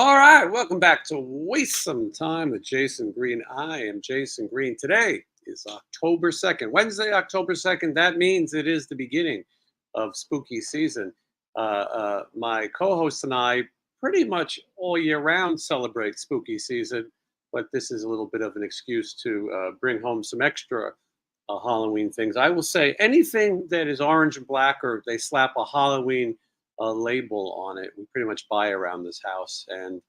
All right, welcome back to Waste Some Time with Jason Green. I am Jason Green. Today is October 2nd, Wednesday, October 2nd. That means it is the beginning of spooky season. My co-host and I pretty much all year round celebrate spooky season, but this is a little bit of an excuse to bring home some extra Halloween things. I will say anything that is orange and black or they slap a Halloween label on it, we pretty much buy around this house, and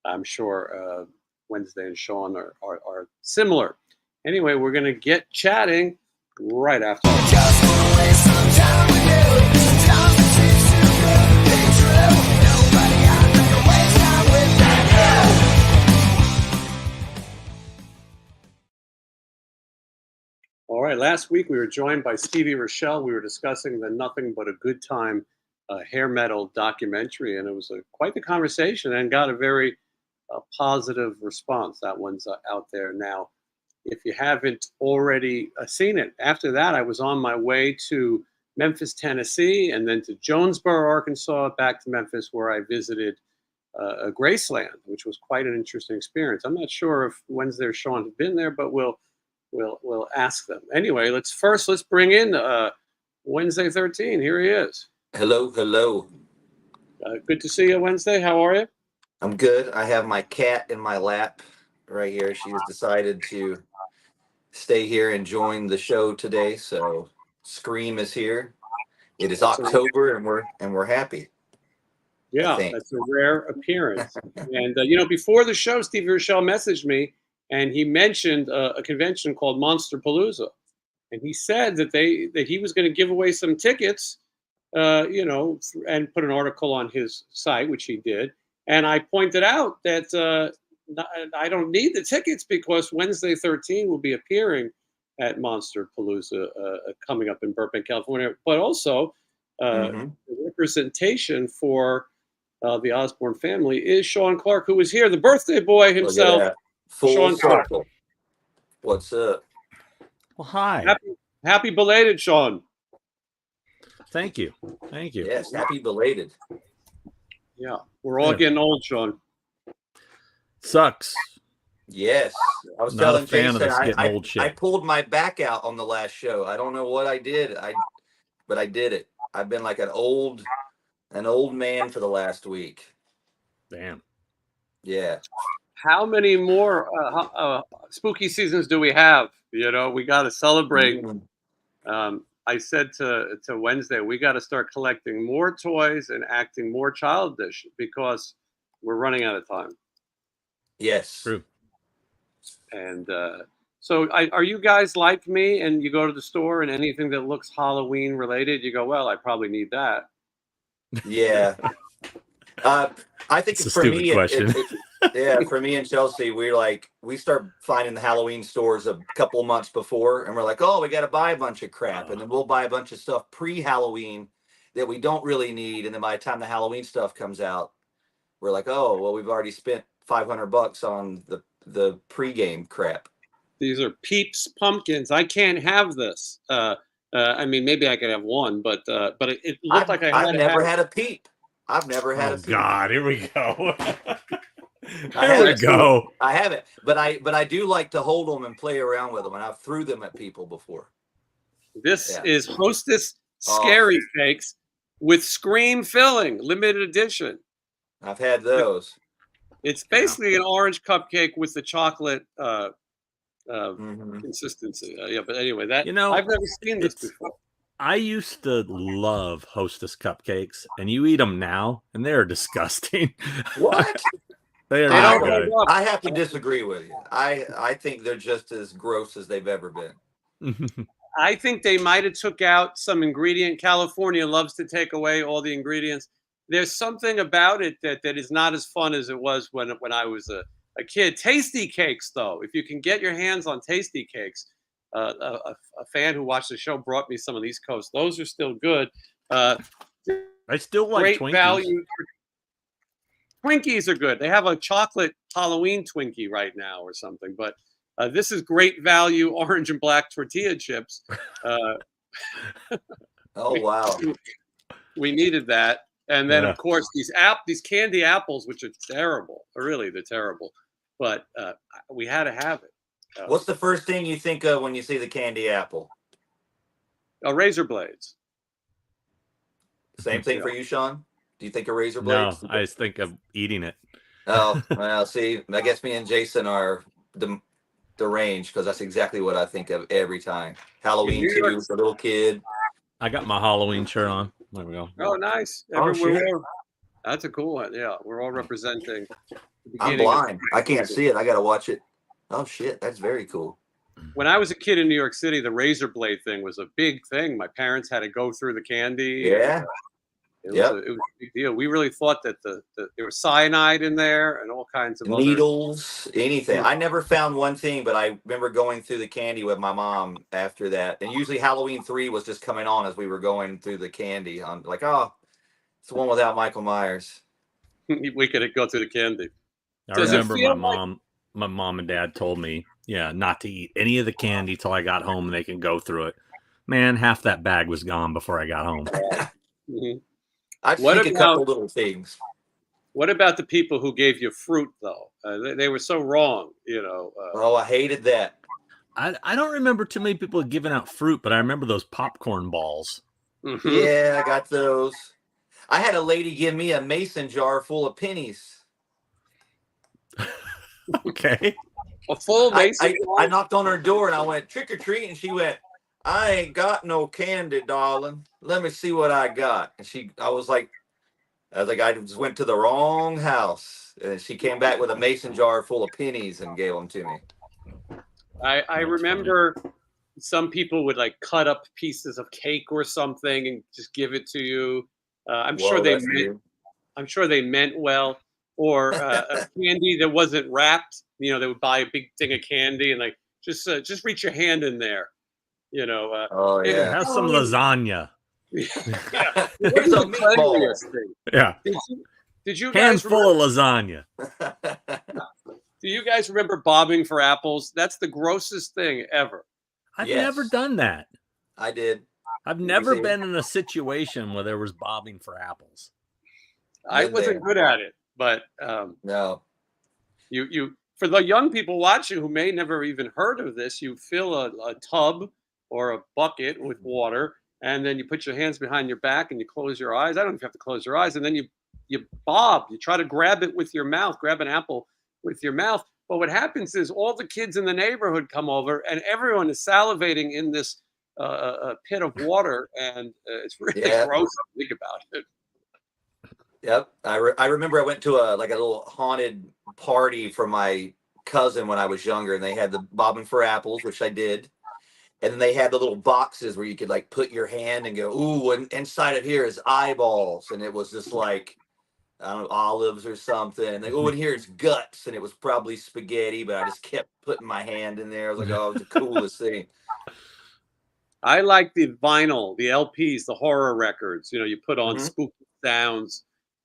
I'm sure Wednesday and Sean are similar. Anyway, we're going to get chatting right after. Just wanna waste some time with you. Sometimes it seems too good to be true. Nobody out there can waste time with you. All right, last week we were joined by Stevie Rochelle. We were discussing the Nothing But a Good Time hair metal documentary, and it was quite the conversation and got a very positive response. That one's out there now if you haven't already seen it. After that, I was on my way to Memphis, Tennessee, and then to Jonesboro, Arkansas, back to Memphis, where I visited Graceland, which was quite an interesting experience. I'm not sure if Wednesday or Sean have been there, but we'll ask them. Anyway, let's bring in Wednesday 13. Here he is. Hello. Good to see you, Wednesday. How are you? I'm good. I have my cat in my lap right here. She has decided to stay here and join the show today. So Scream is here. It is October, and we're happy. Yeah, that's a rare appearance. And before the show, Steve Rochelle messaged me, and he mentioned a convention called Monsterpalooza, and he said that he was going to give away some tickets. And put an article on his site, which he did. And I pointed out that I don't need the tickets because Wednesday 13 will be appearing at Monsterpalooza coming up in Burbank, California. But also, the representation for the Osborne family is Sean Clark, who was here, the birthday boy himself. Full circle. What's up? Well, hi. Happy belated, Sean. Thank you. Yes, happy belated. Yeah, we're all getting old, Sean. Sucks. Yes, I was telling Jason I pulled my back out on the last show. I don't know what I did. But I did it. I've been like an old man for the last week. Damn. Yeah. How many more spooky seasons do we have? We got to celebrate. I said to Wednesday, we got to start collecting more toys and acting more childish because we're running out of time. Yes. True. And so are you guys like me and you go to the store and anything that looks Halloween related, you go, well, I probably need that. Yeah. I think it's for a stupid question. For me and Chelsea, we start finding the Halloween stores a couple of months before, and we're like, oh, we got to buy a bunch of crap, and then we'll buy a bunch of stuff pre-Halloween that we don't really need, and then by the time the Halloween stuff comes out, we're like, oh, well, we've already spent $500 on the pre-game crap. These are Peeps pumpkins. I can't have this. I mean, maybe I could have one, but it looked like I've never had a Peep. I've never had a Peep. Oh God, here we go. I haven't, but I do like to hold them and play around with them, and I've threw them at people before. This is Hostess Scary Cakes with Scream filling, limited edition. I've had those. It's basically an orange cupcake with the chocolate consistency. But anyway, I've never seen this before. I used to love Hostess cupcakes, and you eat them now, and they're disgusting. What? They are not good. I have to disagree with you. I think they're just as gross as they've ever been. I think they might have took out some ingredient. California loves to take away all the ingredients. There's something about it that is not as fun as it was when I was a kid. Tasty cakes, though, if you can get your hands on Tasty cakes. A fan who watched the show brought me some of these Coast. Those are still good. I still like great Twinkies. Value. Twinkies are good. They have a chocolate Halloween Twinkie right now or something. But this is great value orange and black tortilla chips. Oh, wow. We needed that. And then, Yeah. of course, these candy apples, which are terrible. Really, they're terrible. But we had to have it. What's the first thing you think of when you see the candy apple? Razor blades. Same thing Yeah. for you, Sean? Do you think of razor No, blades? I just think of eating it. Oh, well, see, I guess me and Jason are deranged because that's exactly what I think of every time. Halloween New York- too, for a little kid. I got my Halloween shirt on. There we go. Oh, nice. Oh, shit. That's a cool one. Yeah, we're all representing. The I'm beginning of- blind. I can't see it. I got to watch it. Oh, shit. That's very cool. When I was a kid in New York City, the razor blade thing was a big thing. My parents had to go through the candy. Yeah. It was a big deal. We really thought that there was cyanide in there and all kinds of Needles, anything. I never found one thing, but I remember going through the candy with my mom after that. And usually Halloween 3 was just coming on as we were going through the candy. I'm like, oh, it's the one without Michael Myers. We could go through the candy. I Does it remember feel my mom and dad told me, not to eat any of the candy till I got home and they can go through it. Man, half that bag was gone before I got home. Mm-hmm. I'd sneak a couple little things. What about the people who gave you fruit, though? They were so wrong, Oh, I hated that. I don't remember too many people giving out fruit, but I remember those popcorn balls. Mm-hmm. Yeah, I got those. I had a lady give me a mason jar full of pennies. Okay. A full mason jar? I knocked on her door and I went, trick or treat. And she went, I ain't got no candy, darling. Let me see what I got. And I was like, I just went to the wrong house. And she came back with a mason jar full of pennies and gave them to me. I remember some people would like cut up pieces of cake or something and just give it to you. I'm sure they meant well. Or a candy that wasn't wrapped. They would buy a big thing of candy and like just reach your hand in there. Oh yeah, have some lasagna. Yeah. Here's a meatball. Yeah. Did you hands guys full of lasagna? Do you guys remember bobbing for apples? That's the grossest thing ever. I've never done that. I did. I've never been in a situation where there was bobbing for apples. I wasn't good at it, but no. You for the young people watching who may never even heard of this, you fill a tub or a bucket with water, and then you put your hands behind your back and you close your eyes. I don't know if you have to close your eyes, and then you bob. You try to grab it with your mouth, grab an apple with your mouth. But what happens is all the kids in the neighborhood come over, and everyone is salivating in this pit of water, and it's really gross to think about it. Yep, I remember I went to a little haunted party for my cousin when I was younger, and they had the bobbing for apples, which I did, and then they had the little boxes where you could like put your hand and go, ooh, and inside of here is eyeballs, and it was just like I don't know, olives or something. And they, oh, and here's guts, and it was probably spaghetti, but I just kept putting my hand in there. I was like, oh, it was the coolest thing. I like the vinyl, the LPs, the horror records. You put on spooky sounds.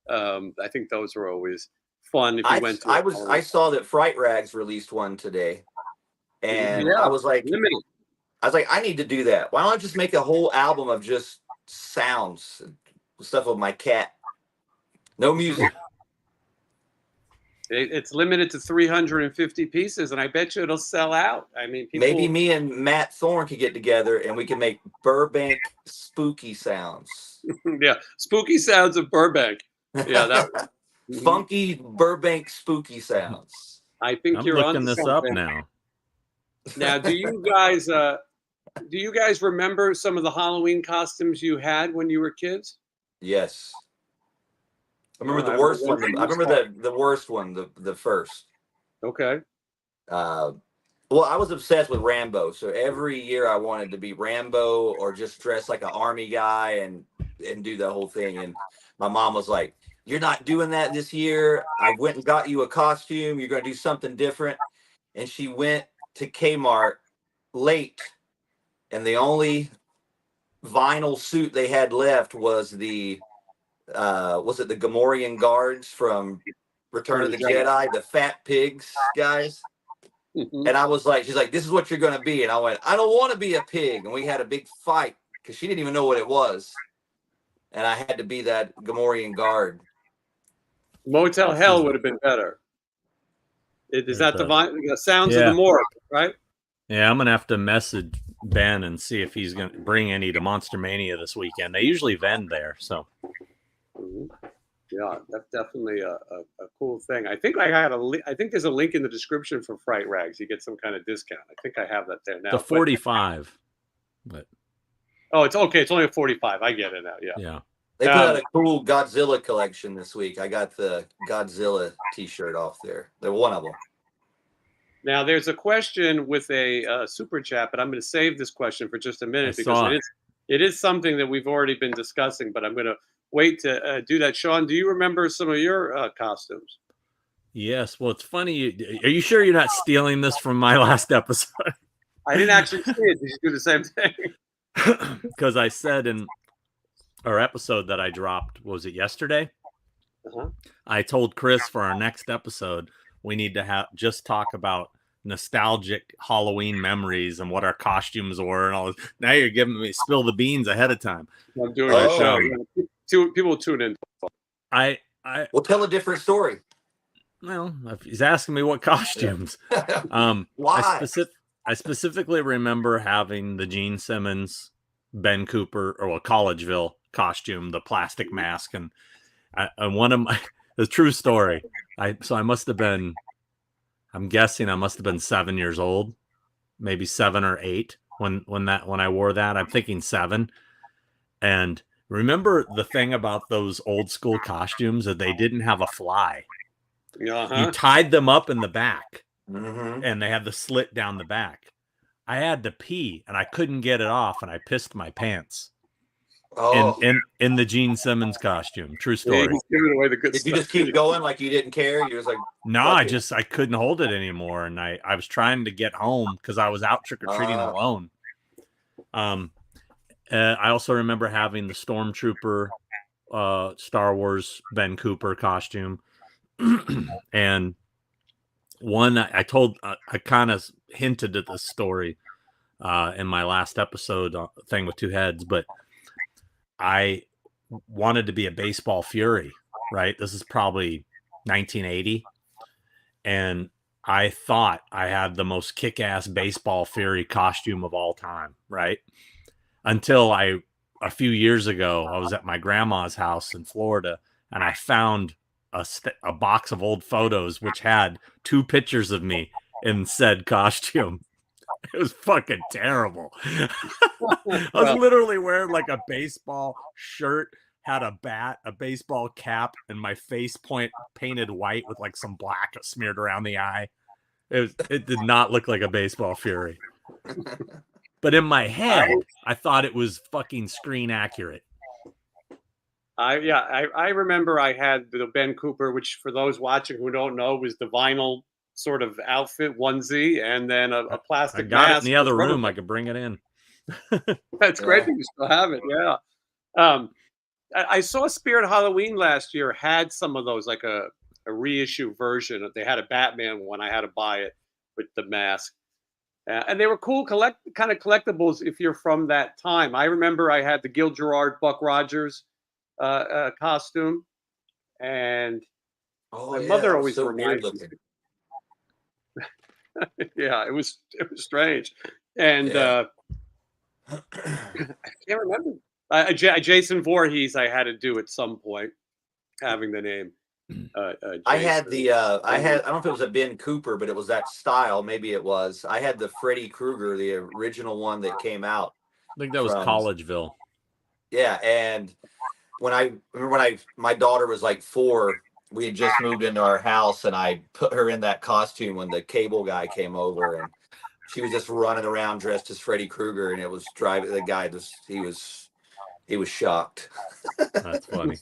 I think those were always fun. If you went to, I saw that Fright-Rags released one today, and I was like, I need to do that. Why don't I just make a whole album of just sounds, stuff with my cat, no music. It's limited to 350 pieces, and I bet you it'll sell out. I mean, maybe me and Matt Thorne could get together and we can make Burbank spooky sounds. Yeah, spooky sounds of Burbank. Yeah, that funky Burbank spooky sounds. I think I'm you're looking this up now. Now, do you guys remember some of the Halloween costumes you had when you were kids? Yes. I remember the worst one. I remember the worst one, the first. Okay. Well, I was obsessed with Rambo, so every year I wanted to be Rambo or just dress like an army guy and do the whole thing. And my mom was like, "You're not doing that this year. I went and got you a costume. You're going to do something different." And she went to Kmart late, and the only vinyl suit they had left was the Gamorrean guards from Return of the Jedi, the fat pigs guys. And I was like, she's like, "This is what you're gonna be." And I went, "I don't want to be a pig." And we had a big fight because she didn't even know what it was. and I had to be that Gamorrean guard. Motel Hell would have been better. Is that the Sounds of the Morgue, right? Yeah, I'm gonna have to message Ben and see if he's gonna bring any to Monster Mania this weekend. They usually vend there, so. Yeah, that's definitely a cool thing. I think I think there's a link in the description for Fright-Rags. You get some kind of discount. I think I have that there now. The 45, but oh, it's okay. It's only a 45. I get it now. Yeah. Yeah. They put out a cool Godzilla collection this week. I got the Godzilla T-shirt off there. They're one of them. Now, there's a question with a super chat, but I'm going to save this question for just a minute because it is something that we've already been discussing, but I'm going to wait to do that. Sean, do you remember some of your costumes? Yes. Well, it's funny. Are you sure you're not stealing this from my last episode? I didn't actually see it. Did you do the same thing? Because I said in our episode that I dropped, was it yesterday? I told Chris for our next episode, we need to just talk about nostalgic Halloween memories and what our costumes were and all this. Now you're giving me spill the beans ahead of time. I'm doing a show. People tune in. We'll tell a different story. Well, if he's asking me what costumes. Why? I specifically remember having the Gene Simmons, Ben Cooper, or Collegeville costume, the plastic mask, and one of my the true story. I must have been, I'm guessing I must have been 7 years old, maybe 7 or 8 when I wore that. I'm thinking 7. And remember the thing about those old school costumes that they didn't have a fly. You tied them up in the back, and they had the slit down the back. I had to pee, and I couldn't get it off, and I pissed my pants. In the Gene Simmons costume. True story. Yeah, he's giving away the good Did stuff. you just keep going like you didn't care? You was like, no, I couldn't hold it anymore, and I was trying to get home because I was out trick-or-treating alone. I also remember having the Stormtrooper Star Wars Ben Cooper costume. And one I kind of hinted at this story in my last episode thing with two heads, but I wanted to be a baseball fury, right? This is probably 1980. And I thought I had the most kick-ass baseball fury costume of all time, right? Until a few years ago, I was at my grandma's house in Florida, and I found a box of old photos which had 2 pictures of me in said costume. It was fucking terrible. I was literally wearing like a baseball shirt, had a bat, a baseball cap, and my face painted white with like some black smeared around the eye. It did not look like a baseball fury. But in my head, I thought it was fucking screen accurate. I remember I had the Ben Cooper, which for those watching who don't know was the vinyl sort of outfit onesie, and then a plastic I got mask. it in the other room. I could bring it in. That's great that you still have it. Yeah. I saw Spirit Halloween last year had some of those, like a reissue version. They had a Batman one. I had to buy it with the mask. And they were cool kind of collectibles if you're from that time. I remember I had the Gil Gerard Buck Rogers costume, and my mother always reminded me. Yeah, it was strange, and I can't remember. Jason Voorhees, I had to do at some point, having the name. I had I don't know if it was a Ben Cooper, but it was that style. Maybe it was. I had the Freddy Krueger, the original one that came out. I think that was Collegeville. Yeah, and when my daughter was like 4, we had just moved into our house, and I put her in that costume when the cable guy came over, and she was just running around dressed as Freddy Krueger, and it was driving the guy. He was shocked. That's funny.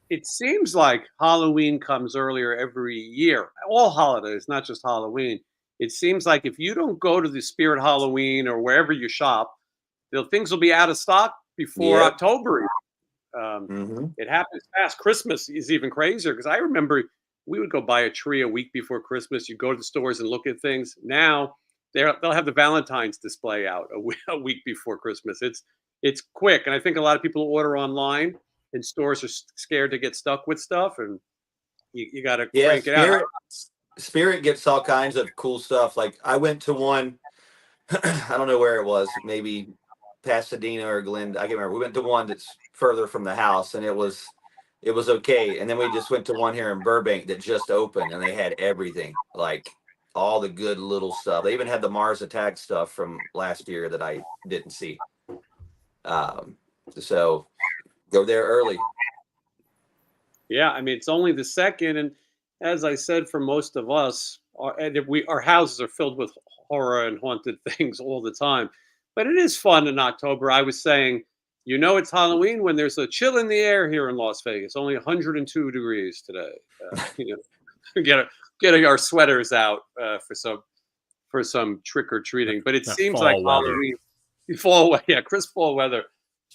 It seems like Halloween comes earlier every year. All holidays, not just Halloween. It seems like if you don't go to the Spirit Halloween or wherever you shop, things will be out of stock before October. It happens fast. Christmas is even crazier because I remember we would go buy a tree a week before Christmas. You go to the stores and look at things. Now they'll have the Valentine's display out a week before Christmas. it's quick, and I think a lot of people order online, and stores are scared to get stuck with stuff, and you got to Yeah, crank it out. Spirit gets all kinds of cool stuff. Like I went to one, I don't know where it was, maybe Pasadena or Glen. I can't remember. We went to one that's further from the house, and it was okay. And then we just went to one here in Burbank that just opened, and they had everything, like all the good little stuff. They even had the Mars Attack stuff from last year that I didn't see. So go there early. Yeah, I mean, it's only the second, and as I said, for most of us, our houses are filled with horror and haunted things all the time. But it is fun in October. I was saying, it's Halloween when there's a chill in the air here in Las Vegas. Only 102 degrees today. Getting our sweaters out for some trick or treating. But it That seems fall like weather. Halloween, crisp fall weather.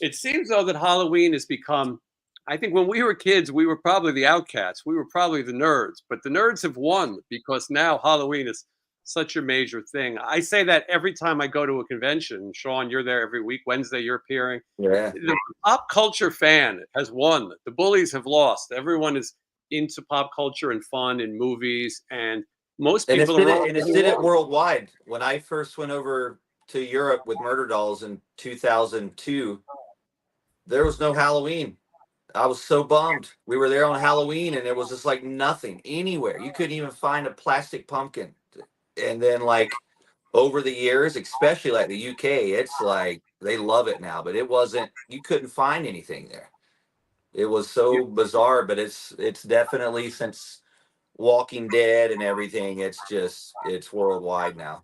It seems though that Halloween has become. I think when we were kids, we were probably the outcasts. We were probably the nerds, but the nerds have won because now Halloween is such a major thing. I say that every time I go to a convention. Sean, you're there every week. Wednesday, you're appearing. Yeah. The pop culture fan has won. The bullies have lost. Everyone is into pop culture and fun and movies, and most And people are. it's did it worldwide. When I first went over to Europe with Murder Dolls in 2002, there was no Halloween. I was so bummed. We were there on Halloween, and it was just like nothing anywhere. You couldn't even find a plastic pumpkin. And then, like, over the years, especially like the UK, it's like they love it now. But it wasn't. You couldn't find anything there. It was so bizarre. But it's definitely, since Walking Dead and everything, it's worldwide now.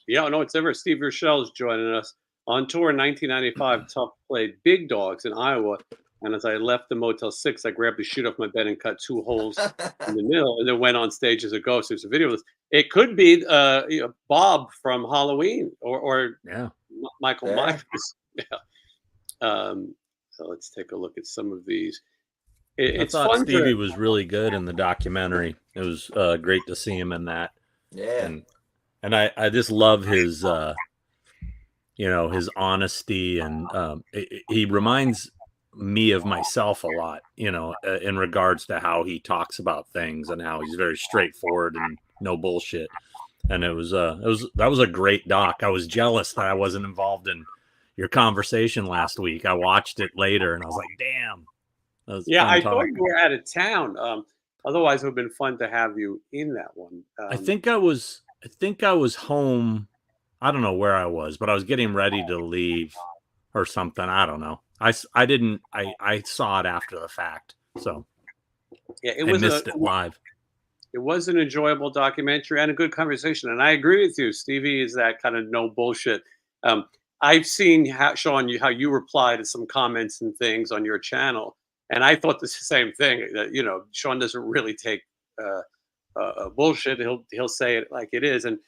Yeah, no, it's ever. Steve Urshell's joining us on tour in 1995. Tuff played Big Dogs in Iowa, and as I left the Motel 6, I grabbed the sheet off my bed and cut 2 holes in the middle, and then went on stage as a ghost. There's a video of this. It could be Bob from Halloween, or Michael Yeah. Myers. Yeah. So let's take a look at some of these. I It's thought fun. Stevie was really good in the documentary. It was great to see him in that. Yeah. And I just love his his honesty, and he reminds me of myself a lot, in regards to how he talks about things and how he's very straightforward and no bullshit. And that was a great doc. I was jealous that I wasn't involved in your conversation last week. I watched it later and I was like, damn. Yeah, I thought you were out of town. Otherwise, it would have been fun to have you in that one. I think I was home. I don't know where I was, but I was getting ready to leave or something. I don't know. I saw it after the fact. So yeah, I missed it live. It was an enjoyable documentary and a good conversation. And I agree with you. Stevie is that kind of no bullshit. I've seen how you reply to some comments and things on your channel. And I thought the same thing, that, Sean doesn't really take bullshit. He'll say it like it is. And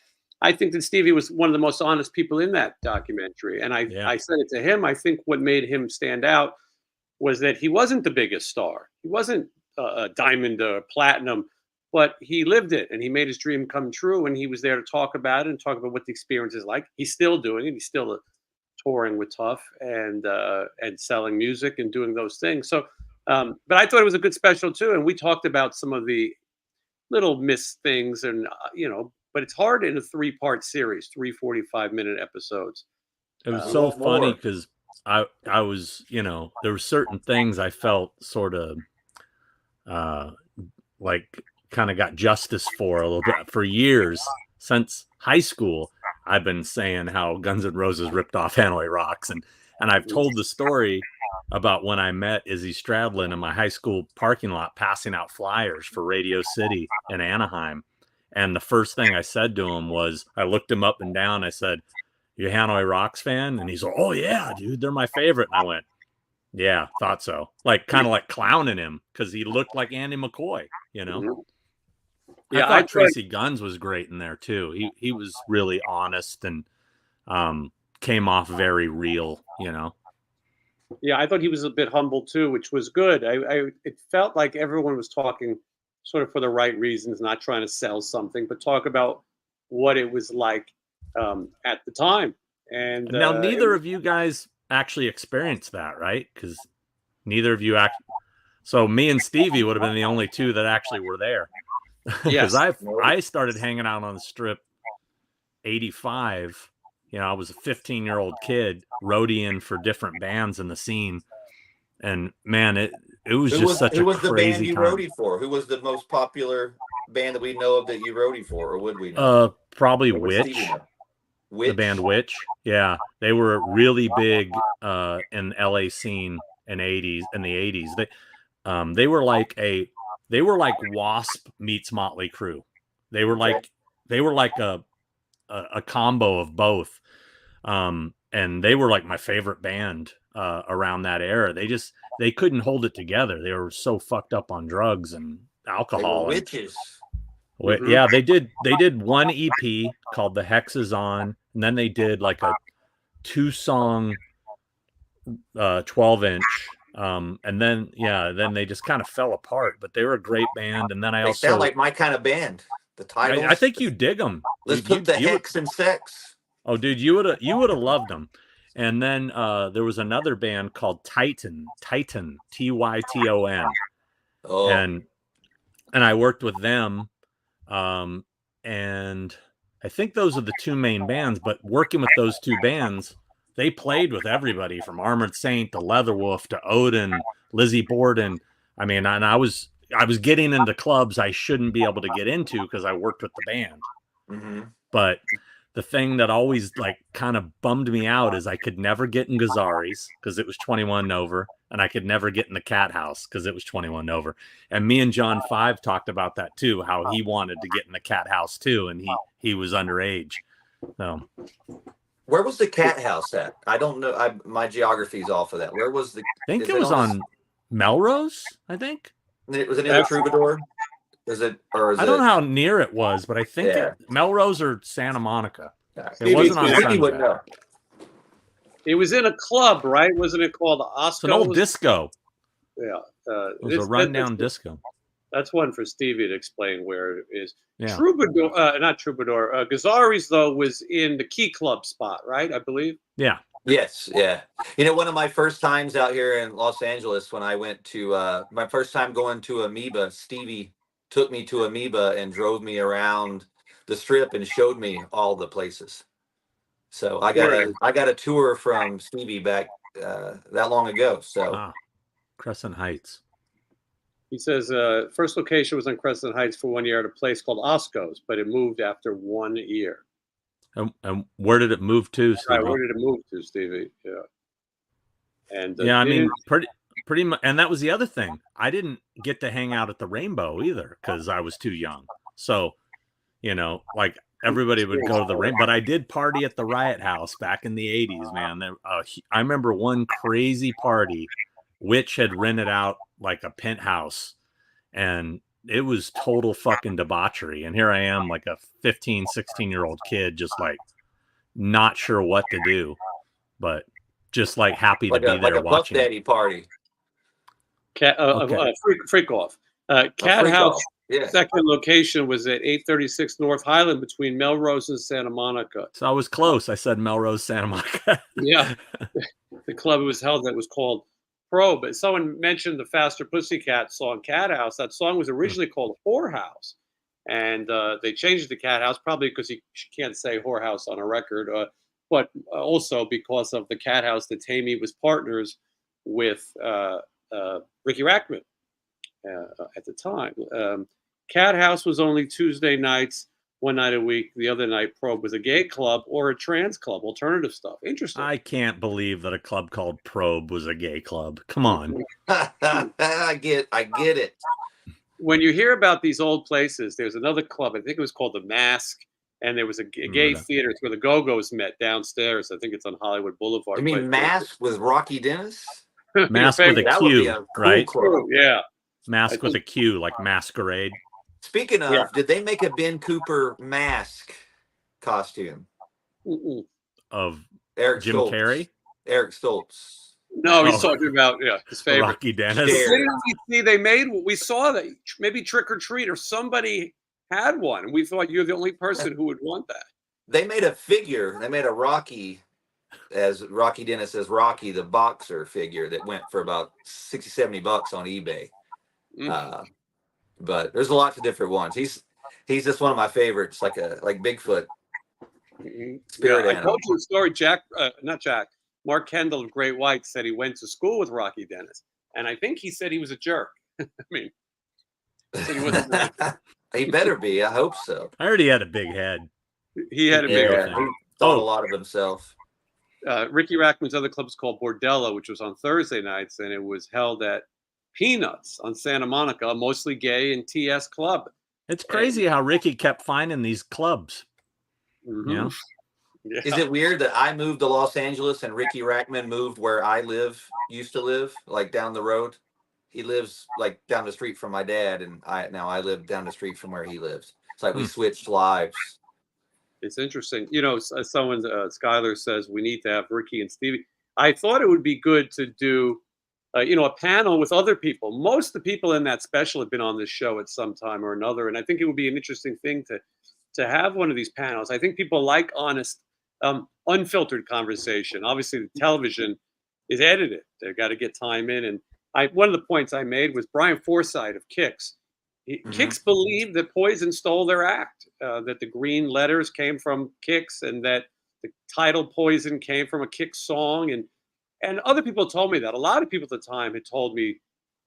I think that Stevie was one of the most honest people in that documentary. And I said it to him. I think what made him stand out was that he wasn't the biggest star. He wasn't a diamond or platinum, but he lived it and he made his dream come true. And he was there to talk about it and talk about what the experience is like. He's still doing it. He's still touring with Tuff and selling music and doing those things. So, but I thought it was a good special too. And we talked about some of the little missed things and, but it's hard in a 3-part series, 3 45-minute episodes. It was so funny because I was, there were certain things I felt sort of like kind of got justice for a little bit. For years, since high school, I've been saying how Guns N' Roses ripped off Hanoi Rocks. And I've told the story about when I met Izzy Stradlin in my high school parking lot passing out flyers for Radio City in Anaheim. And the first thing I said to him was, I looked him up and down. I said, "You a Hanoi Rocks fan?" And he's like, "Oh yeah, dude, they're my favorite." And I went, "Yeah, thought so." Like kind of like clowning him because he looked like Andy McCoy, Yeah, I thought Tracy Guns was great in there too. He was really honest and came off very real, Yeah, I thought he was a bit humble too, which was good. It felt like everyone was talking sort of for the right reasons, not trying to sell something, but talk about what it was like at the time. And now neither of you guys actually experience that, right? Because neither of you so me and Stevie would have been the only two that actually were there. Because Yes. I started hanging out on the strip 85. You know, I was a 15-year-old kid roadieing for different bands in the scene. And man, it was just such a who was the band crazy you time. roadie for? Who was the most popular band that we know of that you roadie for, or would we know? Probably Or would Stevie Witch. know? The band Witch. Yeah. They were really big in LA scene in the 80s. They were like Wasp meets Motley Crue. They were like a combo of both. And they were like my favorite band around that era. They couldn't hold it together. They were so fucked up on drugs and alcohol. They were witches. Yeah, they did one EP called The Hex Is On, and then they did like a 2-song 12-inch. And then they just kind of fell apart, but they were a great band. And then They sound like my kind of band. The titles. I think you dig them. Let's put the hex in sex. Oh, dude, you would have loved them. And then there was another band called Titan, Tyton. Oh. And I worked with them. And I think those are the two main bands, but working with those two bands, they played with everybody from Armored Saint to Leatherwolf to Odin, Lizzie Borden. I mean, and I was getting into clubs I shouldn't be able to get into because I worked with the band. Mm-hmm. But the thing that always like kind of bummed me out is I could never get in Gazzari's because it was 21 and over, and I could never get in the Cat House because it was 21 and over. And me and John 5 talked about that too, how he wanted to get in the Cat House too, and he was underage. So where was the Cat House at? I don't know. My geography's off of that. Where was the? I think it was on Melrose. I think it was near the Troubadour. I don't know how near it was, but I think Melrose or Santa Monica. It wasn't on Sunset. It was in a club, right? Wasn't it called Osco? It's an old disco. Yeah. It was a rundown disco. That's one for Stevie to explain where it is. Yeah. Troubadour, not Troubadour. Gazzari's, though, was in the Key Club spot, right? I believe. Yeah. Yes. Yeah. You know, one of my first times out here in Los Angeles, when I went to my first time going to Amoeba, Stevie took me to Amoeba and drove me around the strip and showed me all the places. So I got a tour from Stevie back that long ago. So Crescent Heights. He says first location was on Crescent Heights for 1 year at a place called Osco's, but it moved after 1 year. And where did it move to, Stevie? Right, where did it move to, Stevie? Yeah. And I mean, pretty much. And that was the other thing. I didn't get to hang out at the Rainbow either because I was too young. So, you know, like everybody would go to the Rainbow, but I did party at the Riot House back in the 80s, man. I remember one crazy party. Witch had rented out like a penthouse, and it was total fucking debauchery. And here I am, like a 15, 16-year-old kid, just like not sure what to do, but just like happy to be there like a watching. Puff Daddy party. Freak Off. Cat House. Yeah. Second location was at 836 North Highland between Melrose and Santa Monica. So I was close. I said Melrose, Santa Monica. Yeah. The club was held that was called Pro, but someone mentioned the Faster Pussycat song Cat House. That song was originally called Whorehouse, and they changed it to Cat House probably because you can't say whorehouse on a record, but also because of the Cat House that Tammy was partners with Ricky Rackman at the time. Cat House was only Tuesday nights, one night a week. The other night, Probe was a gay club or a trans club, alternative stuff. Interesting. I can't believe that a club called Probe was a gay club. Come on. I get it. When you hear about these old places, there's another club. I think it was called The Mask, and there was a gay theater. It's where the Go-Go's met downstairs. I think it's on Hollywood Boulevard. You mean Mask with Rocky Dennis? Mask with a Q, right? Cool, yeah. Mask with a Q, like masquerade. Speaking of, did they make a Ben Cooper mask costume? Of Eric Jim Stoltz. Carrey? Eric Stoltz. No, he's talking about his favorite. Rocky Dennis. They made, we saw that maybe Trick or Treat or somebody had one. And we thought you're the only person who would want that. They made a figure. They made a Rocky as Rocky Dennis as Rocky the boxer figure that went for about $60-$70 on eBay. But there's lots of different ones. He's just one of my favorites, like Bigfoot spirit I animal. told you a story. Mark Kendall of Great White said he went to school with Rocky Dennis, and I think he said he was a jerk. I mean, he wasn't. He better be. I hope so. I heard he had a big head. He had a big He thought a lot of himself. Ricky Rackman's other club is called Bordello, which was on Thursday nights, and it was held at Peanuts on Santa Monica, a mostly gay and TS club. It's crazy how Ricky kept finding these clubs. Mm-hmm. You know? Yeah. Is it weird that I moved to Los Angeles and Ricky Rackman moved where I used to live, like down the road? He lives like down the street from my dad, and I live down the street from where he lives. It's like we switched lives. It's interesting. You know, someone, Skylar says, we need to have Ricky and Stevie. I thought it would be good to do, a panel with other people. Most of the people in that special have been on this show at some time or another. And I think it would be an interesting thing to have one of these panels. I think people like honest, unfiltered conversation. Obviously, the television is edited. They've got to get time in. And one of the points I made was Brian Forsythe of Kix. Kix believed that Poison stole their act, that the green letters came from Kix, and that the title Poison came from a Kix song. And other people told me that. A lot of people at the time had told me,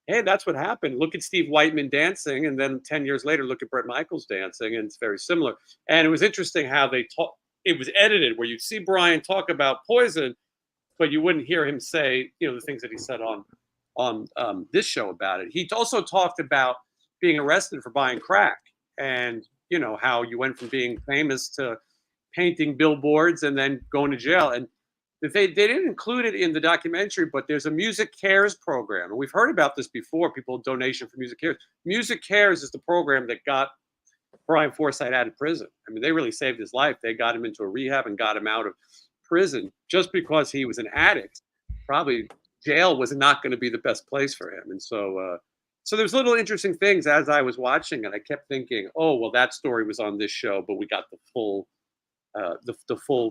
hey, that's what happened. Look at Steve Whiteman dancing, and then 10 years later, look at Bret Michaels dancing, and it's very similar. And it was interesting how it was edited, where you'd see Brian talk about Poison, but you wouldn't hear him say, the things that he said on this show about it. He also talked about being arrested for buying crack, and how you went from being famous to painting billboards and then going to jail. And they didn't include it in the documentary, but there's a Music Cares program, and we've heard about this before. People donation for Music Cares. Music Cares is the program that got Brian Forsythe out of prison. I mean, they really saved his life. They got him into a rehab and got him out of prison just because he was an addict. Probably jail was not going to be the best place for him. And so there's little interesting things as I was watching, and I kept thinking, oh, well, that story was on this show, but we got the full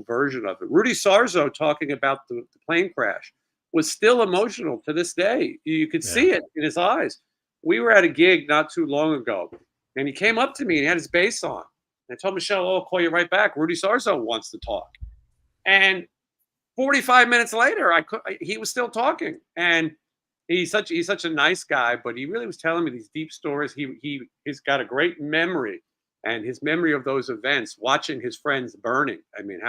version of it. Rudy Sarzo talking about the plane crash was still emotional to this day. You could see it in his eyes. We were at a gig not too long ago, and he came up to me and he had his bass on. And I told Michelle, I'll call you right back. Rudy Sarzo wants to talk. And 45 minutes later, he was still talking. And he's such a nice guy, but he really was telling me these deep stories. He's got a great memory, and his memory of those events, watching his friends burning. I mean,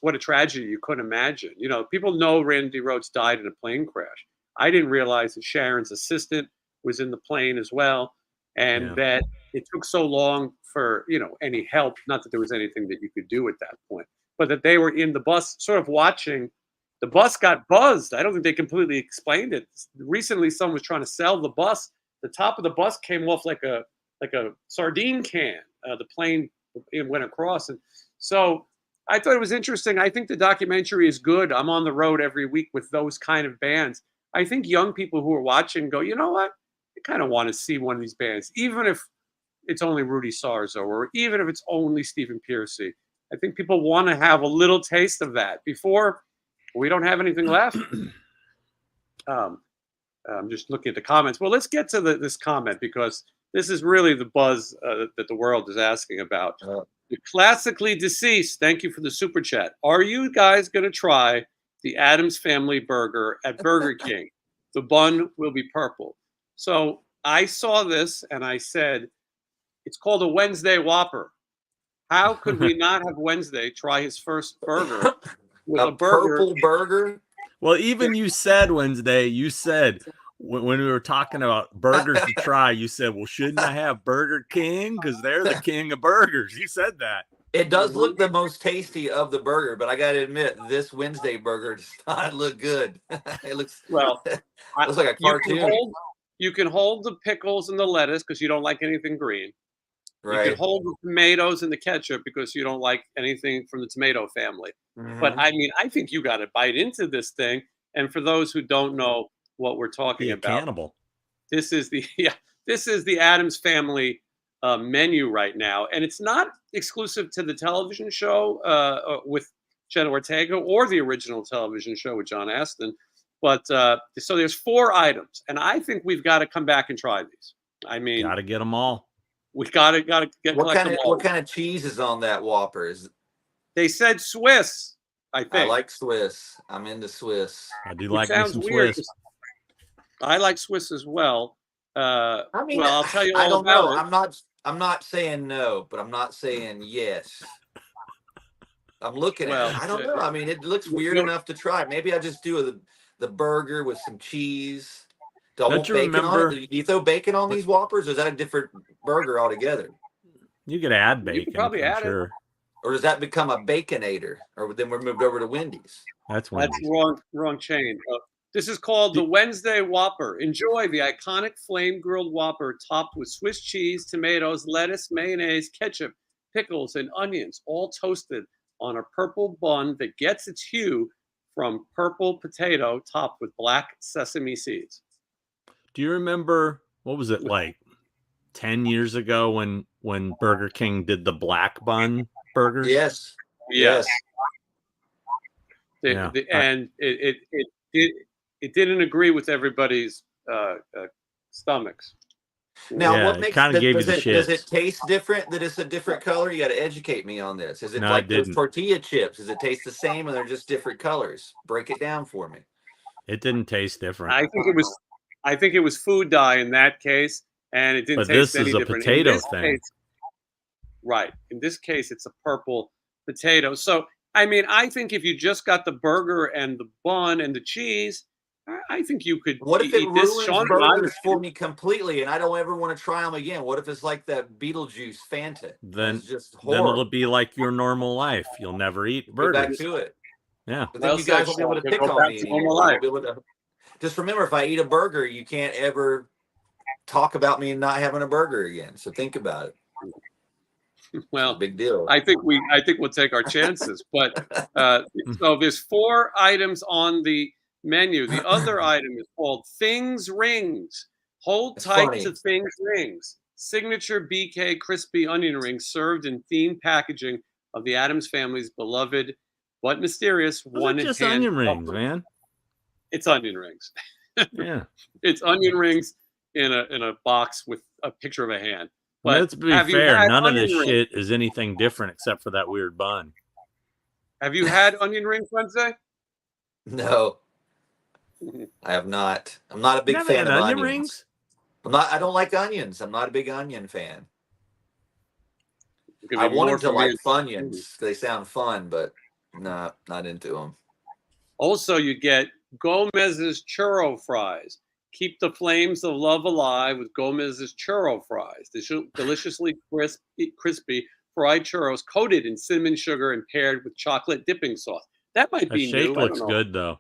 what a tragedy you couldn't imagine. People know Randy Rhoads died in a plane crash. I didn't realize that Sharon's assistant was in the plane as well, and that it took so long for any help. Not that there was anything that you could do at that point, but that they were in the bus, sort of watching. The bus got buzzed. I don't think they completely explained it. Recently, someone was trying to sell the bus. The top of the bus came off like a sardine can. The plane went across, and so I thought it was interesting. I think the documentary is good. I'm on the road every week with those kind of bands. I think young people who are watching go, you know what? I kind of want to see one of these bands, even if it's only Rudy Sarzo or even if it's only Stephen Pearcy. I think people want to have a little taste of that before we don't have anything left. I'm just looking at the comments. Well, let's get to this comment, because this is really the buzz that the world is asking about. The classically deceased, thank you for the super chat. Are you guys going to try the Addams Family burger at Burger King? The bun will be purple. So I saw this and I said, it's called a Wednesday Whopper. How could we not have Wednesday try his first burger with a purple burger? Well, even you said Wednesday, when we were talking about burgers to try, you said, well, shouldn't I have Burger King? Because they're the king of burgers. You said that. It does look the most tasty of the burger, but I got to admit, this Wednesday burger does not look good. It looks it looks like a cartoon. You can hold the pickles and the lettuce because you don't like anything green. Right. You can hold the tomatoes and the ketchup because you don't like anything from the tomato family. Mm-hmm. But I mean, I think you got to bite into this thing. And for those who don't know what we're talking about, cannibal. This is the Addams Family menu right now, and it's not exclusive to the television show with Jenna Ortega, or the original television show with John Astin. But so there's 4 items, and I think we've got to come back and try these. I mean, Got to get them all. we got to get What collect them all. what kind of cheese is on that Whopper? They said Swiss. I think I like Swiss. I'm into Swiss. I do Which like me sounds some weird. Swiss. I like Swiss as well. I mean, well, I'll tell you I all don't about know. it. I'm not saying no, but I'm not saying yes. I'm looking at it. I don't know. I mean, it looks weird enough to try. Maybe I just do the burger with some cheese. Do I Don't want you bacon on remember- it? Do you throw bacon on these Whoppers, or is that a different burger altogether? You could add bacon. You could probably I'm add it. sure. Or does that become a Baconator? Or then we're moved over to Wendy's? That's That's Wendy's. wrong chain. This is called the Wednesday Whopper. Enjoy the iconic flame grilled Whopper topped with Swiss cheese, tomatoes, lettuce, mayonnaise, ketchup, pickles, and onions, all toasted on a purple bun that gets its hue from purple potato topped with black sesame seeds. Do you remember, what was it, like 10 years ago when Burger King did the black bun burgers? Yes. Yes. Yeah. And it didn't agree with everybody's stomachs. Now, Yeah, what it makes kinda gave you the does it shits. taste different that it's a different color? You got to educate me on this. Is it No, like it those didn't. tortilla chips? Does it taste the same and they're just different colors? Break it down for me. It didn't taste different. I think it was food dye in that case, and it didn't But taste this any is a different. potato In this thing. case, right. In this case, it's a purple potato. So, I mean, I think if you just got the burger and the bun and the cheese, I think you could What if it eat this. ruins Sean and I- burgers for me completely, and I don't ever want to try them again? What if it's like that Beetlejuice Fanta? Then It's just then horrible. it'll be like your normal life. You'll never eat Go back burgers. to it. Yeah. But then Well you guys said, won't be able to Sean. pick Go on back me to anymore. normal I life. won't be able to- Just remember, if I eat a burger, you can't ever talk about me not having a burger again. So think about it. It's a Well, big deal. I think we'll take our chances. But so there's 4 items on the menu. The other item is called Things Rings. Hold That's tight funny. to Things Rings. Signature BK crispy onion rings served in themed packaging of the Addams family's beloved but mysterious Those are one just in hand. onion rings, man. It's onion rings. Yeah. It's onion rings in a box with a picture of a hand. But Let's be have you fair. had None of this onion rings? shit is anything different except for that weird bun. Have you had onion rings Wednesday? No, I have not. I'm not a big Never fan had of onion onions. rings? I don't like onions. I'm not a big onion fan. It could I be more wanted to for me. like Funyuns. They sound fun, but not into them. Also, you get Gomez's churro fries. Keep the flames of love alive with Gomez's churro fries. Deliciously crispy fried churros coated in cinnamon sugar and paired with chocolate dipping sauce. That might That be shake new. I looks don't know. good though.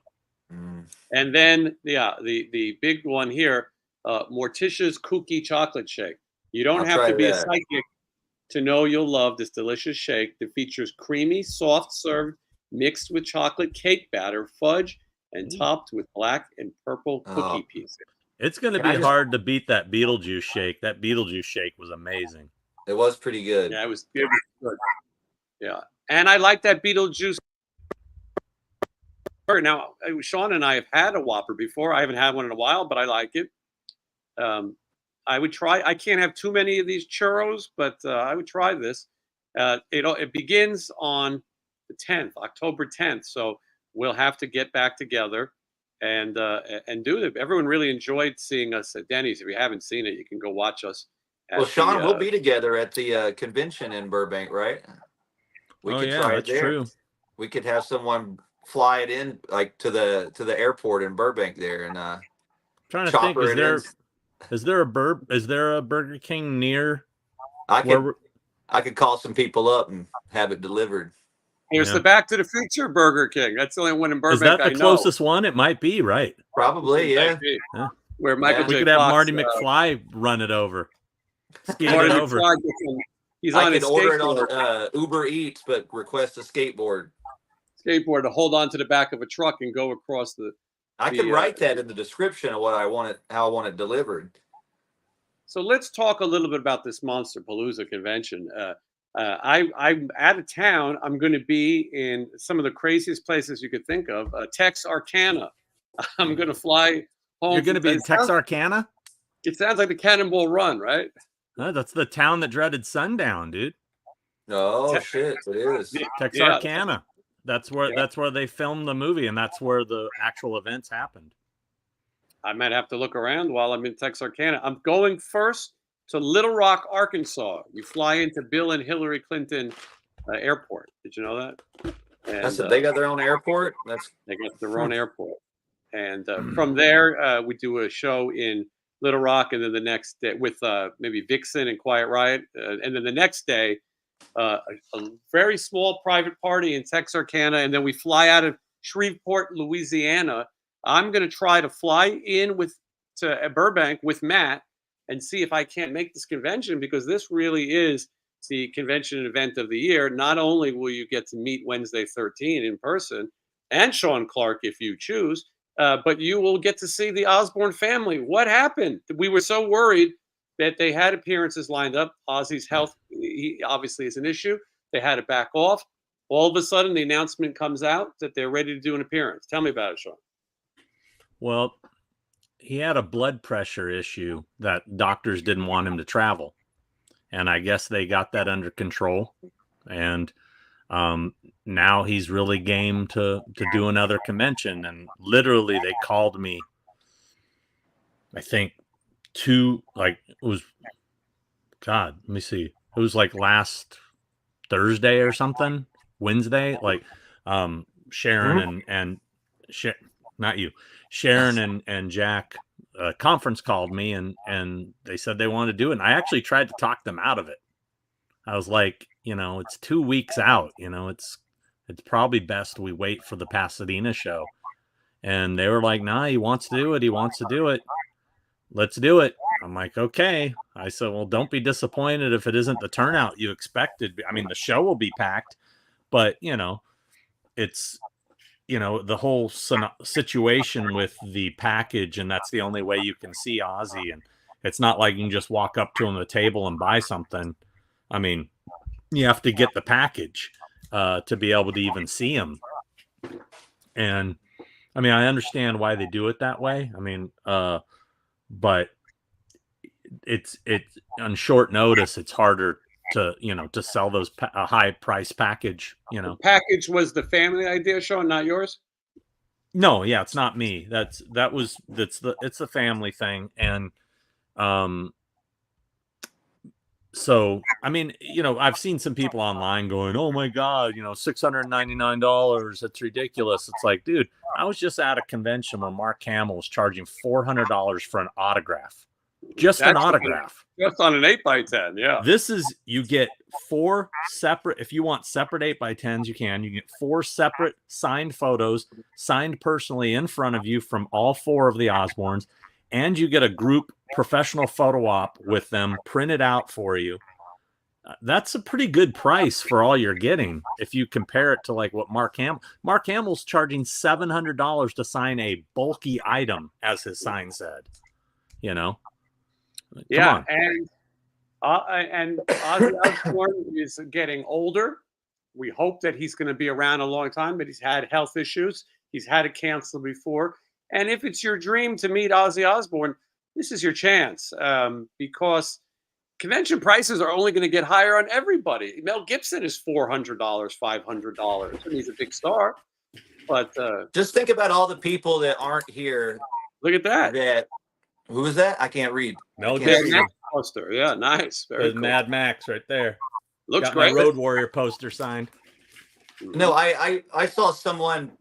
Mm. And then, the big one here, Morticia's Cookie Chocolate Shake. You don't I'll have try to be a that. psychic to know you'll love this delicious shake that features creamy, soft served, mixed with chocolate cake batter, fudge, and topped with black and purple cookie pieces. It's going to Can I be just- hard to beat that Beetlejuice shake. That Beetlejuice shake was amazing. It was pretty good. Yeah, it was good. Yeah, and I like that Beetlejuice burger. Now, Sean and I have had a Whopper before. I haven't had one in a while, but I like it. I would try. I can't have too many of these churros, but I would try this. It begins on the 10th, October 10th. So we'll have to get back together and do it. Everyone really enjoyed seeing us at Denny's. If you haven't seen it, you can go watch us. Well, Sean, we'll be together at the convention in Burbank, right? We could try it that's there. true. We could have someone fly it in, like to the airport in Burbank there, and Trying to think, chopper it in. is there a Burger King near I where could I could call some people up and have it delivered. Here's the Back to the Future Burger King. That's the only one in Burbank. is that the I know. closest one? It might be, right? Probably, yeah. Might be. Yeah. Where Michael Yeah. We J. could have Fox, Marty McFly run it over. Skate Marty it over. McFly he's on I his could order it skateboard, on Uber Eats, but request a skateboard. to hold on to the back of a truck and go across the. I could write that in the description of what I want it, how I want it delivered. So let's talk a little bit about this Monster Palooza convention. I'm out of town. I'm going to be in some of the craziest places you could think of. Texarkana. I'm going to fly home. You're going to be in Texarkana? It sounds like the Cannonball Run, right? That's the town that dreaded sundown, dude. Oh shit, it is. Texarkana. Yeah. That's where they filmed the movie, and that's where the actual events happened. I might have to look around while I'm in Texarkana. I'm going first to Little Rock, Arkansas. You fly into Bill and Hillary Clinton Airport. Did you know that? And, They got their own airport. They got their own airport. And from there, we do a show in Little Rock, and then the next day with maybe Vixen and Quiet Riot, and then the next day, a very small private party in Texarkana, and then we fly out of Shreveport, Louisiana. I'm going to try to fly in to Burbank with Matt and see if I can't make this convention, because this really is the convention event of the year. Not only will you get to meet Wednesday 13 in person and Sean Clark if you choose, but you will get to see the Osborne family. What happened? We were so worried that they had appearances lined up. Ozzy's health obviously is an issue. They had to back off. All of a sudden, the announcement comes out that they're ready to do an appearance. Tell me about it, Sean. Well, he had a blood pressure issue that doctors didn't want him to travel. And I guess they got that under control. And now he's really game to do another convention. And literally they called me, I think let me see. It was like last Thursday or something, Wednesday, like Sharon and not you, Sharon and Jack conference called me and they said they wanted to do it. And I actually tried to talk them out of it. I was like, it's 2 weeks out, it's probably best we wait for the Pasadena show. And they were like, nah, he wants to do it. He wants to do it. Let's do it. I'm like, okay. I said, well, don't be disappointed if it isn't the turnout you expected. I mean, the show will be packed, but it's, the whole situation with the package, and that's the only way you can see Ozzy. And it's not like you can just walk up to him at the table and buy something. I mean, you have to get the package to be able to even see him. And I mean, I understand why they do it that way. I mean, but it's on short notice, it's harder to sell those a high price package. The package was the family idea, Sean, not yours. No, yeah, it's not me. It's the family thing. And so I mean, I've seen some people online going, oh my God, $699, that's ridiculous. It's like, dude, I was just at a convention where Mark Hamill was charging $400 for an autograph. Just an autograph. Just on an 8x10, yeah. This is, you get 4 separate, if you want separate 8x10s, you get 4 separate signed photos, signed personally in front of you from all 4 of the Osbournes, and you get a group professional photo op with them printed out for you. That's a pretty good price for all you're getting. If you compare it to like what Mark Hamill's charging $700 to sign a bulky item, as his sign said, Yeah, and Ozzy Osbourne is getting older. We hope that he's going to be around a long time, but he's had health issues. He's had to cancel before. And if it's your dream to meet Ozzy Osbourne, this is your chance, because convention prices are only going to get higher on everybody. Mel Gibson is $400, $500, and he's a big star. But just think about all the people that aren't here. Look at that. Who is that? I can't read. Mel Gibson poster. Yeah, nice. Very cool. Mad Max right there. Looks Got great. My Road Warrior poster signed. No, I saw someone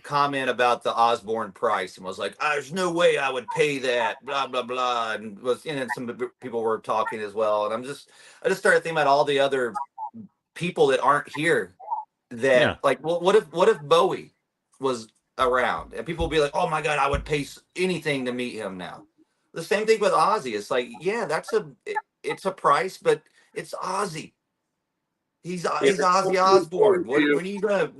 comment about the Osborne price and was like, there's no way I would pay that, blah blah blah, and some people were talking as well. And I just started thinking about all the other people that aren't here that like, well, what if Bowie was around and people would be like, oh my God, I would pay anything to meet him now. The same thing with Ozzy. It's like, yeah, it's a price, but it's Ozzy. He's Ozzy Osbourne. When are you gonna?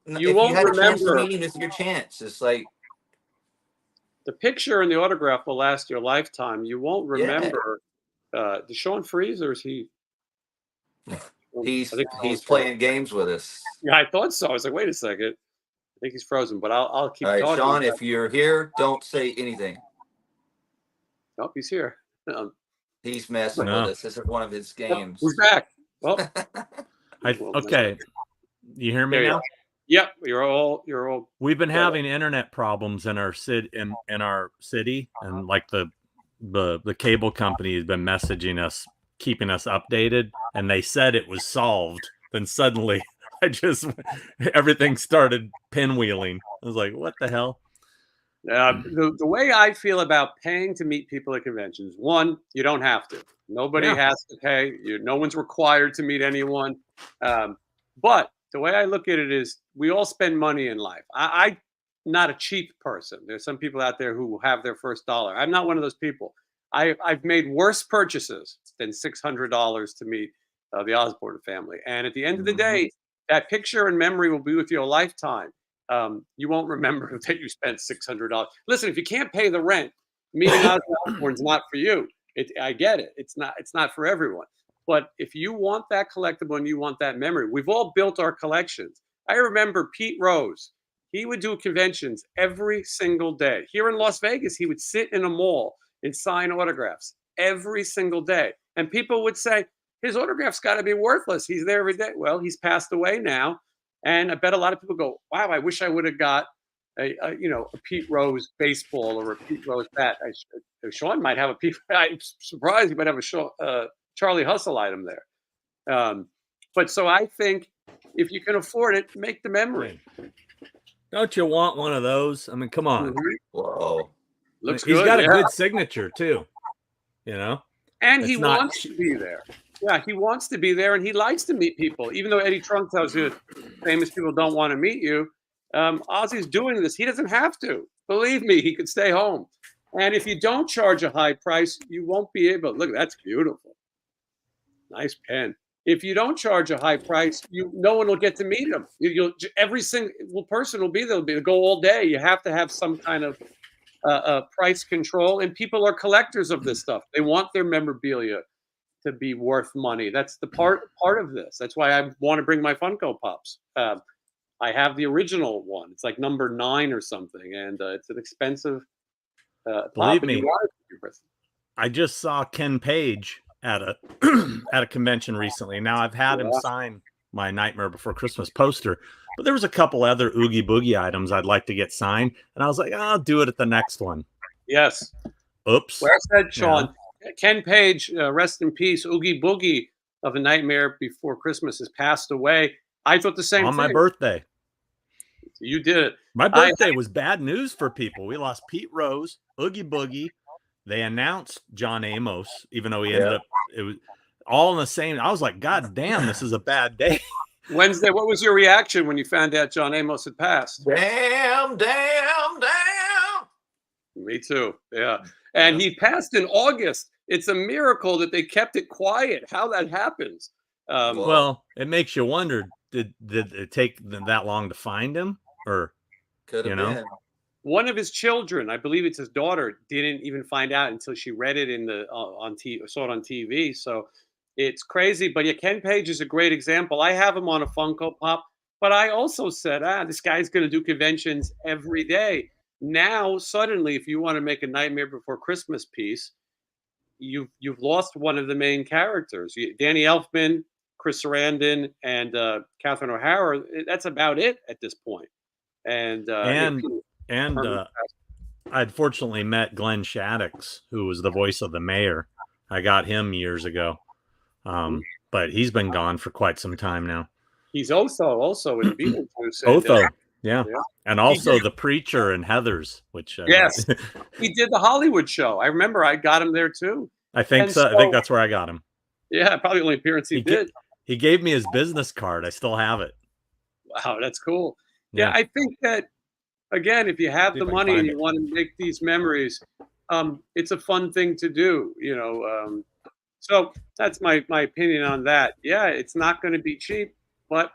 You won't remember. Chance to meet him, this is your chance. It's like the picture and the autograph will last your lifetime. You won't remember. Does Sean freeze, or is he? He's playing games with us. Yeah, I thought so. I was like, wait a second. I think he's frozen, but I'll keep All right, talking. Sean, if you're here, don't say anything. Nope, he's here. He's messing with us. This is one of his games. He's back. Well, okay. You hear me now? Yep, you're all. We've been having internet problems in our city, in our city, and like the cable company has been messaging us, keeping us updated, and they said it was solved. Then suddenly, everything started pinwheeling. I was like, what the hell? The way I feel about paying to meet people at conventions, one, you don't have to. Nobody has to pay. No one's required to meet anyone. But the way I look at it is we all spend money in life. I'm not a cheap person. There's some people out there who have their first dollar. I'm not one of those people. I've made worse purchases than $600 to meet the Osborne family. And at the end of the day, that picture and memory will be with you a lifetime. You won't remember that you spent $600. Listen, if you can't pay the rent, meeting Ozzy Osbourne's not for you. I get it. It's not for everyone. But if you want that collectible and you want that memory, we've all built our collections. I remember Pete Rose. He would do conventions every single day. Here in Las Vegas, he would sit in a mall and sign autographs every single day. And people would say, his autograph's got to be worthless. He's there every day. Well, he's passed away now. And I bet a lot of people go, wow, I wish I would have got a Pete Rose baseball or a Pete Rose bat. Sean might have a Pete. I'm surprised he might have a Charlie Hustle item there. But so I think if you can afford it, make the memory. Don't you want one of those? I mean, come on. Whoa. Looks He's good. got a good signature too, And he wants to be there. Yeah, he wants to be there, and he likes to meet people. Even though Eddie Trunk tells you famous people don't want to meet you, Ozzy's doing this. He doesn't have to. Believe me, he could stay home. And if you don't charge a high price, you won't be able. Look, that's beautiful. Nice pen. If you don't charge a high price, no one will get to meet him. Every single person will be there. They'll go all day. You have to have some kind of price control. And people are collectors of this stuff. They want their memorabilia to be worth money. That's the part of this. That's why I want to bring my Funko Pops. I have the original one. It's like number 9 or something, and it's an expensive Believe pop. me, I just saw Ken Page at a at a convention recently. Now I've had him sign my Nightmare Before Christmas poster, but there was a couple other Oogie Boogie items I'd like to get signed, and I was like, I'll do it at the next one. Yes. Oops. Where said Sean? Yeah. Ken Page, rest in peace. Oogie Boogie of A Nightmare Before Christmas has passed away. I thought the same thing. On my birthday. You did it. My birthday was bad news for people. We lost Pete Rose, Oogie Boogie. They announced John Amos, even though he ended up, it was all in the same. I was like, God damn, this is a bad day. Wednesday, what was your reaction when you found out John Amos had passed? Damn. Me too. Yeah. And he passed in August. It's a miracle that they kept it quiet. How that happens. Well, it makes you wonder, did it take that long to find him? Or, could have been. One of his children, I believe it's his daughter, didn't even find out until she read it saw it on TV. So it's crazy. But yeah, Ken Page is a great example. I have him on a Funko Pop, but I also said, this guy's going to do conventions every day. Now, suddenly, if you want to make a Nightmare Before Christmas piece, you've lost one of the main characters. Danny Elfman, Chris Sarandon, and Catherine O'Hara. That's about it at this point. And I'd fortunately met Glenn Shaddix, who was the voice of the mayor. I got him years ago, but he's been gone for quite some time now. He's also in Beetlejuice. Otho, yeah, and also the preacher in Heathers, which yes, he did the Hollywood show. I remember I got him there too. I think so. I think that's where I got him. Yeah, probably the only appearance he did. He gave me his business card. I still have it. Wow, that's cool. Yeah, I think that, again, if you have the money and you want to make these memories, it's a fun thing to do, So that's my opinion on that. Yeah, it's not going to be cheap, but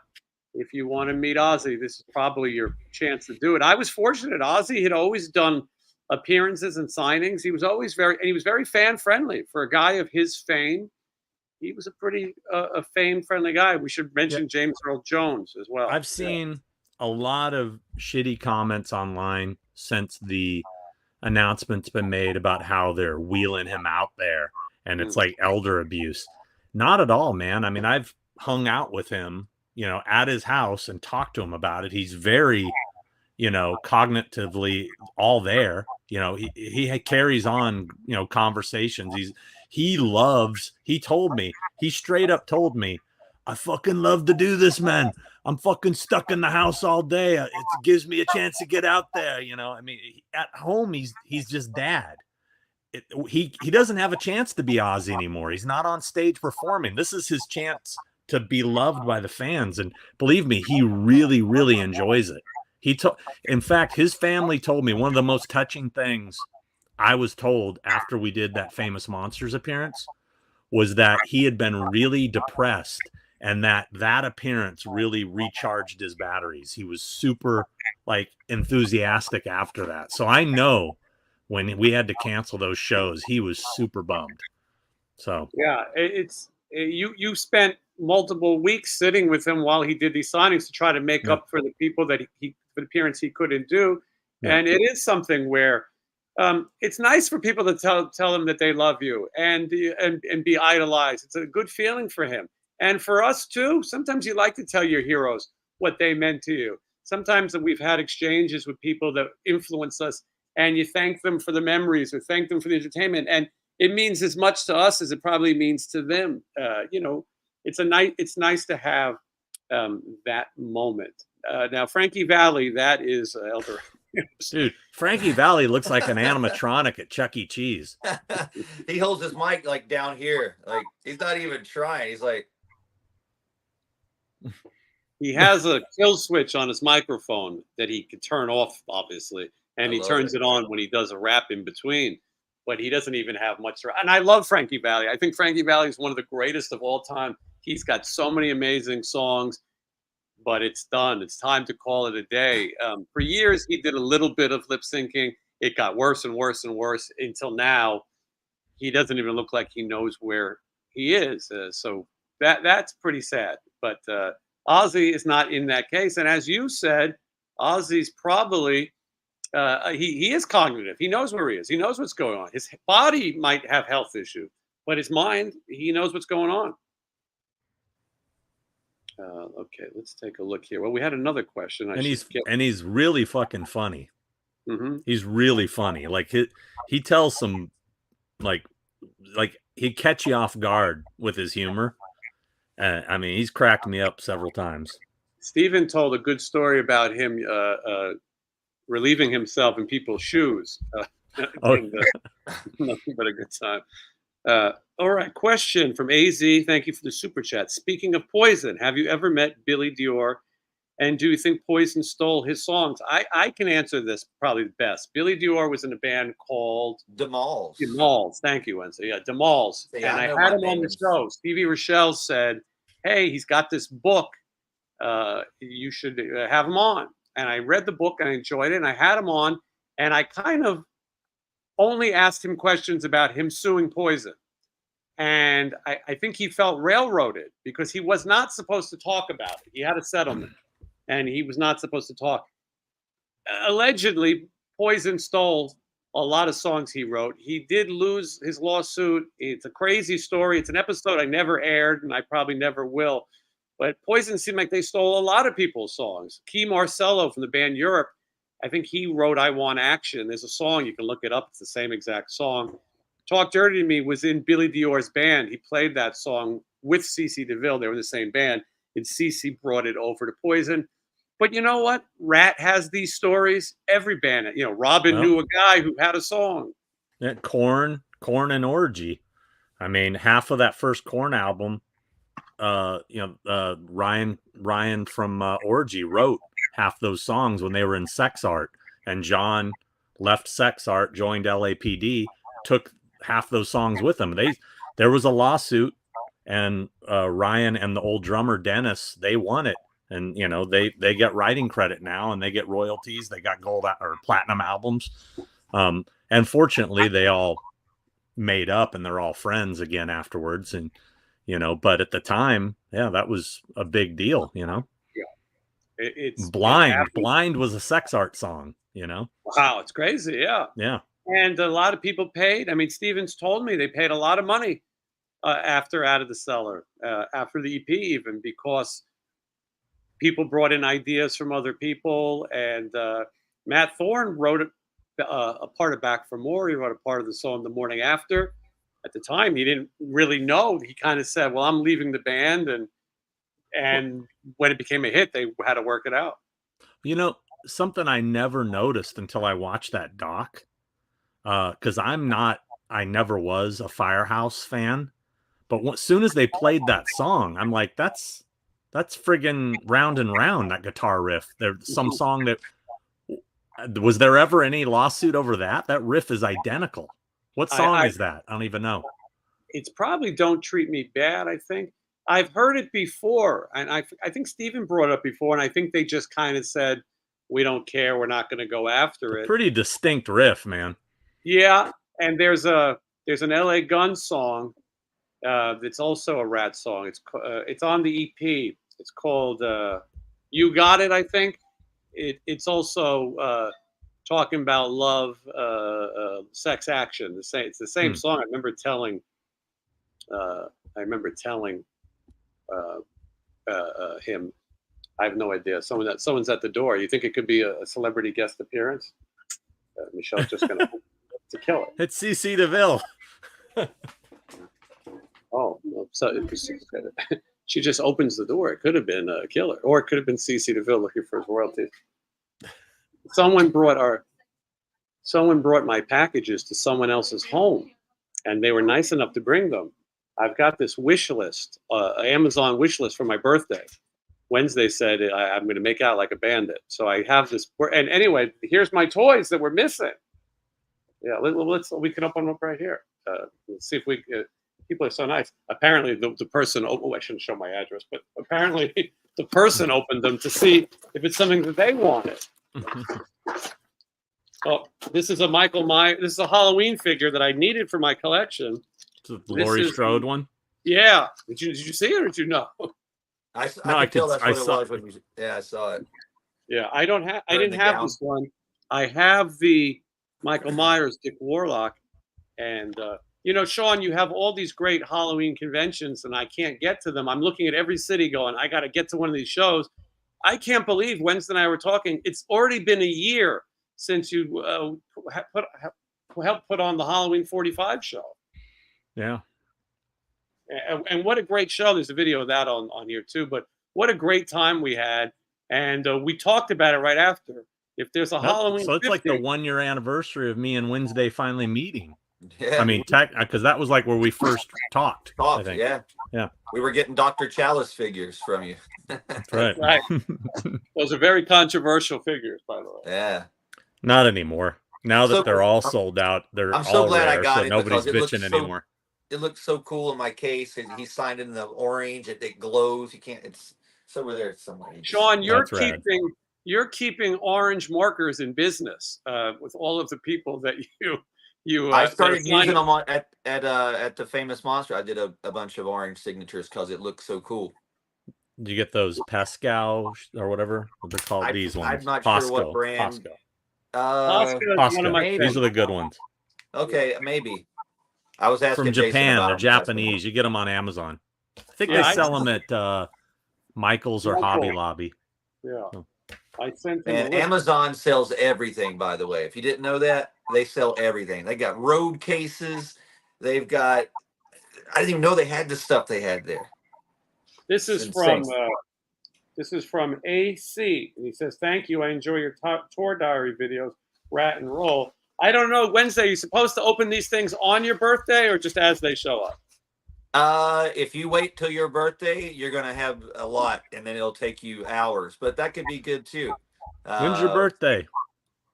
if you want to meet Ozzy, this is probably your chance to do it. I was fortunate. Ozzy had always done appearances and signings. He was always very fan friendly for a guy of his fame. he was a pretty a fame-friendly guy. We should mention James Earl Jones as well. I've seen a lot of shitty comments online since the announcement's been made about how they're wheeling him out there and it's like elder abuse. Not at all, man. I mean, I've hung out with him, at his house and talked to him about it. He's very, cognitively all there. He carries on, conversations. He told me, he straight up told me, I fucking love to do this, man. I'm fucking stuck in the house all day. It gives me a chance to get out there. I mean, at home, he's just dad. He doesn't have a chance to be Ozzy anymore. He's not on stage performing. This is his chance to be loved by the fans. And believe me, he really, really enjoys it. In fact, his family told me one of the most touching things I was told after we did that Famous Monsters appearance was that he had been really depressed and that appearance really recharged his batteries. He was super enthusiastic after that. So I know when we had to cancel those shows, he was super bummed. So yeah, you spent multiple weeks sitting with him while he did these signings to try to make up for the people that for the appearance he couldn't do. Yeah. And it is something where it's nice for people to tell him that they love you and be idolized. It's a good feeling for him. And for us too, sometimes you like to tell your heroes what they meant to you. Sometimes we've had exchanges with people that influence us and you thank them for the memories or thank them for the entertainment. And it means as much to us as it probably means to them. It's nice to have that moment. Now, Frankie Valli, that is Elder. Dude, Frankie Valli looks like an animatronic at Chuck E. Cheese. He holds his mic down here. He's not even trying. He's like. He has a kill switch on his microphone that he can turn off, obviously. And he turns it on when he does a rap in between. But he doesn't even have much. And I love Frankie Valli. I think Frankie Valli is one of the greatest of all time. He's got so many amazing songs. But it's done. It's time to call it a day. For years, he did a little bit of lip syncing. It got worse and worse and worse until now. He doesn't even look like he knows where he is. So that's pretty sad. But Ozzy is not in that case. And as you said, Ozzy's probably he is cognitive. He knows where he is. He knows what's going on. His body might have health issues, but his mind, he knows what's going on. Okay, let's take a look here. Well, we had another question. He's really fucking funny. Mm-hmm. He's really funny. He tells some he'd catch you off guard with his humor. I mean, he's cracked me up several times. Steven told a good story about him relieving himself in people's shoes. Nothing but a good time. All right, question from AZ. Thank you for the super chat. Speaking of Poison, have you ever met Billy Dior? And do you think Poison stole his songs? I can answer this probably the best. Billy Dior was in a band called DeMalls. DeMalls. Thank you, Wednesday. Yeah, DeMalls. And I had him on the show. Stevie Rochelle said, hey, he's got this book. You should have him on. And I read the book and I enjoyed it. And I had him on. And I kind of only asked him questions about him suing Poison. And I think he felt railroaded because he was not supposed to talk about it. He had a settlement and he was not supposed to talk. Allegedly, Poison stole a lot of songs he wrote. He did lose his lawsuit. It's a crazy story. It's an episode I never aired and I probably never will. But Poison seemed like they stole a lot of people's songs. Key Marcello from the band Europe, I think he wrote I Want Action. There's a song, you can look it up. It's the same exact song. Talk Dirty to Me was in Billy Dior's band. He played that song with CeCe DeVille. They were in the same band. And CeCe brought it over to Poison. But you know what? RATT has these stories. Every band, Robin knew a guy who had a song. Yeah, Korn and Orgy. I mean, half of that first Korn album, Ryan from Orgy wrote half those songs when they were in Sex Art. And John left Sex Art, joined LAPD, took half those songs with him. There was a lawsuit, and Ryan and the old drummer Dennis, they won it, and they get writing credit now, and they get royalties. They got gold or platinum albums, and fortunately they all made up and they're all friends again afterwards. And you know, but at the time, yeah, that was a big deal, you know. Yeah, it's Blind was a sex art song, you know. Wow, it's crazy. Yeah, Yeah. and a lot of people paid. I mean, Stevens told me they paid a lot of money after Out of the Cellar, after the EP, even because people brought in ideas from other people, and Matt Thorne wrote a part of Back for More. He wrote a part of the song The Morning After. At the time, he didn't really know. He kind of said, "Well, I'm leaving the band," and when it became a hit, they had to work it out. You know, something I never noticed until I watched that doc, because I never was a Firehouse fan, but as soon as they played that song, I'm like, that's friggin' Round and Round, that guitar riff. There's some song that, was there ever any lawsuit over that? That riff is identical. What song is that? I don't even know. It's probably Don't Treat Me Bad, I think. I've heard it before, and I think Steven brought it up before, and I think they just kind of said, "We don't care. We're not going to go after it." Pretty distinct riff, man. Yeah, and there's an LA Gun song that's also a RATT song. It's on the EP. It's called "You Got It," I think. It's also talking about love, sex action. It's the same song. I remember telling him, I have no idea. Someone's at the door. You think it could be a celebrity guest appearance? Michelle's just gonna to kill it. It's CC DeVille. Oh, so she just opens the door. It could have been a killer, or it could have been CC DeVille looking for his royalties. Someone brought my packages to someone else's home, and they were nice enough to bring them. I've got this wish list, Amazon wish list for my birthday. Wednesday said I'm going to make out like a bandit. So I have this. And anyway, here's my toys that we're missing. Yeah, we can open them up right here. Let's see if we. People are so nice. Apparently, the person. Oh, I shouldn't show my address, but apparently the person opened them to see if it's something that they wanted. Oh, this is a Michael Myers. This is a Halloween figure that I needed for my collection. The Laurie Strode one. Yeah. Did you see it or did you know? I could tell that's what it was when you. Yeah, I saw it. Yeah, I didn't have this one. I have the Michael Myers, Dick Warlock, and Sean, you have all these great Halloween conventions, and I can't get to them. I'm looking at every city, going, I got to get to one of these shows. I can't believe Wednesday and I were talking. It's already been a year since you helped put on the Halloween 45 show. Yeah. And what a great show. There's a video of that on here too, but what a great time we had. And we talked about it right after. If there's a Halloween, so it's 50, like the 1 year anniversary of me and Wednesday finally meeting. Yeah. I mean, because that was like where we first talked. I think. Yeah. We were getting Dr. Chalice figures from you. That's right. Right. Those are very controversial figures, by the way. Yeah. Not anymore. Now that they're all sold out, I'm so glad rare, I got so it. Nobody's bitching anymore. It looks so cool in my case, and he signed in the orange. It glows. You can't. It's over there somewhere. Sean, you're keeping orange markers in business with all of the people that you. I started using them at the Famous Monster. I did a bunch of orange signatures because it looks so cool. Did you get those Pascal or whatever they're called? These ones. I'm not sure what brand. Pascal. These are the good ones. Okay, maybe. I was asking from Japan. Jason They're Japanese. You get them on Amazon. I think they sell them at Michael's or Hobby Lobby. Yeah. I sent them. And Amazon sells everything, by the way. If you didn't know that, they sell everything. They got road cases. They've got. I didn't even know they had the stuff they had there. This is from AC, and he says, "Thank you. I enjoy your tour diary videos. Rat and roll." I don't know. Wednesday, you're supposed to open these things on your birthday or just as they show up? If you wait till your birthday, you're gonna have a lot, and then it'll take you hours. But that could be good too. When's your birthday?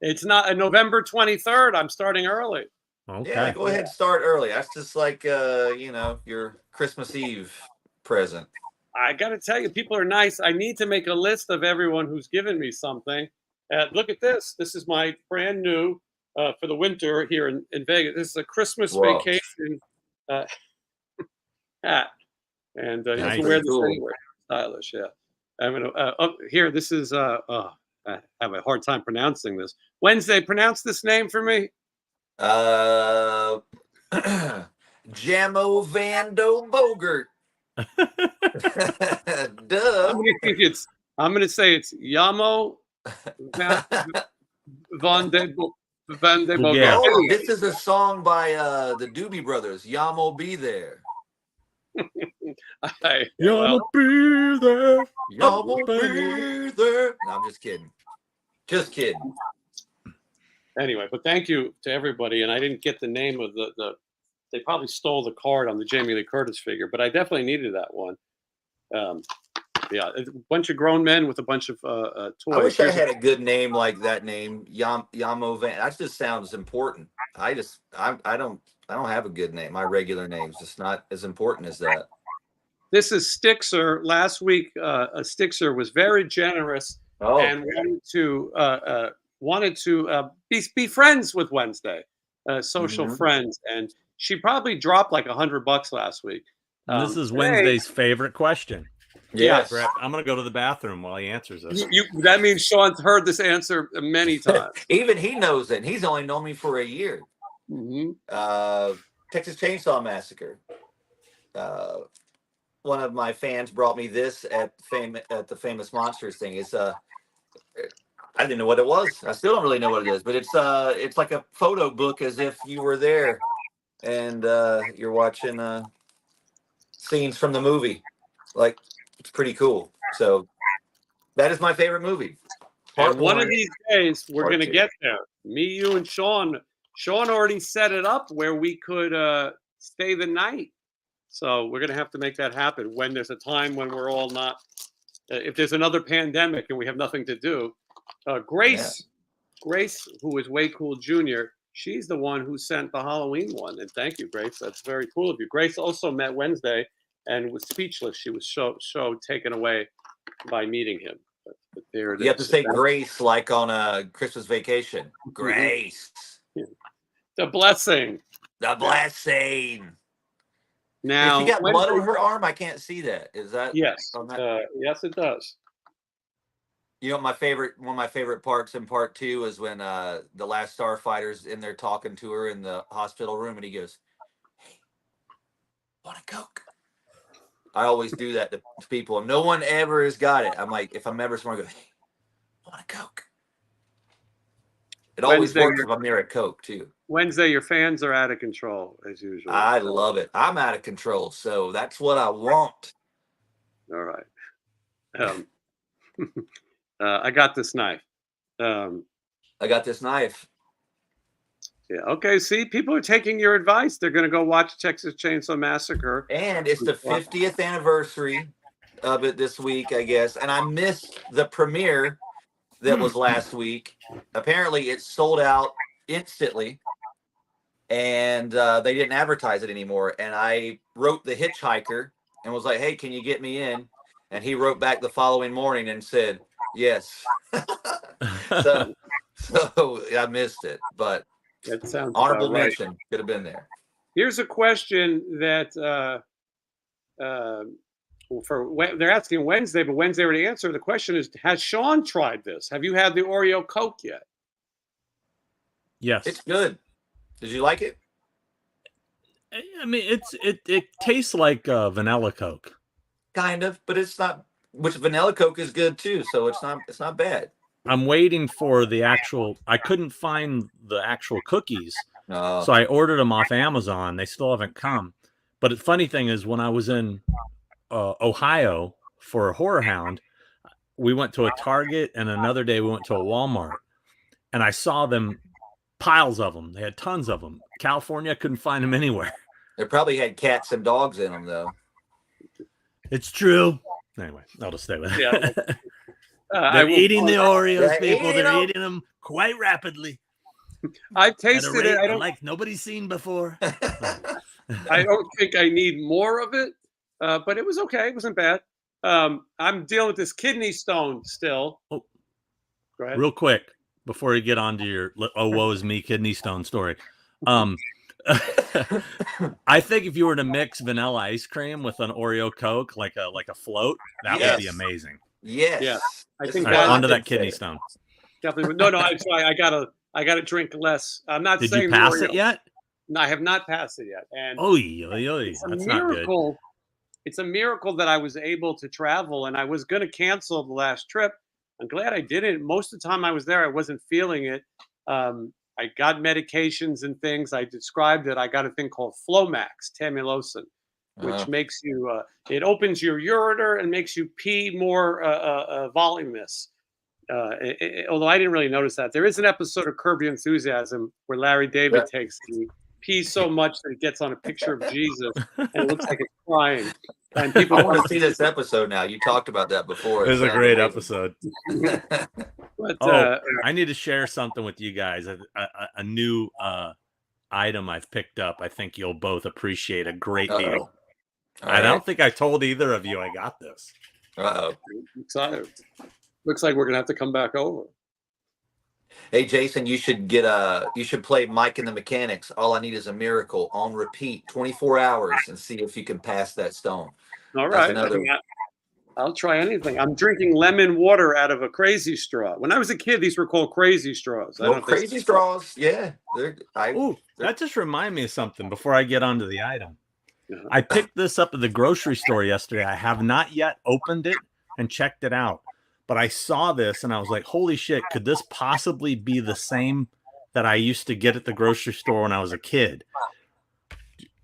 It's not November 23rd. I'm starting early. Okay. Yeah, go ahead and start early. That's just like your Christmas Eve present. I got to tell you, people are nice. I need to make a list of everyone who's given me something. Look at this. This is my brand new for the winter here in Vegas. This is a Christmas vacation hat. and you Nice. can wear this Cool. anywhere. Stylish, yeah. I'm gonna up here. This is I have a hard time pronouncing this. Wednesday, pronounce this name for me. Jamo Vando Bogert. Duh. I'm gonna say it's Yamo Van de Bogart. Yeah. Oh, this is a song by the Doobie Brothers. Yamo Be There. You'll be there. Yamo Be There. No, I'm just kidding. Just kidding. Anyway, but thank you to everybody. And I didn't get the name of the they probably stole the card on the Jamie Lee Curtis figure, but I definitely needed that one. Yeah, a bunch of grown men with a bunch of toys. I wish I had a good name like that name, Yamo Van. That just sounds important. I don't have a good name. My regular name's just not as important as that. This is Stixer. Last week, Stixer was very generous and wanted to be friends with Wednesday, social friends, and she probably dropped like $100 last week. This is Wednesday's favorite question. Yes. Brett, I'm going to go to the bathroom while he answers this. That means Sean's heard this answer many times. Even he knows it. He's only known me for a year. Texas Chainsaw Massacre. One of my fans brought me this at the Famous Monsters thing. It's I didn't know what it was. I still don't really know what it is, but it's like a photo book as if you were there and you're watching scenes from the movie. Like, it's pretty cool. So that is my favorite movie. And one of these days, we're going to get there. Me, you, and Sean. Sean already set it up where we could stay the night. So we're going to have to make that happen when there's a time when we're all not, if there's another pandemic and we have nothing to do. Grace, who is Way Cool Jr., she's the one who sent the Halloween one. And thank you, Grace. That's very cool of you. Grace also met Wednesday and was speechless. She was so taken away by meeting him. But there it is. You have to say grace like on a Christmas Vacation. Grace. The blessing. The blessing. Now, she got blood on her arm. I can't see that. Is that yes? that? Yes, it does. You know, one of my favorite parts in part 2 is when the last Starfighter's in there talking to her in the hospital room, and he goes, "Hey, want a Coke?" I always do that to people, and no one ever has got it. I'm like, if I'm ever somewhere, I go, "Hey, want a Coke?" It always works if I'm near a Coke too. Wednesday, your fans are out of control as usual. I love it. I'm out of control, so that's what I want. All right. I got this knife. I got this knife. Yeah. Okay. See, people are taking your advice. They're going to go watch Texas Chainsaw Massacre. And it's the 50th anniversary of it this week, I guess. And I missed the premiere that was last week. Apparently, it sold out instantly. And they didn't advertise it anymore. And I wrote the hitchhiker and was like, "Hey, can you get me in?" And he wrote back the following morning and said, "Yes." so I missed it, but that sounds honorable right. mention could have been there. Here's a question that they're asking Wednesday, but Wednesday already answered. The question is, has Sean tried this? Have you had the Oreo Coke yet? Yes. It's good. Did you like it? I mean, it tastes like vanilla Coke. Kind of, but it's not. Which vanilla Coke is good too, so it's not bad. I'm waiting for the actual. I couldn't find the actual cookies, No. so I ordered them off Amazon. They still haven't come. But the funny thing is, when I was in Ohio for a Horror Hound, we went to a Target, and another day we went to a Walmart, and I saw them. Piles of them. They had tons of them. California couldn't find them anywhere. They probably had cats and dogs in them, though. It's true. Anyway, I'll just stay with it. Yeah. They're eating the Oreos, They're people. eating They're them. eting them quite rapidly. I've tasted it. I don't like nobody's seen before. I don't think I need more of it, but it was okay. It wasn't bad. I'm dealing with this kidney stone still. Oh, go ahead. Real quick before you get on to your "oh woe is me" kidney stone story. I think if you were to mix vanilla ice cream with an Oreo Coke, like a float, that would be Yes. amazing. Yes. Yeah. I This think is All right, what I've onto been that kidney saying. stone. definitely. No, I'm sorry. I gotta drink less. I'm not Did saying you the pass Oreo. it yet? No, I have not passed it yet. And Oy, oy, oy. it's a That's not good. miracle. It's a miracle that I was able to travel, and I was going to cancel the last trip. I'm glad I didn't. Most of the time I was there, I wasn't feeling it. I got medications and things. I described it. I got a thing called Flomax, Tamsulosin, which makes you, it opens your ureter and makes you pee more voluminous. Although I didn't really notice that. There is an episode of Curb Your Enthusiasm where Larry David takes the pees so much that it gets on a picture of Jesus and it looks like it's crying. And people I want to see this episode now. You talked about that before. It was a great episode. But, I need to share something with you guys. A new item I've picked up. I think you'll both appreciate a great deal. I don't think I told either of you I got this. excited. Looks like we're gonna have to come back over. Hey Jason, you should play Mike and the Mechanics. All I Need Is a Miracle on repeat, 24 hours, and see if you can pass that stone. All right, I'll try anything. I'm drinking lemon water out of a crazy straw. When I was a kid, these were called crazy straws. Well, crazy straws, yeah. That just reminded me of something before I get onto the item. I picked this up at the grocery store yesterday. I have not yet opened it and checked it out, but I saw this and I was like, holy shit, could this possibly be the same that I used to get at the grocery store when I was a kid?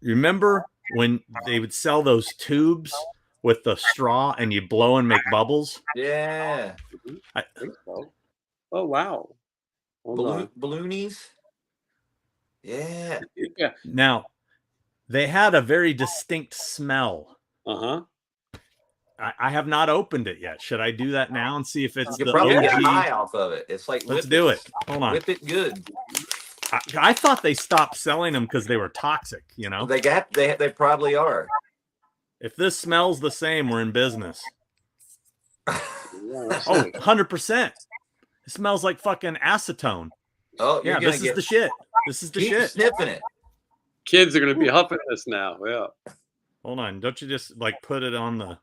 Remember when they would sell those tubes with the straw and you blow and make bubbles? Yeah. I think so. Oh, wow. Balloonies? Yeah. Yeah. Now, they had a very distinct smell. Uh-huh. I have not opened it yet. Should I do that now and see if it's You the probably OG? get high off of it. It's like Let's do it. Hold on. Whip it good. I thought they stopped selling them because they were toxic, you know? They probably are. If this smells the same, we're in business. Oh, 100%. It smells like fucking acetone. Oh, yeah, this is the shit. This is the shit. Sniffing it. Kids are going to be huffing this now. Yeah. Hold on. Don't you just like put it on the...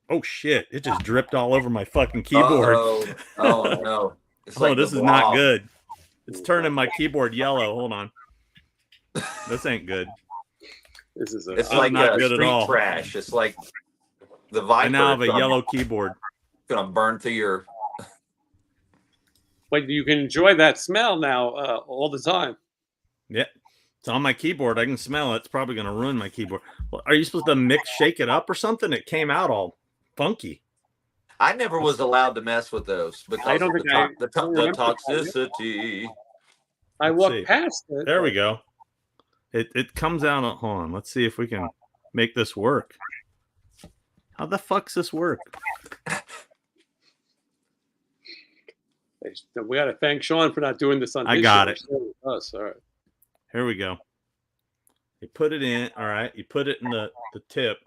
Oh, shit. It just dripped all over my fucking keyboard. Oh, no. This is not good. It's turning my keyboard yellow. Hold on. This ain't good. It's like not good at street all. trash. It's like the Viper. I now have a yellow keyboard. It's going to burn through your... But you can enjoy that smell now all the time. Yeah. It's on my keyboard. I can smell it. It's probably going to ruin my keyboard. Well, are you supposed to shake it up or something? It came out all funky. I never was allowed to mess with those because I don't of think the toxicity. I walked past it. There we go. It comes out. Hold on. Let's see if we can make this work. How the fuck's this work? We got to thank Sean for not doing this on his I got show. it. Us. All right. Here we go. You put it in. All right. You put it in the tip.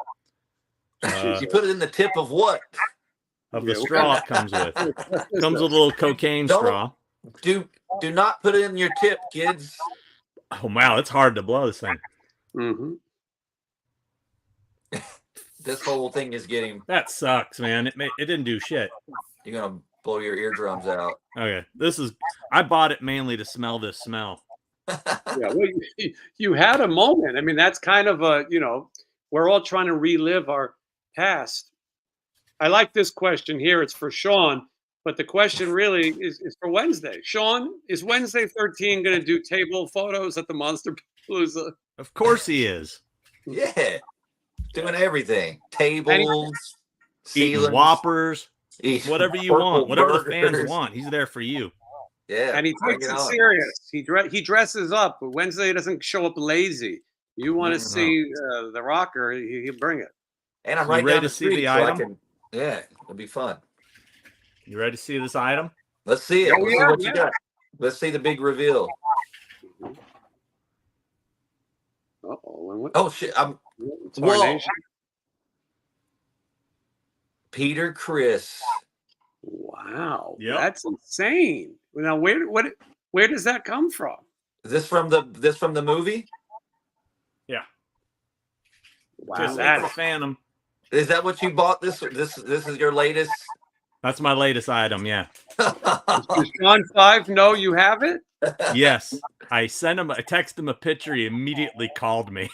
You put it in the tip of what? Of the straw it comes with. Comes with a little cocaine straw. Do not put it in your tip, kids. Oh, wow. It's hard to blow this thing. Mm-hmm. This whole thing is getting... That sucks, man. It didn't do shit. You're going to blow your eardrums out. Okay. I bought it mainly to smell this smell. Yeah, well, you had a moment. I mean, that's kind of we're all trying to relive our past. I like this question here. It's for Sean, but the question really is for Wednesday. Sean, is Wednesday 13 going to do table photos at the Monster Palooza? Of course he is. Yeah. Doing everything. Tables, eating Whoppers, whatever you want, whatever the fans want. He's there for you. Yeah, and he takes it serious. He dresses up. But Wednesday doesn't show up lazy. You want to see the rocker? He'll bring it. And I'm right ready to see the item. Yeah, it'll be fun. You ready to see this item? Let's see it. Let's see what you got. Let's see the big reveal. Oh shit! Whoa. Peter Criss. Wow, yep. That's insane. Now, where does that come from? Is this from the movie? Yeah. Wow, Just like the Phantom. Is that what you bought? This is your latest? That's my latest item. Yeah. Does Sean 5 know you have it? Yes. I texted him a picture. He immediately called me.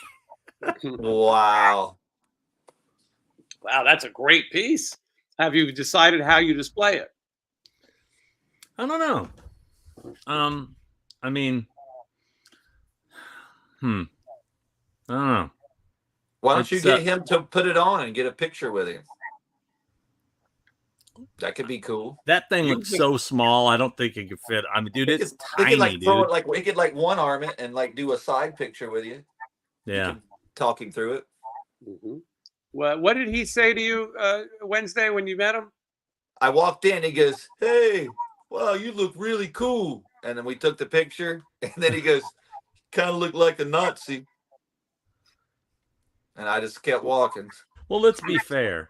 Wow. Wow, that's a great piece. Have you decided how you display it? I don't know. I mean, I don't know. Why don't you get him to put it on and get a picture with him? That could be cool. That thing looks so small. I don't think it could fit. I mean, dude, it's tiny, he could dude. throw it he could one arm it and do a side picture with you. Yeah. You can talk him through it. Mm-hmm. Well, what did he say to you Wednesday when you met him? I walked in. He goes, "Hey, wow, you look really cool." And then we took the picture. And then he goes, "Kind of look like a Nazi." And I just kept walking. Well, let's be fair.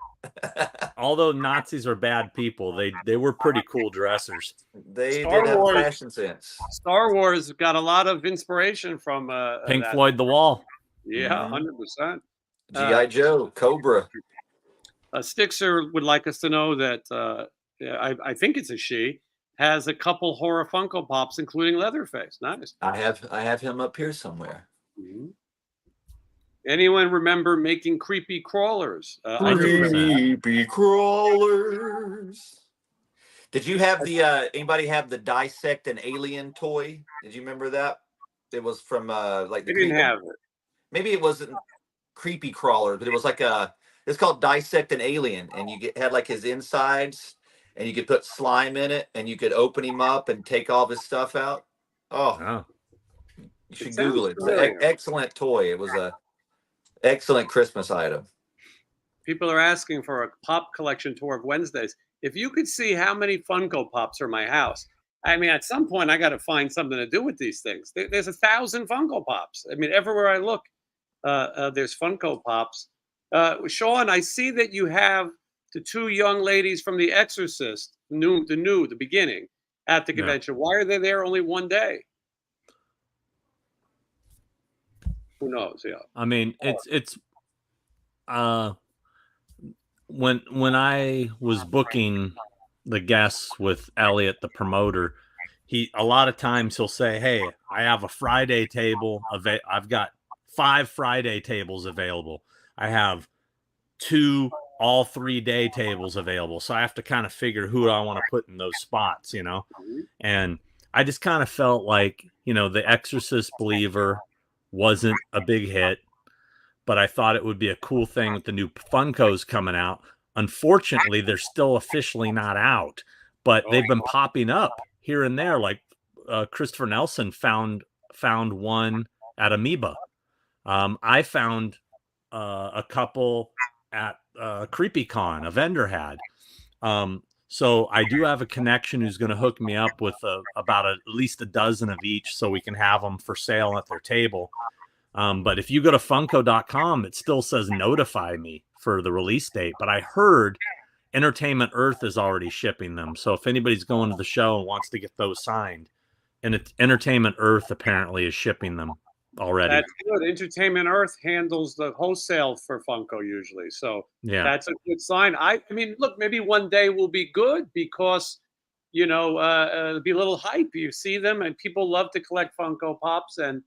Although Nazis are bad people, they were pretty cool dressers. They did have fashion sense. Star Wars got a lot of inspiration from Pink Floyd, The Wall. Yeah, 100%. G.I. Joe, Cobra. Stixer would like us to know that I think it's a she has a couple horror Funko Pops, including Leatherface. Nice. I have him up here somewhere. Mm-hmm. Anyone remember making creepy crawlers? Creepy crawlers. Did you have anybody have the Dissect an Alien toy? Did you remember that? It was from I didn't have it. Maybe it wasn't creepy crawler, but it was it's called Dissect an Alien, and you had his insides, and you could put slime in it, and you could open him up and take all of his stuff out. Oh. You should Google it. It's an excellent toy. It was a excellent Christmas item. People are asking for a pop collection tour of Wednesdays. If you could see how many Funko Pops are in my house, I mean, at some point I got to find something to do with these things. There's 1,000 Funko Pops. I mean, everywhere I look, there's Funko Pops. Sean, I see that you have the two young ladies from The Exorcist, the beginning, at the convention. Yeah. Why are they there only one day? Who knows? Yeah. I mean, it's when I was booking the guests with Elliot, the promoter, a lot of times he'll say, "Hey, I have a Friday table. I've got 5 Friday tables available. I have 2 all 3-day tables available. So I have to kind of figure who I want to put in those spots, you know." And I just kind of felt like, The Exorcist Believer wasn't a big hit, but I thought it would be a cool thing with the new Funkos coming out. Unfortunately, they're still officially not out, but they've been popping up here and there. Like Christopher Nelson found one at Amoeba. I found a couple at CreepyCon, a vendor had. So I do have a connection who's going to hook me up with about at least a dozen of each so we can have them for sale at their table. But if you go to Funko.com, it still says notify me for the release date. But I heard Entertainment Earth is already shipping them. So if anybody's going to the show and wants to get those signed, and Entertainment Earth apparently is shipping them already. That's good. Entertainment Earth handles the wholesale for Funko usually. So yeah, that's a good sign. I mean, look, maybe one day will be good because, it'll be a little hype. You see them and people love to collect Funko Pops. And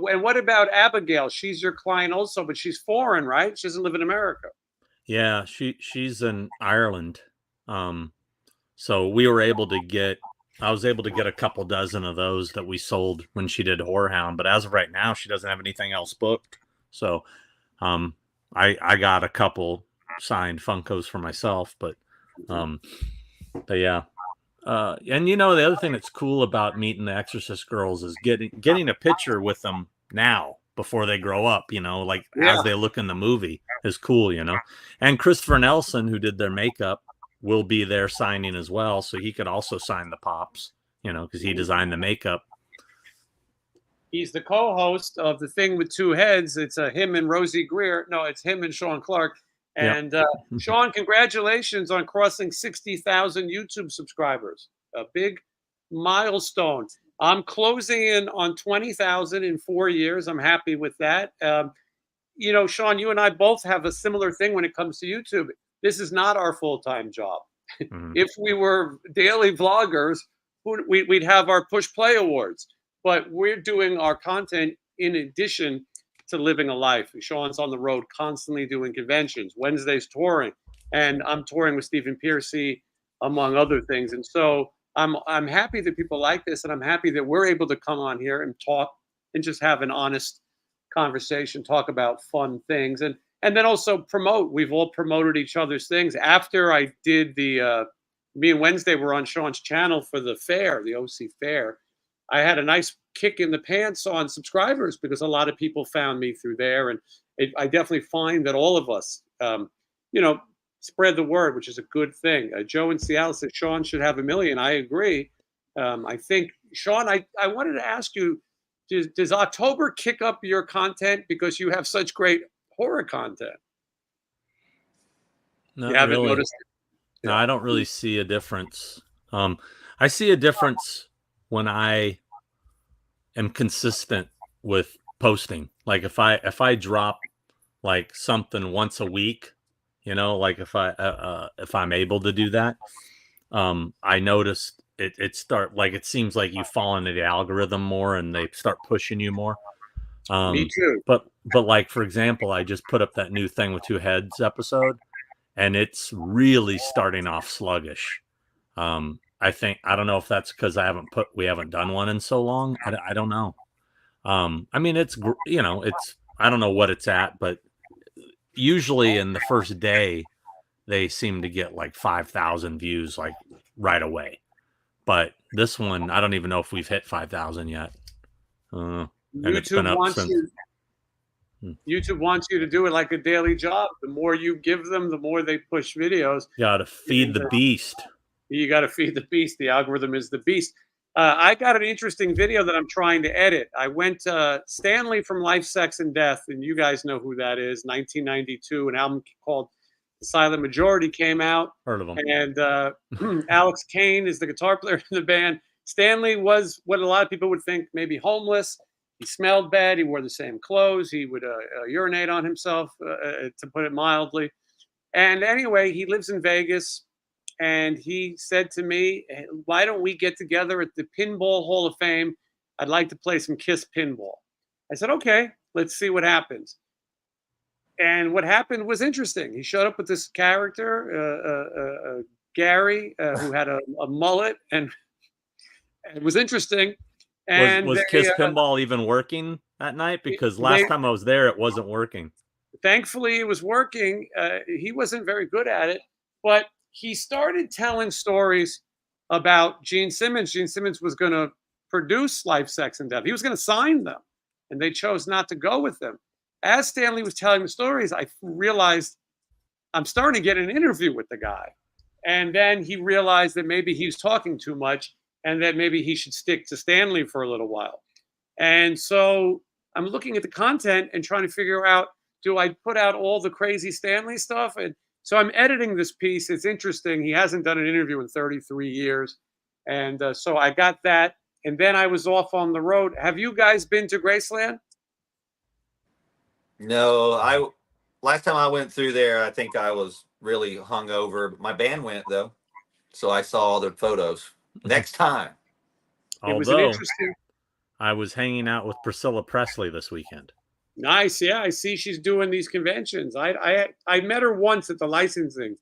what about Abigail? She's your client also, but she's foreign, right? She doesn't live in America. Yeah, she's in Ireland. So we were able to I was able to get a couple dozen of those that we sold when she did Whorehound, but as of right now, she doesn't have anything else booked. So, I got a couple signed Funkos for myself, but yeah. And the other thing that's cool about meeting the Exorcist girls is getting a picture with them now before they grow up, as they look in the movie is cool, And Christopher Nelson, who did their makeup, will be there signing as well. So he could also sign the Pops, because he designed the makeup. He's the co-host of The Thing with Two Heads. It's him and Rosie Greer. No, it's him and Sean Clark. And Sean, congratulations on crossing 60,000 YouTube subscribers. A big milestone. I'm closing in on 20,000 in 4 years. I'm happy with that. You know, Sean, you and I both have a similar thing when it comes to YouTube. This is not our full-time job. Mhm. If we were daily vloggers, we'd have our push play awards, but we're doing our content in addition to living a life. Sean's on the road constantly doing conventions, Wednesdays touring, and I'm touring with Stephen Piercy, among other things. And so I'm happy that people like this, and I'm happy that we're able to come on here and talk and just have an honest conversation, talk about fun things, and then also promote. We've all promoted each other's things. After I did the me and Wednesday were on Sean's channel for the fair, the OC fair. I had a nice kick in the pants on subscribers because a lot of people found me through there, and I definitely find that all of us, you know, spread the word, which is a good thing. Joe in Seattle said Sean should have 1 million. I agree. I think Sean, I wanted to ask you, does October kick up your content because you have such great horror content? Not You haven't really. noticed it? No, I don't really see a difference. I see a difference when I am consistent with posting. Like if I drop like something once a week, you know, like if I'm able to do that, I noticed it seems like you fall into the algorithm more and they start pushing you more. Me too. But like for example, I just put up that new Thing with Two Heads episode, and it's really starting off sluggish. I don't know if that's because we haven't done one in so long. I don't know. I mean, I don't know what it's at, but usually in the first day, they seem to get like 5,000 views like right away. But this one, I don't even know if we've hit 5,000 yet. And it's been up since. YouTube wants you to do it like a daily job. The more you give them, the more they push videos. You got to feed the beast. You got to feed the beast. The algorithm is the beast. I got an interesting video that I'm trying to edit. I went Stanley from Life, Sex, and Death, and you guys know who that is. 1992, an album called The Silent Majority came out. Heard of them. And Alex Kane is the guitar player in the band. Stanley was what a lot of people would think maybe homeless. He smelled bad. He wore the same clothes. He would urinate on himself, to put it mildly. And anyway, he lives in Vegas. And he said to me, hey, why don't we get together at the Pinball Hall of Fame? I'd like to play some Kiss pinball. I said, okay, let's see what happens. And what happened was interesting. He showed up with this character, Gary, who had a mullet, and it was interesting. And was Kiss Pinball even working that night? Because last time I was there, it wasn't working. Thankfully, it was working. He wasn't very good at it, but he started telling stories about Gene Simmons. Gene Simmons was going to produce Life, Sex, and Death. He was going to sign them, and they chose not to go with them. As Stanley was telling the stories, I realized I'm starting to get an interview with the guy. And then he realized that maybe he was talking too much and that maybe he should stick to Stanley for a little while. And so I'm looking at the content and trying to figure out, do I put out all the crazy Stanley stuff? And so I'm editing this piece. It's interesting. He hasn't done an interview in 33 years. And so I got that. And then I was off on the road. Have you guys been to Graceland? No, last time I went through there, I think I was really hungover. My band went though, so I saw all the photos. Next time. It was an interesting. I was hanging out with Priscilla Presley this weekend. Nice, yeah. I see she's doing these conventions. I met her once at the licensing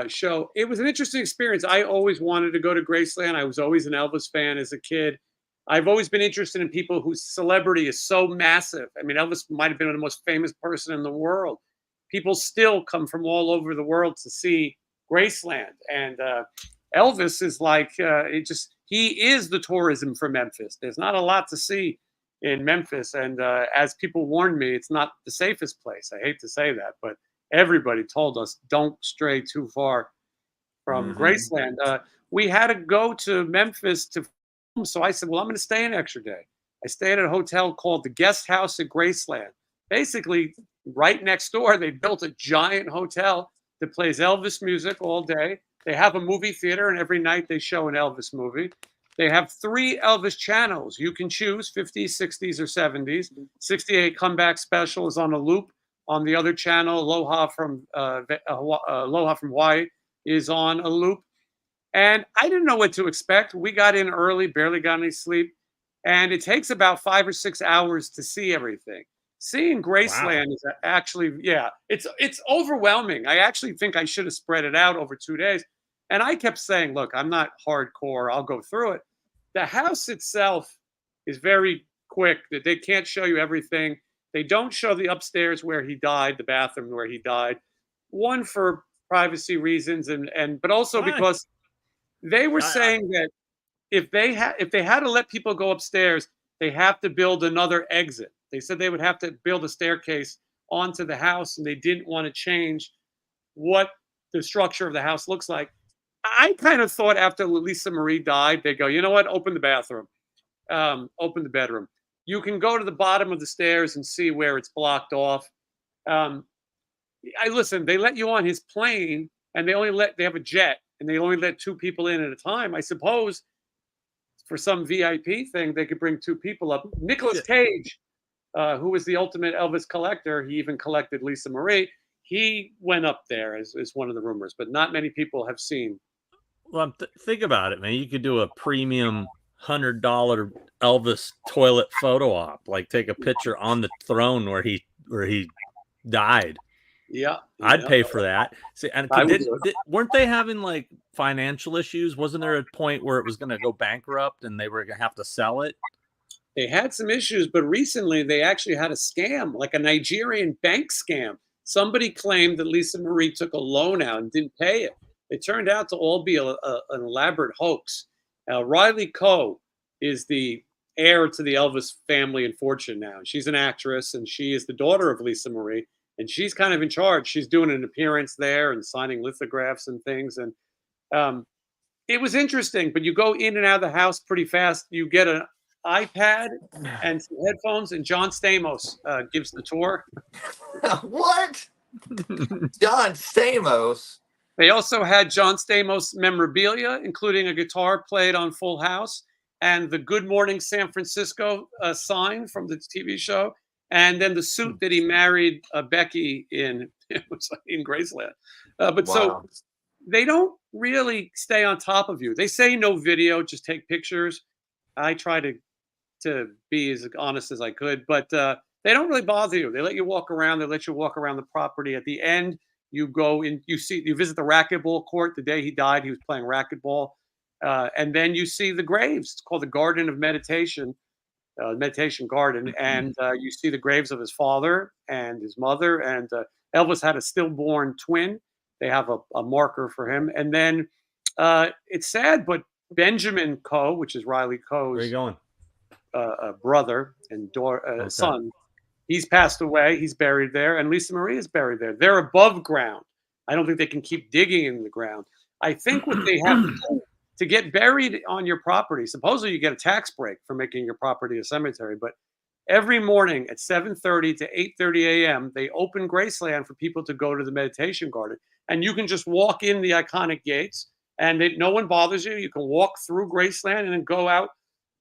show. It was an interesting experience. I always wanted to go to Graceland. I was always an Elvis fan as a kid. I've always been interested in people whose celebrity is so massive. I mean, Elvis might have been the most famous person in the world. People still come from all over the world to see Graceland. And Elvis is like, he is the tourism for Memphis. There's not a lot to see in Memphis. And as people warned me, it's not the safest place. I hate to say that, but everybody told us don't stray too far from Graceland. We had to go to Memphis to film, so I said, well, I'm going to stay an extra day. I stayed at a hotel called the Guest House at Graceland. Basically, right next door, they built a giant hotel that plays Elvis music all day. They have a movie theater, and every night they show an Elvis movie. They have 3 Elvis channels. You can choose 50s, 60s, or 70s. 68 Comeback Special is on a loop. On the other channel, Aloha from Hawaii is on a loop. And I didn't know what to expect. We got in early, barely got any sleep. And it takes about 5 or 6 hours to see everything. Seeing Graceland is actually, it's overwhelming. I actually think I should have spread it out over 2 days. And I kept saying, look, I'm not hardcore. I'll go through it. The house itself is very quick. They can't show you everything. They don't show the upstairs where he died, the bathroom where he died. One, for privacy reasons, but also because they were saying that if they had to let people go upstairs, they have to build another exit. They said they would have to build a staircase onto the house, and they didn't want to change what the structure of the house looks like. I kind of thought after Lisa Marie died, they go, you know what? Open the bathroom, open the bedroom. You can go to the bottom of the stairs and see where it's blocked off. Listen, they let you on his plane, and they have a jet, and they only let 2 people in at a time. I suppose for some VIP thing, they could bring 2 people up. Nicolas Cage, who was the ultimate Elvis collector, he even collected Lisa Marie. He went up there, as one of the rumors, but not many people have seen. Well, think about it, man. You could do a premium $100 Elvis toilet photo op, like take a picture on the throne where he died. Yeah, I'd pay for that. See, and weren't they having like financial issues? Wasn't there a point where it was going to go bankrupt and they were going to have to sell it? They had some issues, but recently they actually had a scam, like a Nigerian bank scam. Somebody claimed that Lisa Marie took a loan out and didn't pay it. It turned out to all be an elaborate hoax. Riley Coe is the heir to the Elvis family and fortune now. She's an actress, and she is the daughter of Lisa Marie, and she's kind of in charge. She's doing an appearance there and signing lithographs and things. And it was interesting, but you go in and out of the house pretty fast. You get an iPad and some headphones, and John Stamos gives the tour. What? John Stamos? They also had John Stamos memorabilia, including a guitar played on Full House and the Good Morning San Francisco sign from the TV show, and then the suit that he married Becky in Graceland. So they don't really stay on top of you. They say no video, just take pictures. I try to be as honest as I could, but they don't really bother you. They let you walk around. They let you walk around the property. At the end, you go in, you visit the racquetball court. The day he died, he was playing racquetball. And then you see the graves. It's called the Garden of Meditation, Meditation Garden. And you see the graves of his father and his mother. And Elvis had a stillborn twin. They have a marker for him. And then it's sad, but Benjamin Coe, which is Riley Coe's Where are you going? Brother and son, he's passed away. He's buried there, and Lisa Marie is buried there. They're above ground. I don't think they can keep digging in the ground. I think what they have to do to get buried on your property, supposedly you get a tax break for making your property a cemetery, but every morning at 7:30 to 8:30 a.m., they open Graceland for people to go to the meditation garden, and you can just walk in the iconic gates, and no one bothers you. You can walk through Graceland and then go out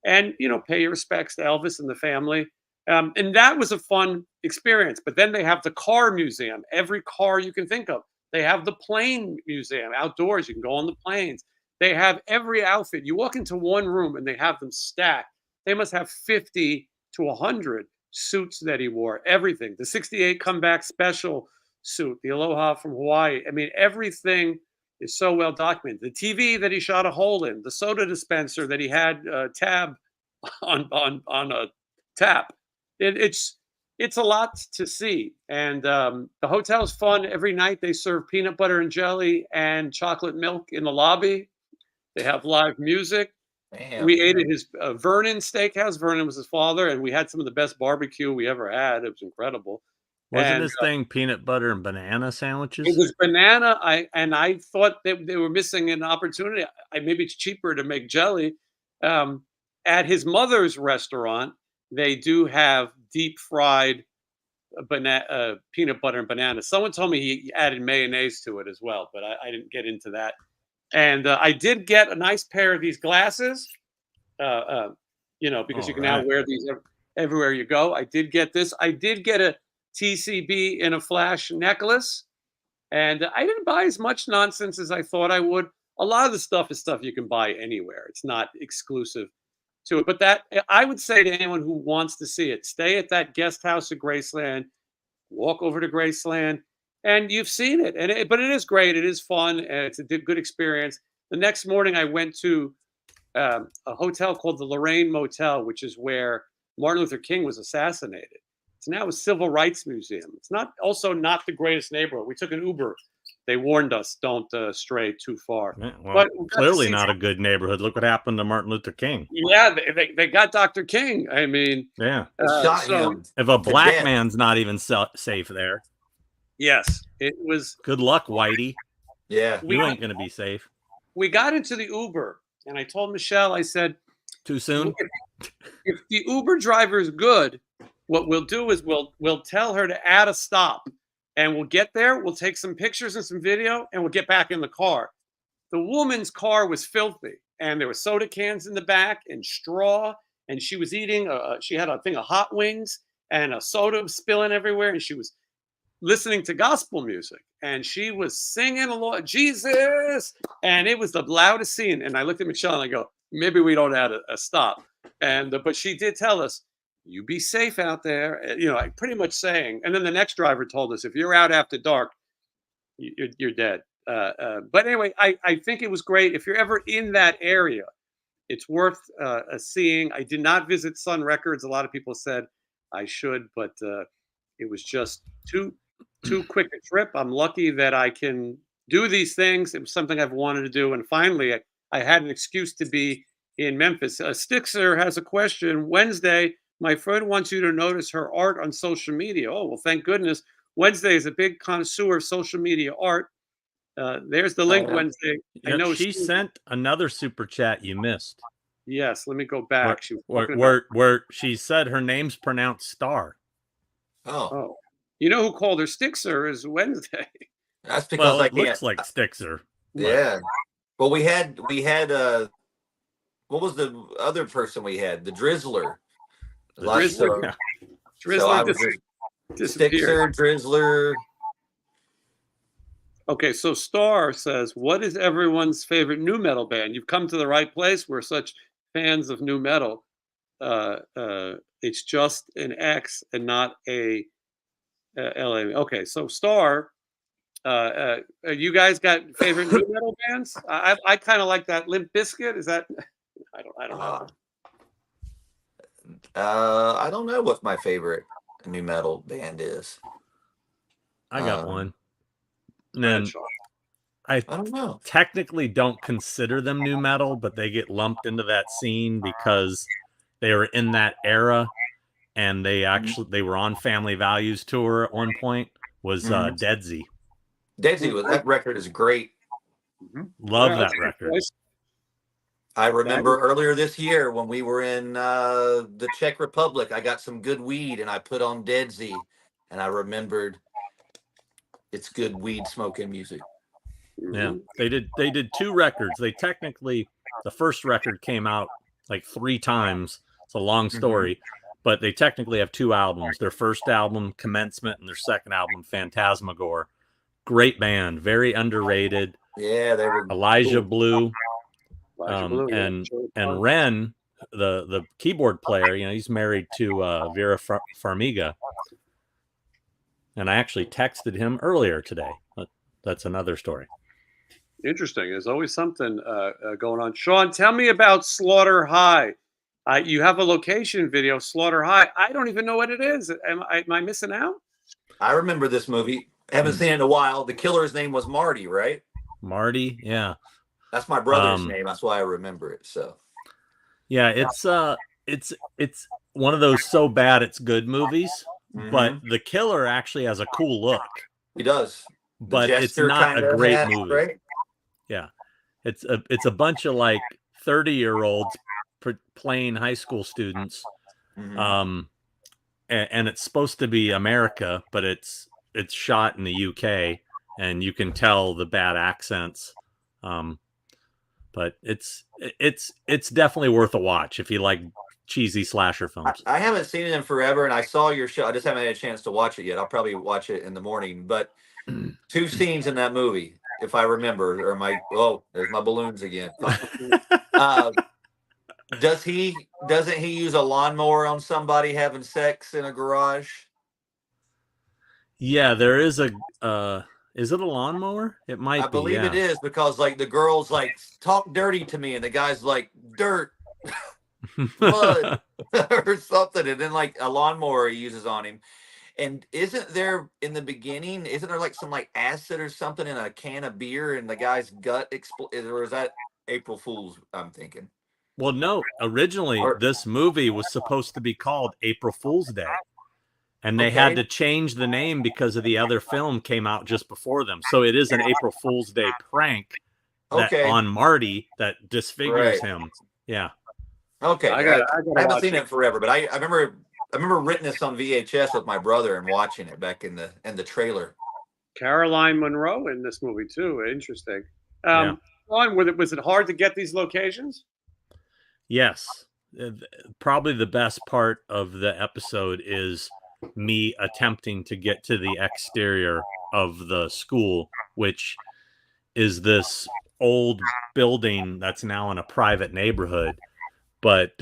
and pay your respects to Elvis and the family. And that was a fun experience. But then they have the car museum, every car you can think of. They have the plane museum outdoors. You can go on the planes. They have every outfit. You walk into one room and they have them stacked. They must have 50 to 100 suits that he wore, everything. The 68 Comeback Special suit, the Aloha from Hawaii. I mean, everything is so well documented. The TV that he shot a hole in, the soda dispenser that he had tab on a tap. It's a lot to see. And the hotel's fun. Every night they serve peanut butter and jelly and chocolate milk in the lobby. They have live music. Damn. We ate at his Vernon Steakhouse. Vernon was his father, and we had some of the best barbecue we ever had. It was incredible. Wasn't this thing peanut butter and banana sandwiches? It was banana. I thought they were missing an opportunity. Maybe it's cheaper to make jelly. At his mother's restaurant, they do have deep fried peanut butter and banana. Someone told me he added mayonnaise to it as well, but I didn't get into that. And I did get a nice pair of these glasses. because you All can now right. wear these everywhere you go. I did get this. I did get a TCB in a flash necklace, and I didn't buy as much nonsense as I thought I would. A lot of the stuff is stuff you can buy anywhere. It's not exclusive to it. But that I would say to anyone who wants to see it, stay at that guest house at Graceland, walk over to Graceland, and you've seen it. But it is great. It is fun, and it's a good experience. The next morning, I went to a hotel called the Lorraine Motel, which is where Martin Luther King was assassinated. It's now a civil rights museum. It's not the greatest neighborhood. We took an Uber. They warned us, don't stray too far. Yeah, well, But we got to clearly see not a good neighborhood. Look what happened to Martin Luther King. Yeah, they got Dr. King. I mean, Yeah. Shot so him. If a black death. man's not even safe there, yes, it was. good luck, Whitey. Yeah. You ain't going to be safe. We got into the Uber, and I told Michelle, I said, Too soon? if the Uber driver is good, what we'll do is we'll tell her to add a stop, and we'll get there. We'll take some pictures and some video, and we'll get back in the car. The woman's car was filthy, and there were soda cans in the back and straw, and she was eating. She had a thing of hot wings and a soda spilling everywhere, and she was listening to gospel music, and she was singing along, Jesus, and it was the loudest scene. And I looked at Michelle and I go, maybe we don't add a stop. And but she did tell us, you be safe out there, pretty much saying. And then the next driver told us, if you're out after dark, you're dead. But anyway, I think it was great. If you're ever in that area, it's worth seeing. I did not visit Sun Records. A lot of people said I should, but it was just too quick a trip. I'm lucky that I can do these things. It was something I've wanted to do. And finally, I had an excuse to be in Memphis. Stixer has a question. Wednesday, my friend wants you to notice her art on social media. Oh, well, thank goodness. Wednesday is a big connoisseur of social media art. There's the link, Wednesday. Yep, I know she sent another super chat you missed. Yes, let me go back. Where she said her name's pronounced Star. Oh. You know who called her Stixer is Wednesday. That's because it looks like Stixer. Yeah. Well, we had what was the other person we had? The Drizzler. Drizzler. Drizzler Stixer, Drizzler. Okay, so Star says, what is everyone's favorite new metal band? You've come to the right place. We're such fans of new metal. It's just an X and not a LA. Okay, so Star, you guys got favorite new metal bands? I kind of like that Limp Bizkit. Is that? I don't know. I don't know what my favorite new metal band is. I got one. And then I don't know. Technically don't consider them new metal, but they get lumped into that scene because they were in that era, and they were on Family Values tour at one point. Was Deadsy. That record is great. Love that record. I remember earlier this year when we were in the Czech Republic, I got some good weed and I put on Deadsy, and I remembered it's good weed smoking music. Yeah, they did two records. They technically, the first record came out like 3 times. It's a long story, but they technically have 2 albums. Their first album, Commencement, and their second album, Phantasmagore. Great band, very underrated. Yeah, they were Elijah Blue. Blue, and Ren, the keyboard player, he's married to Vera Farmiga. And I actually texted him earlier today. That's another story. Interesting. There's always something going on. Sean, tell me about Slaughter High. You have a location video, Slaughter High. I don't even know what it is. Am I missing out? I remember this movie. I haven't seen it in a while. The killer's name was Marty, right? Marty, yeah. That's my brother's name. That's why I remember it. So, yeah, it's one of those so bad it's good movies. But the killer actually has a cool look. He does, but it's not a great movie. Right? Yeah, it's a bunch of like 30-year-olds playing high school students, and it's supposed to be America, but it's shot in the UK, and you can tell the bad accents. but it's definitely worth a watch if you like cheesy slasher films. I haven't seen it in forever, and I saw your show. I just haven't had a chance to watch it yet. I'll probably watch it in the morning. But 2 scenes in that movie, if I remember, or there's my balloons again. Doesn't he use a lawnmower on somebody having sex in a garage? Yeah, there is a is it a lawnmower? It might I be. believe Yeah. it is, because like the girl's like, talk dirty to me, and the guy's like, dirt, mud, or something, and then like a lawnmower he uses on him. And isn't there in the beginning, isn't there like some like acid or something in a can of beer and the guy's gut explodes? Or is that April Fool's? I'm thinking. Well, no, originally this movie was supposed to be called April Fool's Day. And they had to change the name because of the other film came out just before them. So it is an April Fool's Day prank on Marty that disfigures him. Yeah. Okay. I haven't seen it forever, but I remember renting this on VHS with my brother and watching it back in the trailer. Caroline Munro in this movie too. Interesting. Ron, was it hard to get these locations? Yes. Probably the best part of the episode is me attempting to get to the exterior of the school, which is this old building that's now in a private neighborhood. But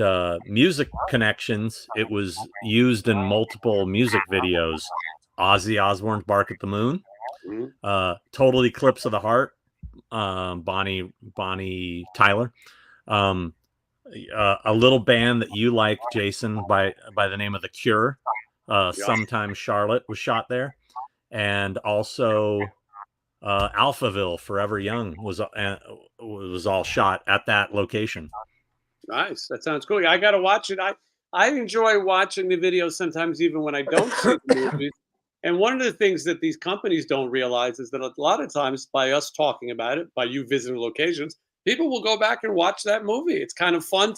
Music Connections, it was used in multiple music videos. Ozzy Osbourne's Bark at the Moon, Total Eclipse of the Heart, Bonnie Tyler, a little band that you like, Jason, by the name of The Cure. Sometimes Charlotte was shot there, and also Alphaville, Forever Young was all shot at that location. Nice. That sounds cool. I got to watch it. I enjoy watching the videos sometimes, even when I don't see the movies. And one of the things that these companies don't realize is that a lot of times, by us talking about it, by you visiting locations, people will go back and watch that movie. It's kind of fun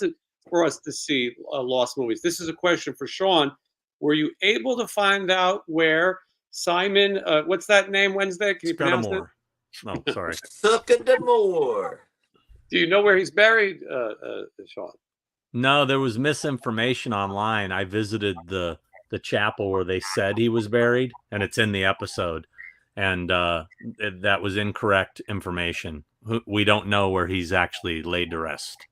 for us to see lost movies. This is a question for Sean. Were you able to find out where Simon, what's that name, Wednesday? Can you pronounce it? Oh, sorry. Succadamore. Do you know where he's buried, Sean? No, there was misinformation online. I visited the chapel where they said he was buried, and it's in the episode. And that was incorrect information. We don't know where he's actually laid to rest.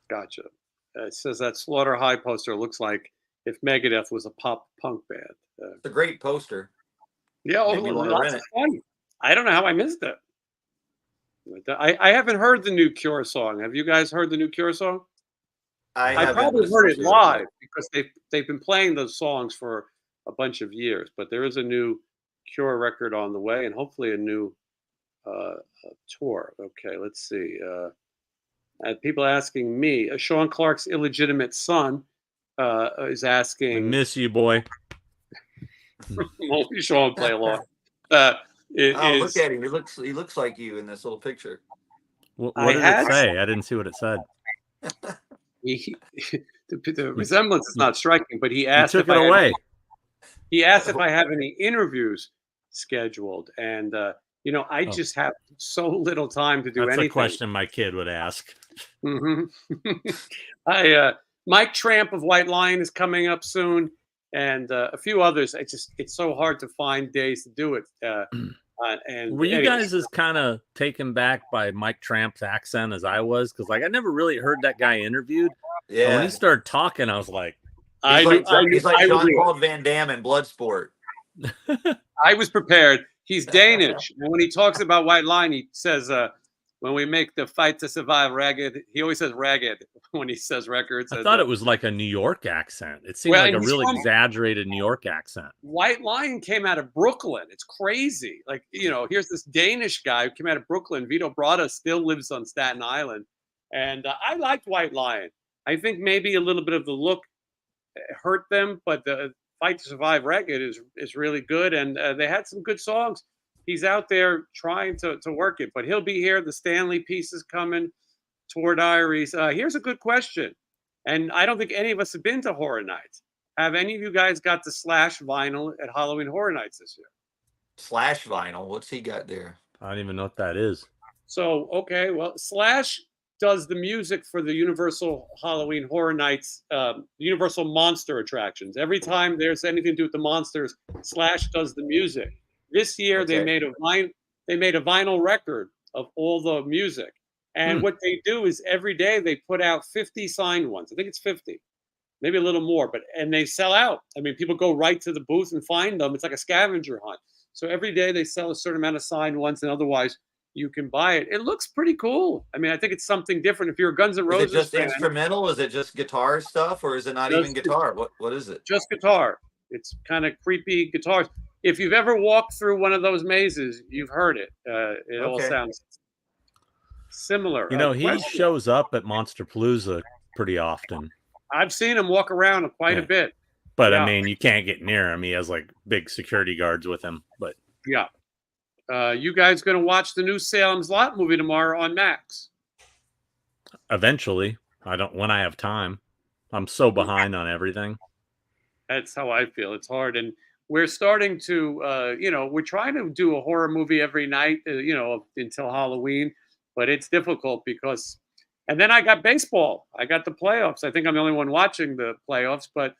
Gotcha. It says that Slaughter High poster looks like if Megadeth was a pop punk band. It's a great poster. Yeah, lots of fun. I don't know how I missed it. I haven't heard the new Cure song. Have you guys heard the new Cure song? I probably heard it live because they've been playing those songs for a bunch of years. But there is a new Cure record on the way, and hopefully a new tour. Okay, let's see. People asking me, Sean Clark's illegitimate son is asking. I miss you, boy. Won't Sean play along? Look at him. He looks like you in this little picture. What did it say? I didn't see what it said. The resemblance is not striking, but he asked if I away. He asked if I have any interviews scheduled, and I just have so little time to do anything. That's a question my kid would ask. Mike Tramp of White Lion is coming up soon, and a few others. It's so hard to find days to do it. And were you guys as kind of taken back by Mike Tramp's accent as I was? Because I never really heard that guy interviewed. Yeah. And when he started talking, I was like, he's like Jean-Claude Van Damme in Bloodsport. I was prepared. He's Danish, and when he talks about White Line, he says, "When we make the fight to survive ragged," he always says "ragged" when he says records. I thought it was like a New York accent. It seemed like a really exaggerated New York accent. White Lion came out of Brooklyn. It's crazy. Like, here's this Danish guy who came out of Brooklyn. Vito Bratta still lives on Staten Island, and I liked White Lion. I think maybe a little bit of the look hurt them, but the Fight to Survive record is really good, and they had some good songs. He's out there trying to work it, but he'll be here. The Stanley piece is coming. Tour Diaries. Here's a good question, and I don't think any of us have been to Horror Nights. Have any of you guys got the Slash vinyl at Halloween Horror Nights this year? Slash vinyl? What's he got there? I don't even know what that is. So, okay, well, Slash does the music for the Universal Halloween Horror Nights, Universal Monster attractions. Every time there's anything to do with the monsters, Slash does the music. This year they Okay. made a vinyl record of all the music. And what they do is every day they put out 50 signed ones. I think it's 50, maybe a little more, and they sell out. I mean, people go right to the booth and find them. It's like a scavenger hunt. So every day they sell a certain amount of signed ones, and otherwise you can buy it. It looks pretty cool. I mean, I think it's something different. If you're a Guns N' Is Roses it just fan, instrumental? Is it just guitar stuff, or is it not even guitar? What is it? just guitar. It's kind of creepy guitars. If you've ever walked through one of those mazes, you've heard it. It all sounds similar. You know, he shows up at Monsterpalooza pretty often. I've seen him walk around quite a bit. But I mean, you can't get near him. He has like big security guards with him. But yeah. You guys going to watch the new Salem's Lot movie tomorrow on Max? Eventually. When I have time. I'm so behind on everything. That's how I feel. It's hard. And we're starting to, we're trying to do a horror movie every night, until Halloween. But it's difficult because, and then I got baseball. I got the playoffs. I think I'm the only one watching the playoffs, but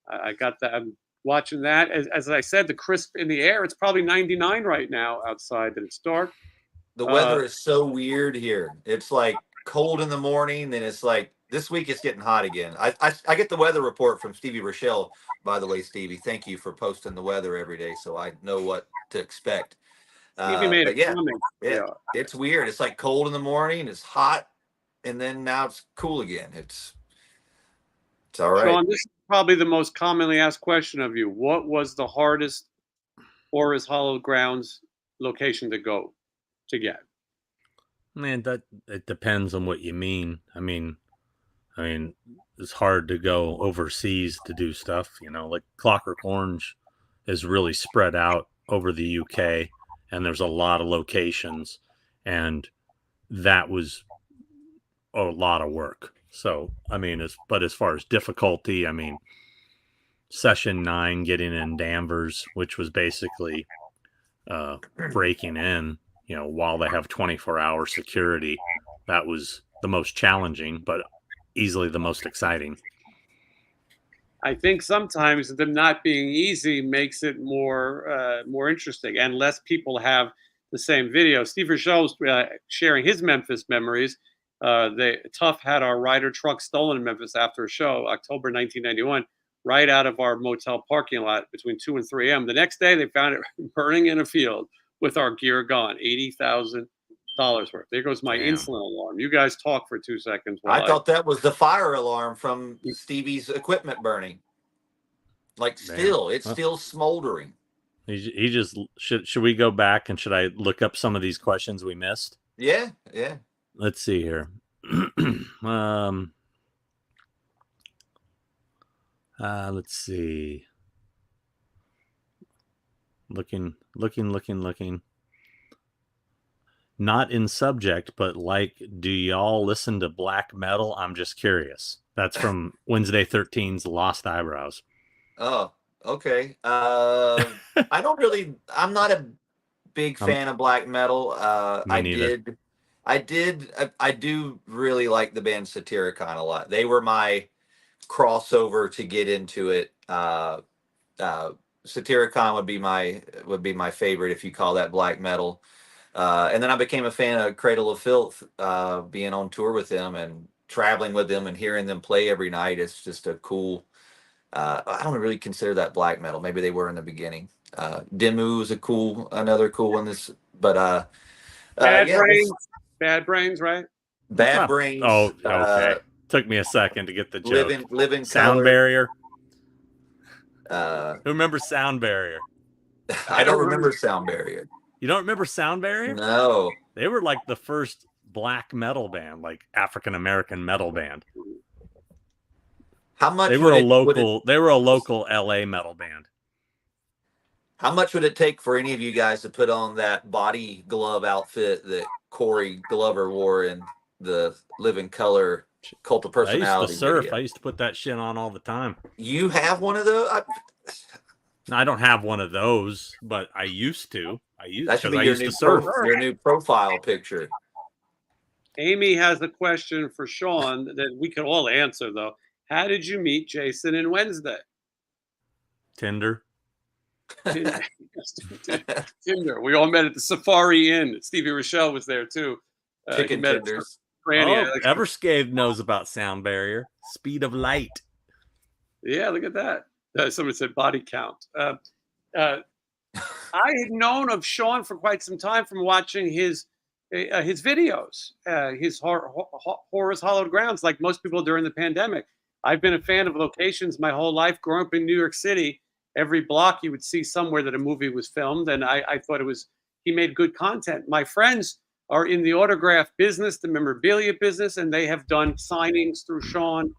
I got that. I'm watching that. As I said, the crisp in the air, it's probably 99 right now outside, and it's dark. The weather is so weird here. It's like cold in the morning, then it's like this week it's getting hot again. I get the weather report from Stevie Rochelle, by the way, Stevie. Thank you for posting the weather every day so I know what to expect. Stevie made a comment. Yeah, it's weird. It's like cold in the morning, it's hot, and then now it's cool again. It's all right. Sean, this is probably the most commonly asked question of you. What was the hardest Horror's Hollow Grounds location to go to get? Man, it depends on what you mean. I mean, it's hard to go overseas to do stuff. Like Clockwork Orange is really spread out over the UK, and there's a lot of locations, and that was a lot of work. So, but as far as difficulty, Session 9 getting in Danvers, which was basically breaking in, while they have 24-hour security, that was the most challenging, but easily the most exciting. I think sometimes them not being easy makes it more interesting, and less people have the same video. Steve Rochelle's sharing his Memphis memories. Tough had our Ryder truck stolen in Memphis after a show, October 1991, right out of our motel parking lot between 2 and 3 a.m. The next day, they found it burning in a field with our gear gone, $80,000 worth. There goes my insulin alarm. You guys talk for 2 seconds. I thought that was the fire alarm from Stevie's equipment burning. Like it's still smoldering. He just should we go back and should I look up some of these questions we missed? Yeah. Let's see here. Let's see. Looking. Not in subject, but do y'all listen to black metal? I'm just curious. That's from Wednesday 13's Lost Eyebrows. Oh, okay. I'm not a big fan of black metal. I do really like the band Satyricon a lot. They were my crossover to get into it. Satyricon would be my favorite, if you call that black metal. And then I became a fan of Cradle of Filth, being on tour with them and traveling with them and hearing them play every night. It's just a cool. I don't really consider that black metal. Maybe they were in the beginning. Demu is another cool one. Bad Brains, right? Bad Brains. Oh, okay. Took me a second to get the joke. Living Sound Color. Barrier. Who remembers Sound Barrier? I don't remember Sound Barrier. You don't remember Sound Barrier? No. They were like the first black metal band, like African American metal band. How much? They were a local LA metal band. How much would it take for any of you guys to put on that body glove outfit that Corey Glover wore in the Living Color Cult of Personality? I used to surf. Video? I used to put that shit on all the time. You have one of those? I don't have one of those, but I used to. That should be your new profile picture. Amy has a question for Sean that we can all answer, though. How did you meet Jason and Wednesday? Tinder. Tinder. We all met at the Safari Inn. Stevie Rochelle was there too. Chicken tenders. Granny. Oh, Everscave knows about sound barrier. Speed of light. Yeah, look at that. Someone said body count. I had known of Sean for quite some time from watching his videos, his Horror's Hollowed Grounds, like most people during the pandemic. I've been a fan of locations my whole life. Growing up in New York City, every block you would see somewhere that a movie was filmed, and I thought he made good content. My friends are in the autograph business, the memorabilia business, and they have done signings through Sean,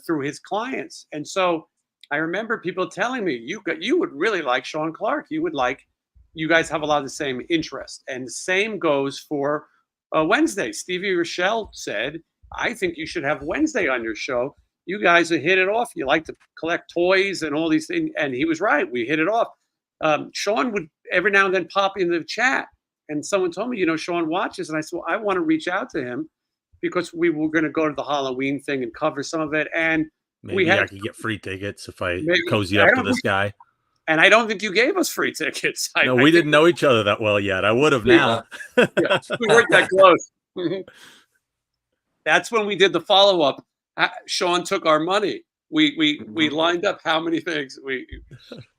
through his clients. And so I remember people telling me, you would really like Sean Clark. You guys have a lot of the same interest. And the same goes for Wednesday. Stevie Rochelle said, I think you should have Wednesday on your show. You guys have hit it off. You like to collect toys and all these things. And he was right. We hit it off. Sean would every now and then pop in the chat. And someone told me, Sean watches. And I said, well, I want to reach out to him because we were going to go to the Halloween thing and cover some of it. And maybe I could get free tickets if I cozy up to this guy. And I don't think you gave us free tickets. No, we didn't know each other that well yet. I would have now. Yeah, we weren't that close. That's when we did the follow-up. Sean took our money. We lined up how many things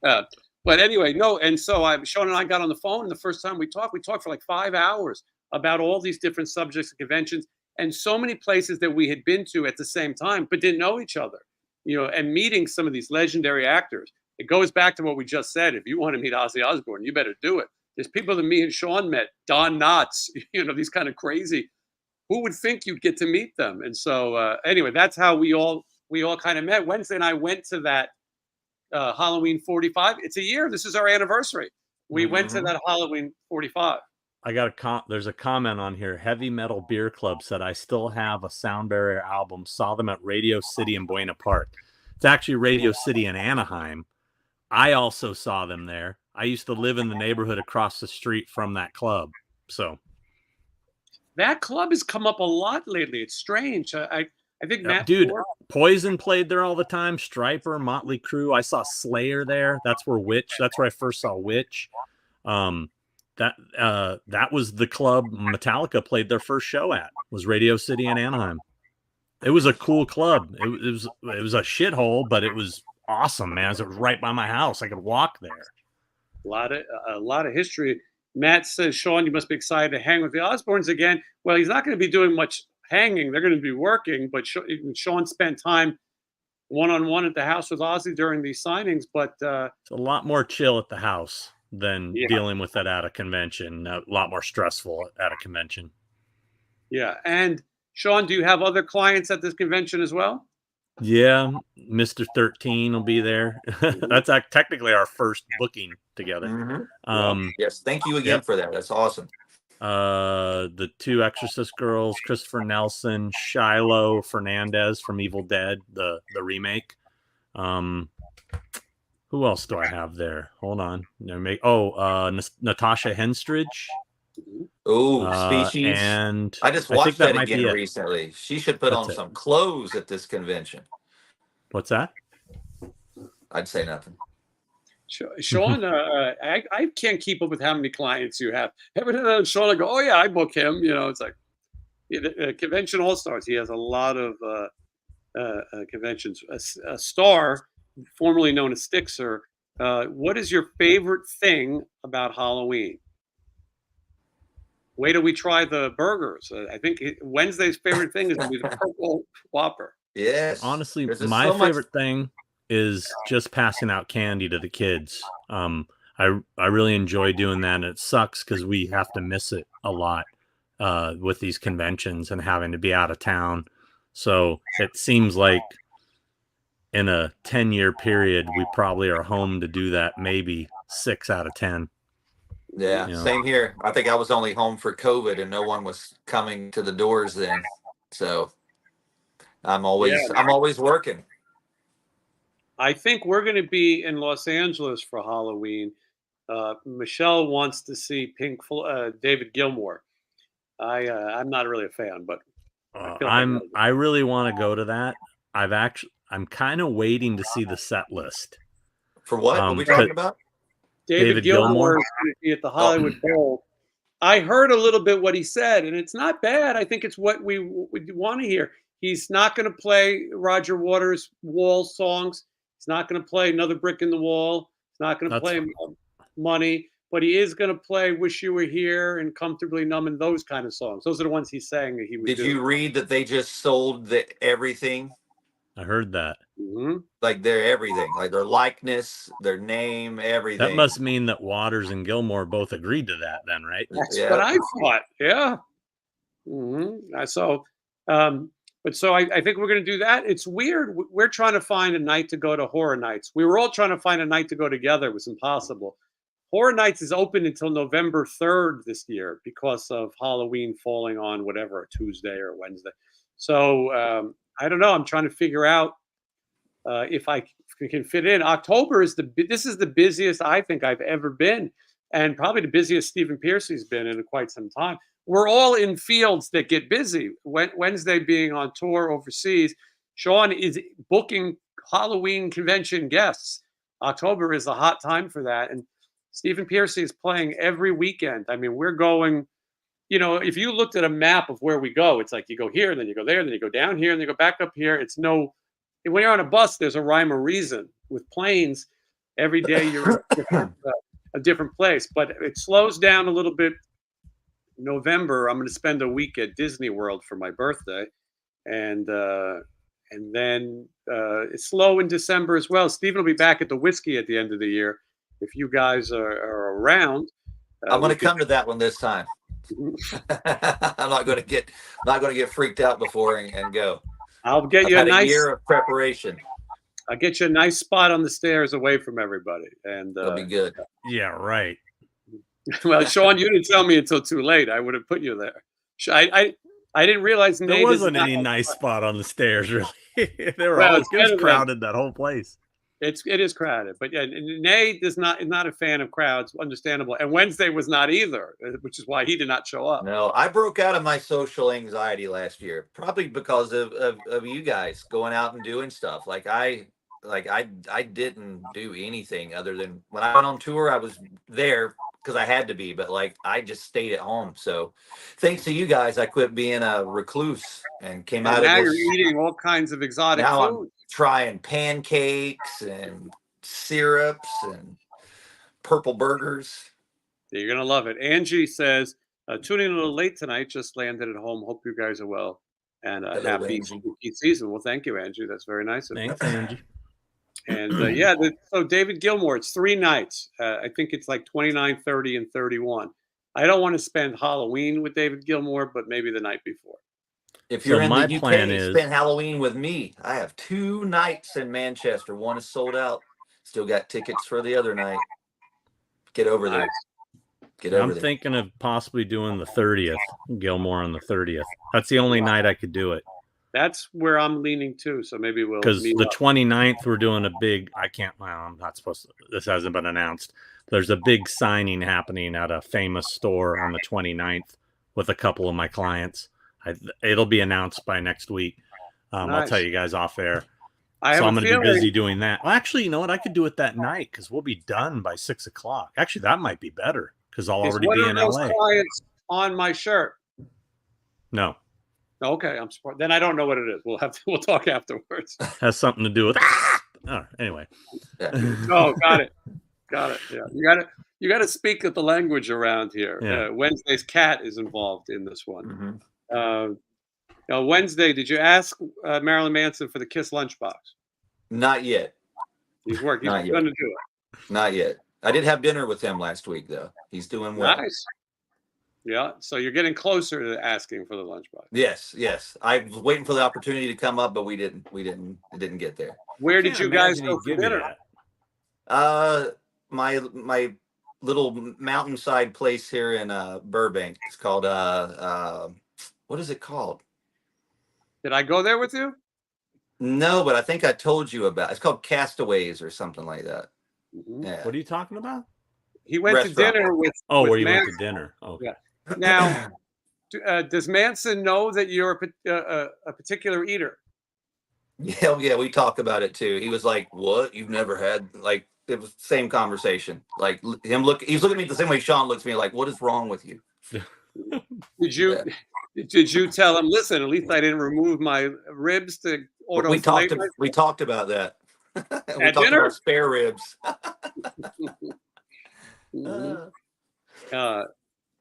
but anyway, no. And so Sean and I got on the phone, and the first time we talked for like 5 hours about all these different subjects and conventions and so many places that we had been to at the same time, but didn't know each other, and meeting some of these legendary actors. It goes back to what we just said. If you want to meet Ozzy Osbourne, you better do it. There's people that me and Sean met, Don Knotts, these kind of crazy. Who would think you'd get to meet them? And so anyway, that's how we all kind of met. Wednesday and I went to that Halloween 45. It's a year. This is our anniversary. We went to that Halloween 45. I got there's a comment on here. Heavy Metal Beer Club said, I still have a Sound Barrier album. Saw them at Radio City in Buena Park. It's actually Radio City in Anaheim. I also saw them there. I used to live in the neighborhood across the street from that club. So that club has come up a lot lately. It's strange. I think Matt Poison played there all the time. Stryper, Motley Crue. I saw Slayer there. That's where I first saw Witch. That was the club Metallica played their first show at. Was Radio City in Anaheim. It was a cool club. It was a shithole, but it was awesome, man. It was right by my house. I could walk there. A lot of history. Matt says, Sean, you must be excited to hang with the Osbournes again. Well, he's not going to be doing much hanging. They're going to be working, but Sean spent time one-on-one at the house with Ozzy during these signings. But it's a lot more chill at the house than dealing with that at a convention. A lot more stressful at a convention. Yeah. And Sean, do you have other clients at this convention as well? Yeah, Mr. 13 will be there. That's technically our first booking together. Yes, thank you again for that. That's awesome. The two Exorcist girls, Christopher Nelson, Shiloh Fernandez from Evil Dead, the remake. Who else do I have there? Hold on. Natasha Henstridge. Species. And I just watched that again recently. She should put on some clothes at this convention. What's that? I'd say nothing. Sean, I can't keep up with how many clients you have. Every time Sean, I go, oh yeah, I book him. It's like Convention All Stars. He has a lot of conventions. A star, formerly known as Stixer. What is your favorite thing about Halloween? Wait till we try the burgers. I think Wednesday's favorite thing is going to be the purple Whopper. Yes. Honestly, my favorite thing is just passing out candy to the kids. I really enjoy doing that, and it sucks because we have to miss it a lot with these conventions and having to be out of town. So it seems like in a 10-year period, we probably are home to do that maybe 6 out of 10. Yeah, same here. I think I was only home for COVID and no one was coming to the doors then. So I'm always working. I think we're going to be in Los Angeles for Halloween. Michelle wants to see David Gilmour. I'm not really a fan, but I feel like I really want to go to that. I'm kind of waiting to see the set list. For what? What are we talking about? David Gilmour is going to be at the Hollywood Bowl. I heard a little bit what he said, and it's not bad. I think it's what we want to hear. He's not going to play Roger Waters' Wall songs. He's not going to play Another Brick in the Wall. He's not going to play Money, but he is going to play Wish You Were Here and Comfortably Numb and those kind of songs. Those are the ones he's saying that he would do. Did you read that they just sold everything? I heard that. Mm-hmm. Like their everything, like their likeness, their name, everything. That must mean that Waters and Gilmour both agreed to that then, right? That's what I thought. Yeah. Mm-hmm. So I think we're going to do that. It's weird. We're trying to find a night to go to Horror Nights. We were all trying to find a night to go together. It was impossible. Horror Nights is open until November 3rd this year because of Halloween falling on whatever, a Tuesday or Wednesday. So I don't know. I'm trying to figure out if I can fit in. October is this is the busiest I think I've ever been, and probably the busiest Stephen Piercy's been in quite some time. We're all in fields that get busy. Wednesday being on tour overseas. Sean is booking Halloween convention guests. October is a hot time for that, and Stephen Piercy is playing every weekend. I mean, we're going. You know, if you looked at a map of where we go, it's like you go here, then you go there, then you go down here, and then you go back up here. It's no. When you're on a bus, there's a rhyme or reason. With planes, every day you're a different place. But it slows down a little bit. November, I'm going to spend a week at Disney World for my birthday, and then it's slow in December as well. Stephen will be back at the Whiskey at the end of the year. If you guys are around, I'm going to come to that one this time. I'm not going to get freaked out before and go. I'll get you a nice year of preparation. I'll get you a nice spot on the stairs away from everybody, and that'll be good. Yeah, right. Well, Sean, you didn't tell me until too late. I would have put you there. I didn't realize there wasn't any nice spot on the stairs. Really, they were all crowded. That whole place. It is crowded, but yeah, Nate is not a fan of crowds. Understandable, and Wednesday was not either, which is why he did not show up. No, I broke out of my social anxiety last year, probably because of you guys going out and doing stuff. I didn't do anything other than when I went on tour. I was there because I had to be, but I just stayed at home. So thanks to you guys, I quit being a recluse and came out of this. Now you're eating all kinds of exotic food. I'm trying pancakes and syrups and purple burgers. You're going to love it. Angie says, tuning in a little late tonight, just landed at home. Hope you guys are well and happy spooky season. Well, thank you, Angie. That's very nice of you. Thanks, Angie. And so David Gilmour, it's 3 nights. I think it's like 29, 30, and 31. I don't want to spend Halloween with David Gilmour, but maybe the night before. If you're in the UK, spend Halloween with me. I have 2 nights in Manchester. One is sold out. Still got tickets for the other night. Get over there. I'm thinking of possibly doing the 30th, Gilmour on the 30th. That's the only night I could do it. That's where I'm leaning too. So maybe we'll. Because the 29th, we're doing a big. I'm not supposed to. This hasn't been announced. There's a big signing happening at a famous store on the 29th with a couple of my clients. It'll be announced by next week. Nice. I'll tell you guys off air. So I'm going to be busy doing that. Well, actually, you know what? I could do it that night because we'll be done by 6 o'clock. Actually, that might be better because I'll already be in LA. Clients on my shirt. No. Okay, I'm smart. Then I don't know what it is. We'll talk afterwards. Has something to do with. Anyway. Oh, got it. Yeah, you got to speak the language around here. Yeah. Wednesday's cat is involved in this one. Mm-hmm. Wednesday, did you ask Marilyn Manson for the Kiss lunchbox? Not yet. He's working. He's going to do it. Not yet. I did have dinner with him last week, though. He's doing well. Nice. Yeah. So you're getting closer to asking for the lunchbox. Yes. I was waiting for the opportunity to come up, but it didn't get there. Where did you guys go for dinner? My little mountainside place here in Burbank. It's called what is it called? Did I go there with you? No, but I think I told you about it. It's called Castaways or something like that. Mm-hmm. Yeah. What are you talking about? He went to dinner with. Where you went to dinner? Oh, yeah. Now, Does Manson know that you're a particular eater? Yeah, we talked about it too. He was like, "What? You've never had like?" It was the same conversation. Like him he's looking at me the same way Sean looks at me. Like, what is wrong with you? Did you Yeah. did you tell him? Listen, at least I didn't remove my ribs to order. We talked about that. We At talked dinner? about spare ribs. Mhm.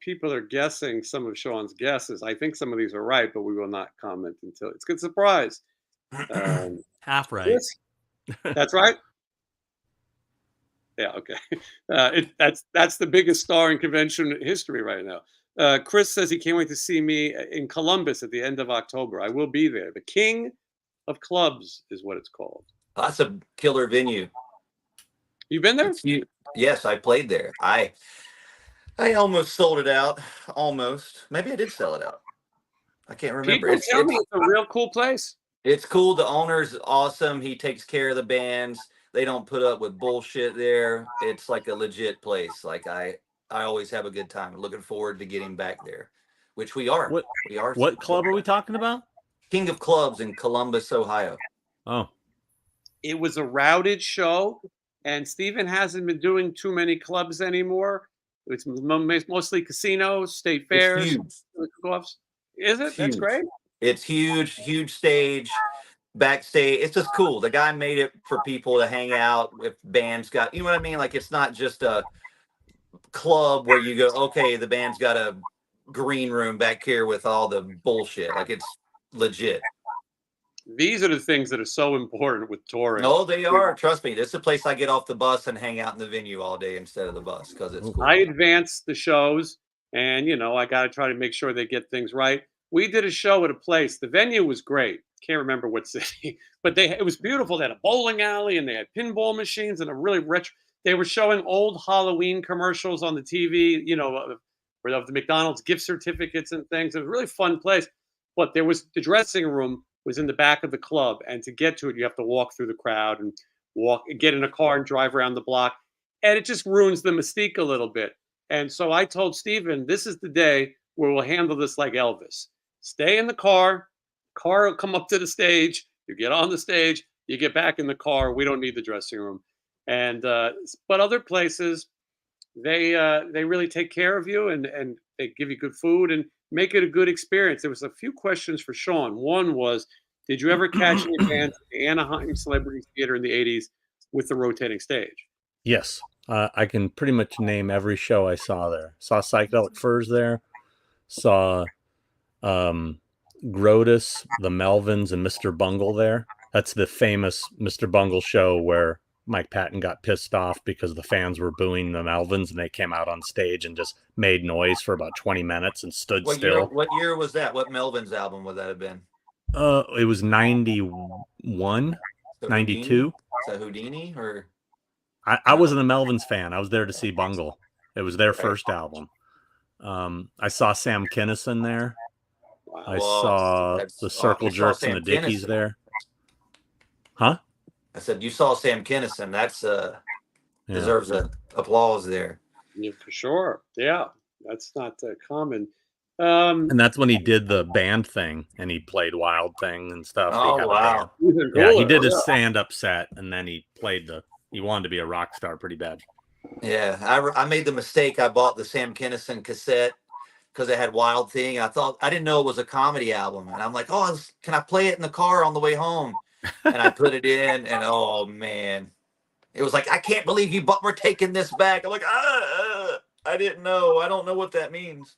People are guessing some of Sean's guesses. I think some of these are right, but we will not comment until it's a good surprise. Half right. Chris, that's right. Yeah, okay. That's the biggest star in convention history right now. Chris says he can't wait to see me in Columbus at the end of October. I will be there. The King of Clubs is what it's called. That's a killer venue. You've been there? Yes, I played there. I almost sold it out. Almost. Maybe I did sell it out. I can't remember. People tell me it's a real cool place. It's cool. The owner's awesome. He takes care of the bands. They don't put up with bullshit there. It's like a legit place. Like I always have a good time. Looking forward to getting back there, which we are. We are. What club are we talking about? King of Clubs in Columbus, Ohio. Oh. It was a routed show, and Steven hasn't been doing too many clubs anymore. It's mostly casinos, state fairs. It's huge. Is it? That's great. It's huge stage, backstage. It's just cool. The guy made it for people to hang out if bands got, you know what I mean? Like it's not just a club where you go, okay, the band's got a green room back here with all the bullshit. Like it's legit. These are the things that are so important with touring. No, they are. Trust me. This is a place I get off the bus and hang out in the venue all day instead of the bus because it's cool. I advance the shows, and I got to try to make sure they get things right. We did a show at a place. The venue was great. Can't remember what city, but it was beautiful. They had a bowling alley and they had pinball machines and a really retro. They were showing old Halloween commercials on the TV, of the McDonald's gift certificates and things. It was a really fun place. But there was the dressing room was in the back of the club, and to get to it, you have to walk through the crowd and get in a car and drive around the block, and it just ruins the mystique a little bit. And so I told Steven, this is the day where we'll handle this like Elvis. Stay in the car. Car will come up to the stage. You get on the stage. You get back in the car. We don't need the dressing room. And but other places, they really take care of you and they give you good food and make it a good experience. There was a few questions for Sean. One was, did you ever catch any bands at the Anaheim Celebrity Theater in the 80s with the rotating stage? Yes. I can pretty much name every show I saw there. Saw Psychedelic Furs there. Saw Grotus, the Melvins, and Mr. Bungle there. That's the famous Mr. Bungle show where Mike Patton got pissed off because the fans were booing the Melvins and they came out on stage and just made noise for about 20 minutes and stood still. What year was that? What Melvins album would that have been? It was 91, so 92. Is that Houdini or? I wasn't a Melvins fan. I was there to see Bungle. It was their first album. I saw Sam Kinison there. Wow. I saw the Circle Jerks and the Dickies there. Huh? I said, you saw Sam Kinison. That's deserves an applause there. Yeah, for sure. Yeah, that's not common. And that's when he did the band thing and he played Wild Thing and stuff. Oh, wow. Yeah, he did his stand-up set and then he played he wanted to be a rock star pretty bad. Yeah, I made the mistake. I bought the Sam Kinison cassette because it had Wild Thing. I didn't know it was a comedy album. And I'm like, oh, can I play it in the car on the way home? And I put it in and oh, man. It was like, I can't believe we're taking this back. I'm like, I didn't know. I don't know what that means.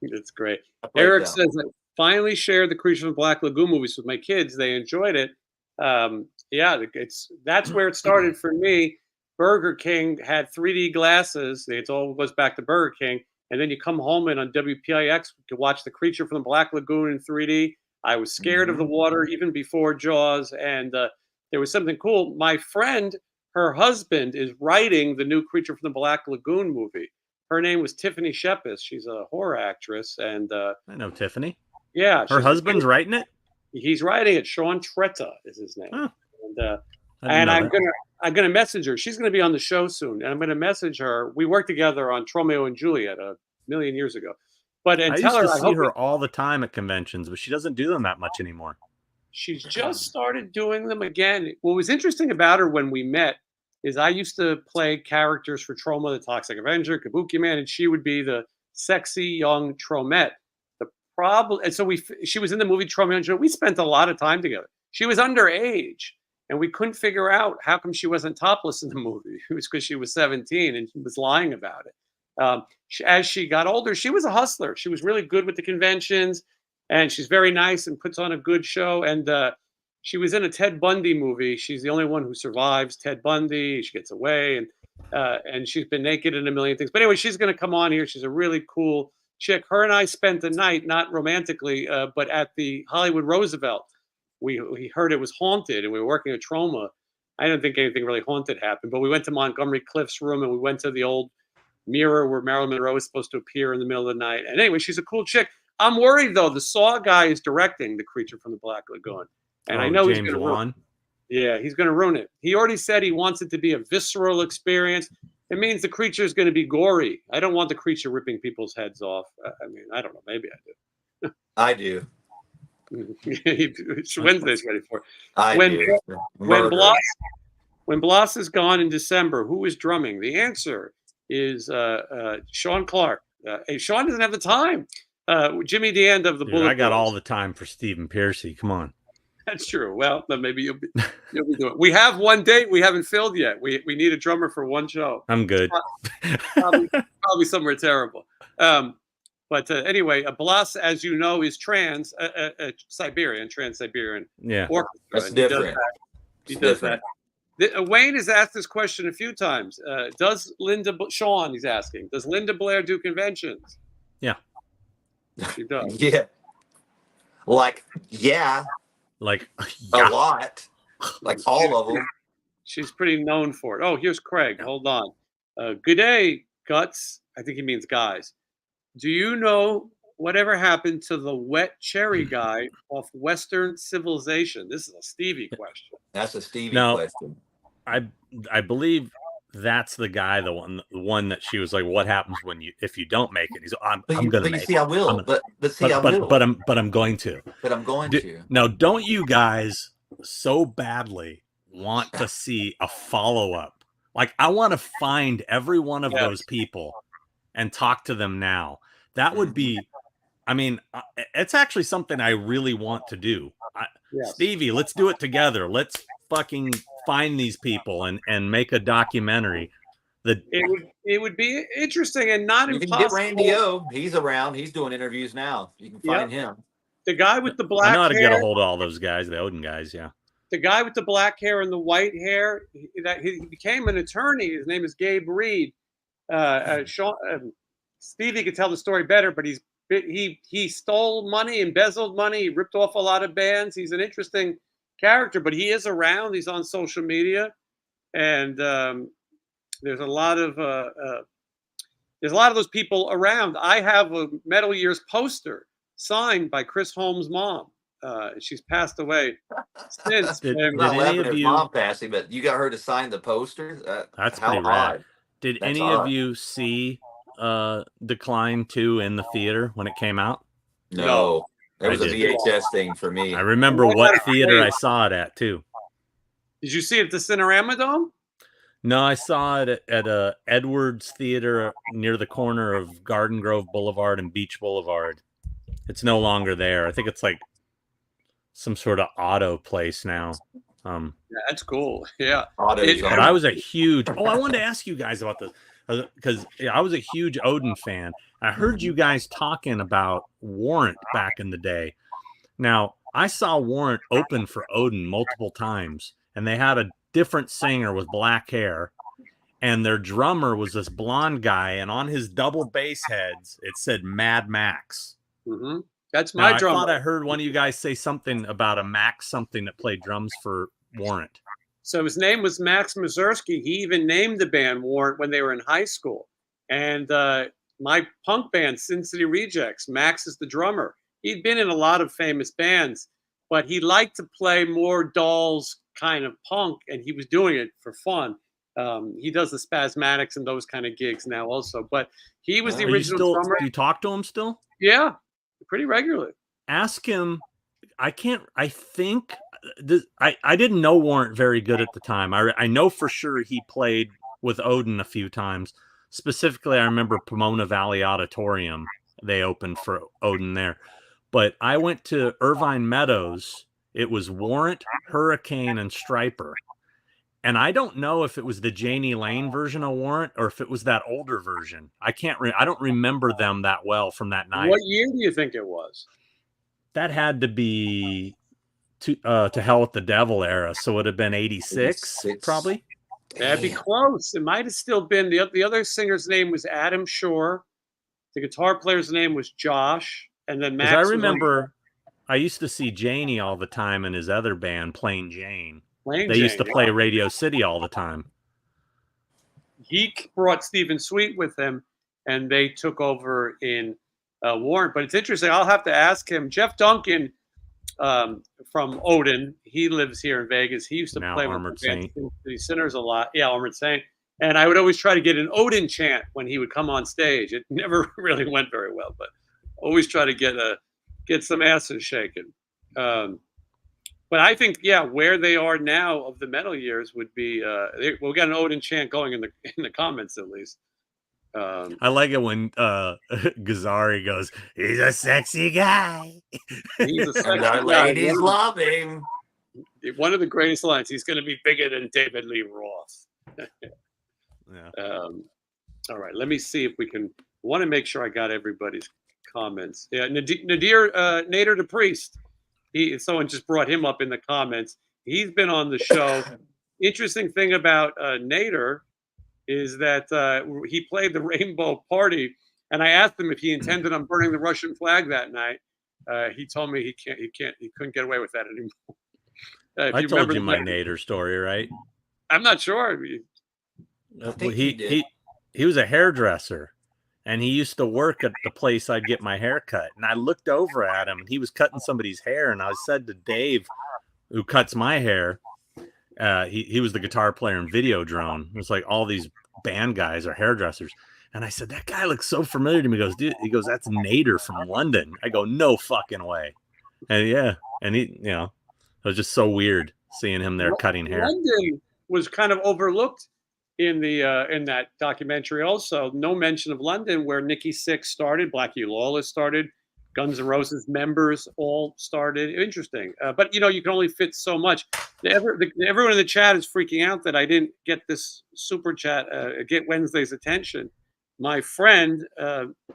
It's great. Eric says, I finally shared the Creature from the Black Lagoon movies with my kids. They enjoyed it. That's where it started for me. Burger King had 3D glasses. It all goes back to Burger King. And then you come home and on WPIX, you can watch The Creature from the Black Lagoon in 3D. I was scared of the water even before Jaws. And there was something cool. My friend, her husband, is writing the new Creature from the Black Lagoon movie. Her name was Tiffany Shepis. She's a horror actress. And I know Tiffany. Yeah. Her husband's writing it? He's writing it. Sean Tretta is his name. Huh. And I'm gonna message her. She's gonna be on the show soon, and I'm gonna message her. We worked together on Romeo and Juliet a million years ago, But I tell used her to I see hope her all the time at conventions, but she doesn't do them that much anymore. she's just started doing them again. What was interesting about her when we met is I used to play characters for Troma, the Toxic Avenger, Kabuki Man, and she would be the sexy young Tromette. The problem, and so she was in the movie Troma Avenger. We spent a lot of time together. She was underage, and we couldn't figure out how come she wasn't topless in the movie. It was because she was 17 and she was lying about it. As she got older, she was a hustler. She was really good with the conventions, and she's very nice and puts on a good show. And she was in a Ted Bundy movie. She's the only one who survives Ted Bundy. She gets away, and she's been naked in a million things. But anyway, she's going to come on here. She's a really cool chick. Her and I spent the night, not romantically, but at the Hollywood Roosevelt. We heard it was haunted, and we were working at Troma. I don't think anything really haunted happened, but we went to Montgomery Clift's room, and we went to the old mirror where Marilyn Monroe is supposed to appear in the middle of the night. And anyway, she's a cool chick. I'm worried though. The Saw guy is directing The Creature from the Black Lagoon, and I know James he's going to Wan. Yeah, he's going to ruin it. He already said he wants it to be a visceral experience. It means the creature is going to be gory. I don't want the creature ripping people's heads off. I mean, I don't know. Maybe I do. I do. It's Wednesday's ready for it. I do. When Bloss is gone in December, who is drumming? The answer is Sean Clark. Hey, Sean doesn't have the time. Jimmy DeAnd of the Dude, Bullet I got Bills. all the time for Stephen Piercy. Come on. That's true. Well, then maybe you'll be doing it. We have one date we haven't filled yet. We need a drummer for one show. I'm good. Probably somewhere terrible. But anyway, Bloss, as you know, is trans-Siberian. Yeah. Orchestra. That's different. He does that. Wayne has asked this question a few times. Sean, he's asking, does Linda Blair do conventions? Yeah. She does. Yeah. Like, yeah. Like A lot. Like all of them. She's pretty known for it. Oh, here's Craig. Hold on. Good day, Guts. I think he means guys. Do you know whatever happened to the wet cherry guy off Western Civilization? This is a Stevie question. That's a Stevie No. question. I believe that's the guy, the one that she was like, "What happens if you don't make it?" He's, I'm going to make it. I will. But I will. But I'm going to. But I'm going to. Now, don't you guys so badly want to see a follow-up? Like, I want to find every one of those people and talk to them now. That would be, I mean, it's actually something I really want to do. Stevie, let's do it together. Let's fucking find these people and make a documentary. It would be interesting and not you impossible. can get Randy O. He's around. He's doing interviews now. You can find him. The guy with the black hair. I know how to get a hold of all those guys, the Odin guys, yeah. The guy with the black hair and the white hair, he became an attorney. His name is Gabe Reed. Stevie could tell the story better, but he stole money, embezzled money, he ripped off a lot of bands. He's an interesting character, but he is around. He's on social media, and there's a lot of those people around. I have a Metal Years poster signed by Chris Holmes' mom. She's passed away since. Did Not any laughing of at you? mom passing, but you got her to sign the poster. That's how pretty rad. odd. Did That's any odd. of you see Decline 2 in the theater when it came out? No. That was I a did. VHS thing for me. I remember what theater I saw it at too. Did you see it at the Cinerama Dome? No, I saw it at a Edwards Theater near the corner of Garden Grove Boulevard and Beach Boulevard. It's no longer there. I think it's like some sort of auto place now. Yeah, that's cool. Yeah. Autos But on. I was a huge. I wanted to ask you guys about this because I was a huge Odin fan. I heard you guys talking about Warrant back in the day. Now, I saw Warrant open for Odin multiple times, and they had a different singer with black hair, and their drummer was this blonde guy, and on his double bass heads, it said Mad Max. Mm-hmm. That's Now, my I drummer. thought I heard one of you guys say something about a Max something that played drums for Warrant. So his name was Max Mazursky. He even named the band Warrant when they were in high school. And my punk band, Sin City Rejects, Max is the drummer. He'd been in a lot of famous bands, but he liked to play more Dolls kind of punk, and he was doing it for fun. He does the Spasmatics and those kind of gigs now also. But he was the Are you original still? drummer. Do you talk to him still? Yeah, pretty regularly. Ask him. I can't. I think I didn't know Warrant very good at the time. I know for sure he played with Odin a few times. Specifically, I remember Pomona Valley Auditorium. They opened for Odin there. But I went to Irvine Meadows. It was Warrant, Hurricane, and Striper. And I don't know if it was the Janie Lane version of Warrant or if it was that older version. I don't remember them that well from that night. What year do you think it was? That had to be to Hell with the Devil era. So it would have been 86, probably. That'd be close. It might have still been. The other singer's name was Adam Shore. The guitar player's name was Josh. And then Max. I remember I used to see Janie all the time in his other band, Plain Jane. They used to play Radio City all the time. He brought Stephen Sweet with him, and they took over in Warrant. But it's interesting. I'll have to ask him. Jeff Duncan from Odin, he lives here in Vegas. He used to play Armored with Saint. the Sinners a lot. Yeah, Armored Saint. And I would always try to get an Odin chant when he would come on stage. It never really went very well, but always try to get some asses shaken. But I think, yeah, where they are now of the metal years would be. We'll get an Odin chant going in the comments at least. I like it when Gazzari goes, "He's a sexy guy." He's a sexy and our guy. ladies love him. One of the greatest lines. He's going to be bigger than David Lee Roth. Yeah. All right, let me see if we can. Want to make sure I got everybody's comments. Yeah, Nadir Nader the Priest. Someone just brought him up in the comments. He's been on the show. Interesting thing about Nader is that he played the Rainbow Party, and I asked him if he intended on burning the Russian flag that night. He told me he couldn't get away with that anymore. I told you my Nader story, right? I'm not sure. He was a hairdresser, and he used to work at the place I'd get my hair cut. And I looked over at him, and he was cutting somebody's hair. And I said to Dave, who cuts my hair, he was the guitar player in Videodrone. It's like all these band guys are hairdressers. And I said, that guy looks so familiar to me. He goes, dude, that's Nader from London. I go, no fucking way. And yeah, and it was just so weird seeing him there cutting hair. London was kind of overlooked in that documentary. Also, no mention of London, where Nikki Sixx started, Blackie Lawless started, Guns N' Roses members all started. Interesting, but you can only fit so much. Everyone in the chat is freaking out that I didn't get this super chat, get Wednesday's attention. My friend,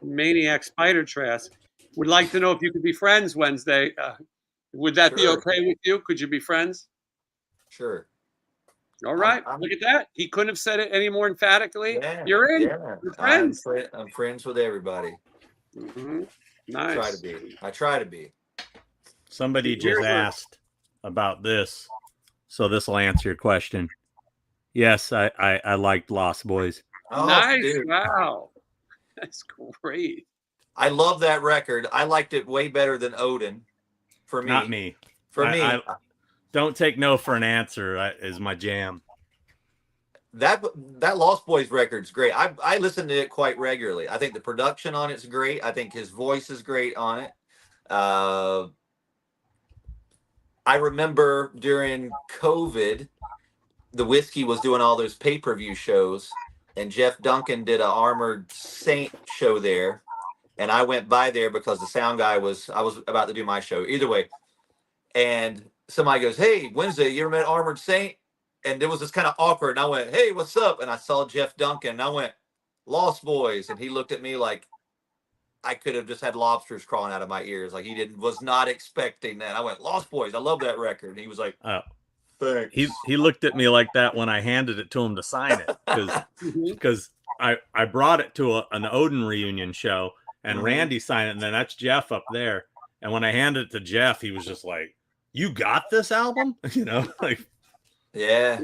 Maniac Spider Trask, would like to know if you could be friends Wednesday. Would that be okay with you? Could you be friends? Sure. All right. Look at that. He couldn't have said it any more emphatically. Yeah, You're in. Yeah. You're friends. I'm friends with everybody. Mm-hmm. Nice. I try to be. Somebody just asked about this, so this will answer your question. Yes, I liked Lost Boys. Oh, nice. Dude. Wow. That's great. I love that record. I liked it way better than Odin. For me. Not me. For me. Don't take no for an answer is my jam. That Lost Boys record's great. I listen to it quite regularly. I think the production on it's great. I think his voice is great on it. I remember during COVID, the Whiskey was doing all those pay-per-view shows, and Jeff Duncan did an Armored Saint show there, and I went by there because the sound guy I was about to do my show. Either way, and somebody goes, "Hey, Wednesday, you ever met Armored Saint?" And it was just kind of awkward. And I went, "Hey, what's up?" And I saw Jeff Duncan. And I went, "Lost Boys." And he looked at me like I could have just had lobsters crawling out of my ears. Like he was not expecting that. I went, "Lost Boys, I love that record." And he was like, "Oh, thanks." He looked at me like that when I handed it to him to sign it because I brought it to an Odin reunion show and Randy signed it, and then that's Jeff up there. And when I handed it to Jeff, he was just like, "You got this album?" Like. Yeah,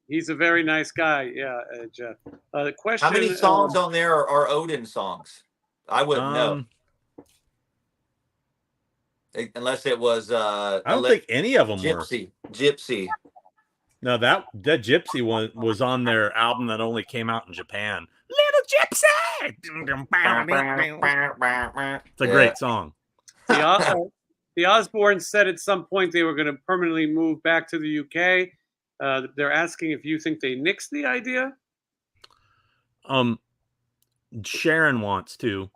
he's a very nice guy. Yeah, Jeff. The question: how many songs on there are Odin songs? I wouldn't know, unless it was. I don't think any of them Gypsy. were. Gypsy. No, that Gypsy one was on their album that only came out in Japan. Little Gypsy. It's a great song. The Osbournes said at some point they were going to permanently move back to the UK. They're asking if you think they nixed the idea. Sharon wants to.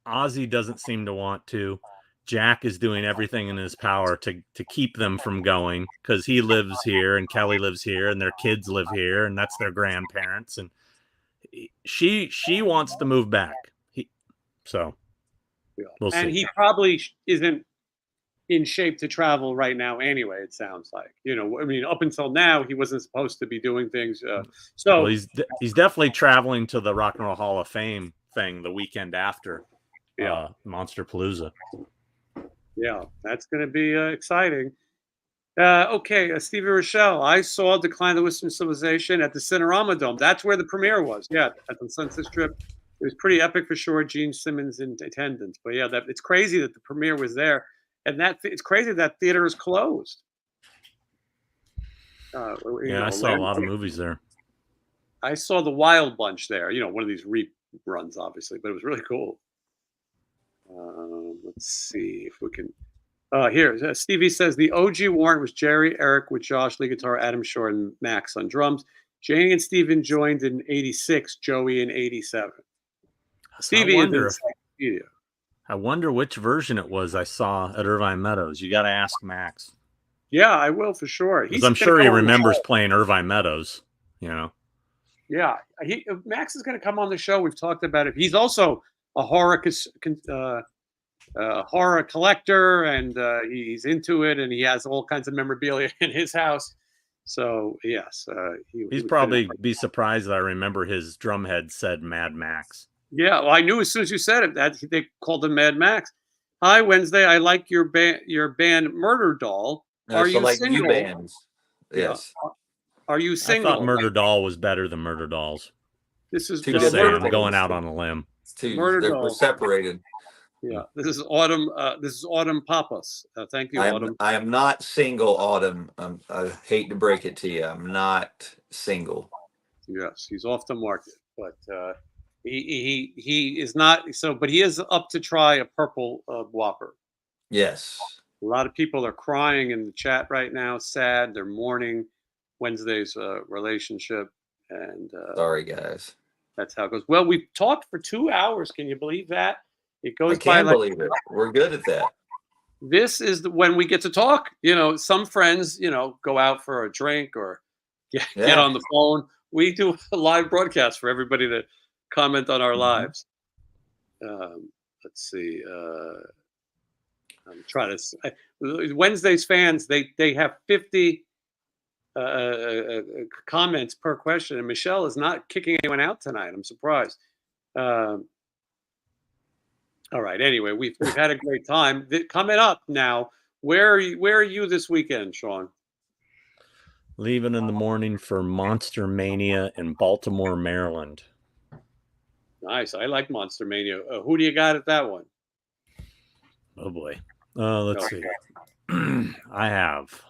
Ozzy doesn't seem to want to. Jack is doing everything in his power to keep them from going because he lives here and Kelly lives here and their kids live here and that's their grandparents, and she wants to move back. We'll see. And he probably isn't in shape to travel right now anyway, it sounds like. I mean, up until now he wasn't supposed to be doing things. Well, he's definitely traveling to the Rock and Roll Hall of Fame thing the weekend after Monster Palooza. Yeah, that's going to be exciting. Okay, Stevie Rochelle, I saw Decline of the Western Civilization at the Cinerama Dome. That's where the premiere was. Yeah, at the Sunset Strip. It was pretty epic for sure. Gene Simmons in attendance. But yeah, it's crazy that the premiere was there. And it's crazy that theater is closed. I saw a lot of movies there. I saw The Wild Bunch there. One of these reruns, obviously, but it was really cool. Let's see if we can. Here, Stevie says the OG Warrant was Jerry, Eric with Josh, lead guitar, Adam Shore, and Max on drums. Janie and Steven joined in '86, Joey in '87. Stevie is in studio. I wonder which version it was I saw at Irvine Meadows. You got to ask Max. Yeah, I will for sure. I'm sure he remembers playing Irvine Meadows. Yeah, Max is going to come on the show. We've talked about it. He's also a horror collector, and he's into it, and he has all kinds of memorabilia in his house. So yes, he's probably be surprised that I remember his drumhead said Mad Max. Yeah, well, I knew as soon as you said it that they called him Mad Max. Hi, Wednesday. I like your band Murder Doll. Are you single? New bands. Yes. Are you single? I thought Murder Doll was better than Murder Dolls. This is just saying. I'm going out on a limb. They're separated. Yeah. This is Autumn. This is Autumn Papas. Thank you, Autumn. I am not single, Autumn. I hate to break it to you. I'm not single. Yes, he's off the market, but. He is not so, but he is up to try a purple Whopper. Yes. A lot of people are crying in the chat right now, sad. They're mourning Wednesday's relationship, and sorry, guys. That's how it goes. Well, we've talked for 2 hours. Can you believe that? It goes I can't believe it. We're good at that. This is when we get to talk. Some friends, go out for a drink or get on the phone. We do a live broadcast for everybody to comment on our lives. Let's see. I'm trying to. Wednesday's fans, they have 50 comments per question, and Michelle is not kicking anyone out tonight. I'm surprised. All right. Anyway, we've had a great time. Coming up now, where are you this weekend, Sean? Leaving in the morning for Monster Mania in Baltimore, Maryland. Nice. I like Monster Mania. Who do you got at that one? Oh boy. Let's see. I have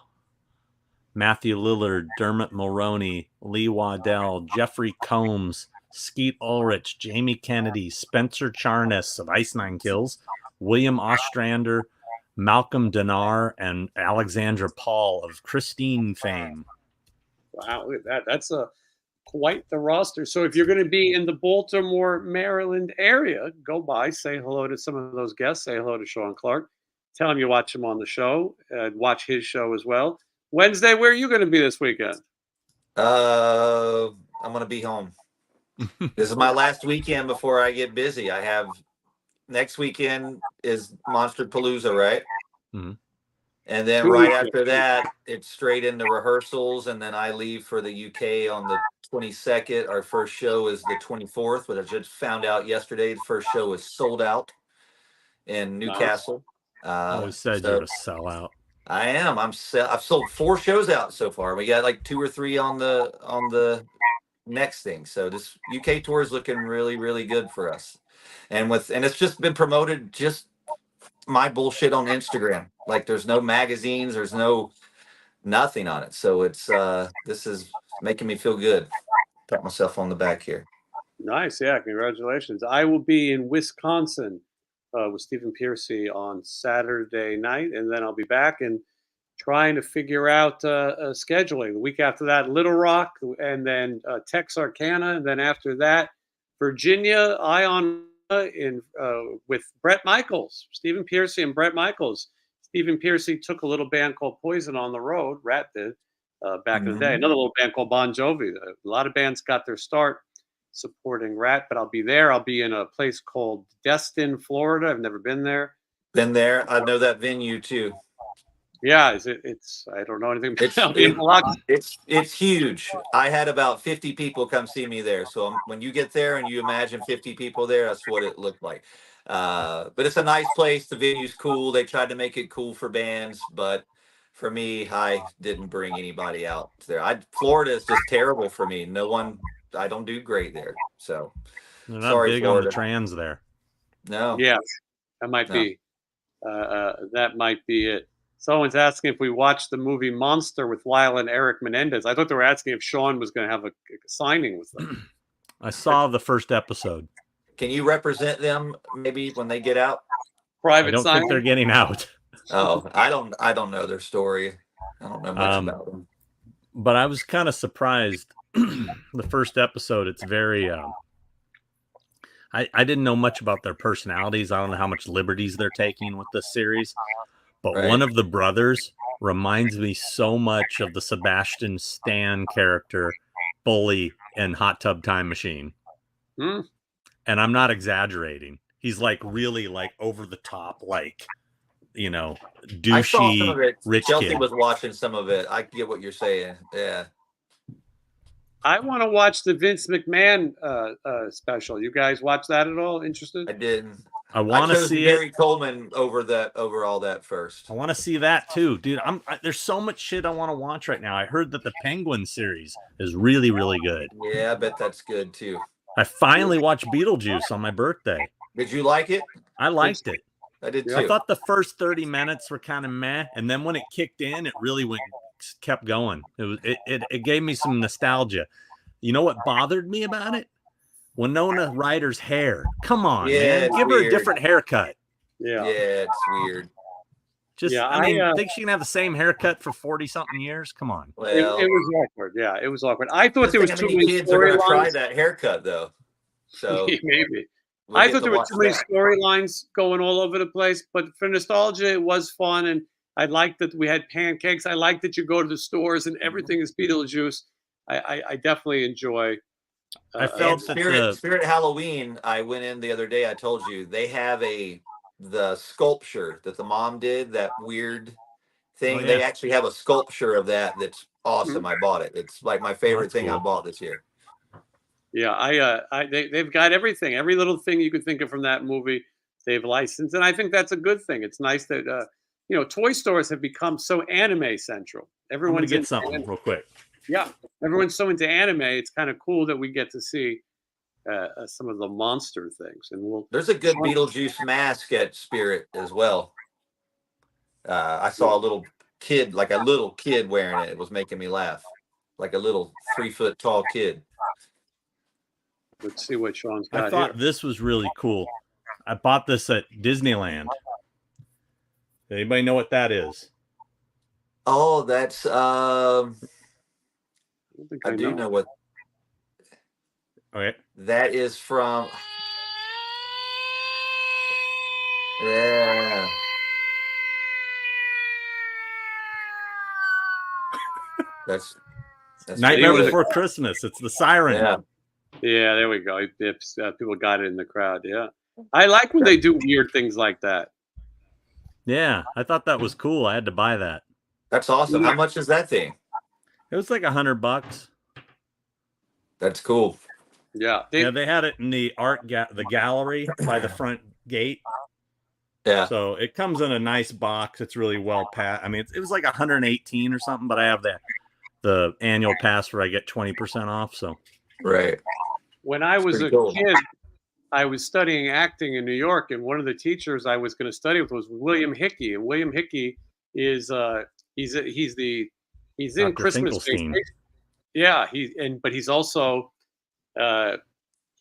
Matthew Lillard, Dermot Mulroney, Lee Waddell, Jeffrey Combs, Skeet Ulrich, Jamie Kennedy, Spencer Charness of Ice Nine Kills, William Ostrander, Malcolm Dinar, and Alexandra Paul of Christine fame. Wow, look at that. That's quite the roster. So if you're going to be in the Baltimore, Maryland area, go by, say hello to some of those guests, say hello to Sean Clark, tell him you watch him on the show, and watch his show as well. Wednesday, where are you going to be this weekend? I'm going to be home. This is my last weekend before I get busy. I have next weekend is Monster Palooza, right? Mm-hmm. And then right after that, it's straight into rehearsals, and then I leave for the UK on the 22nd. Our first show is the 24th, but I just found out yesterday the first show is sold out in Newcastle. Always said you're a sellout. I am. I've sold 4 shows out so far. We got like 2 or 3 on the next thing. So this UK tour is looking really, really good for us. And it's just been promoted just my bullshit on Instagram. Like there's no magazines, there's no nothing on it. So it's this is making me feel good. Pat myself on the back here. Nice. Yeah. Congratulations. I will be in Wisconsin with Stephen Piercy on Saturday night, and then I'll be back and trying to figure out scheduling. The week after that, Little Rock, and then Texarkana, and then after that, Virginia, Ion in with Brett Michaels, Stephen Piercy and Brett Michaels. Stephen Piercy took a little band called Poison on the road. RATT did back in the day. Another little band called Bon Jovi. A lot of bands got their start supporting RATT, but I'll be there. I'll be in a place called Destin, Florida. I've never been there. Been there. I know that venue too. Yeah, it's I don't know anything about it's huge. I had about 50 people come see me there. So when you get there and you imagine 50 people there, that's what it looked like. But it's a nice place. The venue's cool. They tried to make it cool for bands, but for me, I didn't bring anybody out there. Florida is just terrible for me. No one. I don't do great there. So they're not sorry, big Florida. on the trans there. No. Yes, that might be. That might be it. Someone's asking if we watched the movie Monster with Lyle and Eric Menendez. I thought they were asking if Sean was going to have a signing with them. I saw the first episode. Can you represent them maybe when they get out? Private I don't signing? think they're getting out. Oh, I don't know their story. I don't know much about them. But I was kind of surprised. The first episode, it's very I didn't know much about their personalities. I don't know how much liberties they're taking with this series. But Right. one of the brothers reminds me so much of the Sebastian Stan character, Bully in Hot Tub Time Machine. Hmm. And I'm not exaggerating. He's like really like over the top, like, you know, I saw some of douchey it. rich Chelsea kid. was watching some of it. I get what you're saying. Yeah. I want to watch the Vince McMahon special. You guys watch that at all? Interested? I didn't. I want to chose see Gary it. Coleman over all that first. I want to see that too, dude. There's so much shit I want to watch right now. I heard that the Penguin series is really, really good. Yeah, I bet that's good too. I finally watched Beetlejuice on my birthday. Did you like it? I liked it. I did too. I thought the first 30 minutes were kind of meh, and then when it kicked in, it really kept going. It gave me some nostalgia. You know what bothered me about it? Winona Ryder's hair. Come on, man. it's Give her a weird. different haircut. Yeah. Yeah, it's weird. Just, Yeah, I mean, I think she can have the same haircut for 40-something years? Come on. Well, It was awkward. Yeah, it was awkward. I thought just there was think too how many many kids are going to try storylines. that haircut though. So Maybe. we'll I get thought to there were watch too many that. storylines going all over the place, but for nostalgia, it was fun. And I liked that we had pancakes. I liked that you go to the stores and everything is Beetlejuice. I definitely enjoy. I And felt that Spirit Halloween, I went in the other day. I told you they have the sculpture that the mom did, that weird thing. Oh, yeah. They actually have a sculpture of that's awesome. I bought it. It's like my favorite that's thing I cool. bought this year. Yeah, they've got everything, every little thing you could think of from that movie, they've licensed, and I think that's a good thing. It's nice that toy stores have become so anime central. I'm going to Everyone's get into something anime. real quick. Yeah, everyone's so into anime. It's kind of cool that we get to see some of the monster things, and There's a good Beetlejuice mask at Spirit as well. I saw a little kid wearing it. It was making me laugh, like a little 3-foot tall kid. let's see what Sean's got I thought here. this was really cool. I bought this at Disneyland. Anybody know what that is? Oh, that's I don't think I do know what Okay. that is from. Yeah. That's Nightmare really Before Christmas. It's the siren. Yeah. Yeah, there we go. People got it in the crowd. Yeah, I like when they do weird things like that. Yeah, I thought that was cool. I had to buy that. That's awesome. How much is that thing? It was like $100. That's cool. Yeah, They had it in the the gallery by the front gate. Yeah. So it comes in a nice box. It's really well packed. I mean, it was like 118 or something, but I have the annual pass where I get 20% off. So Right. When I was a pretty cool. kid, I was studying acting in New York, and one of the teachers I was going to study with was William Hickey. And William Hickey is he's the He's in Dr. Christmas Finkelstein. Vacation. Yeah, but he's also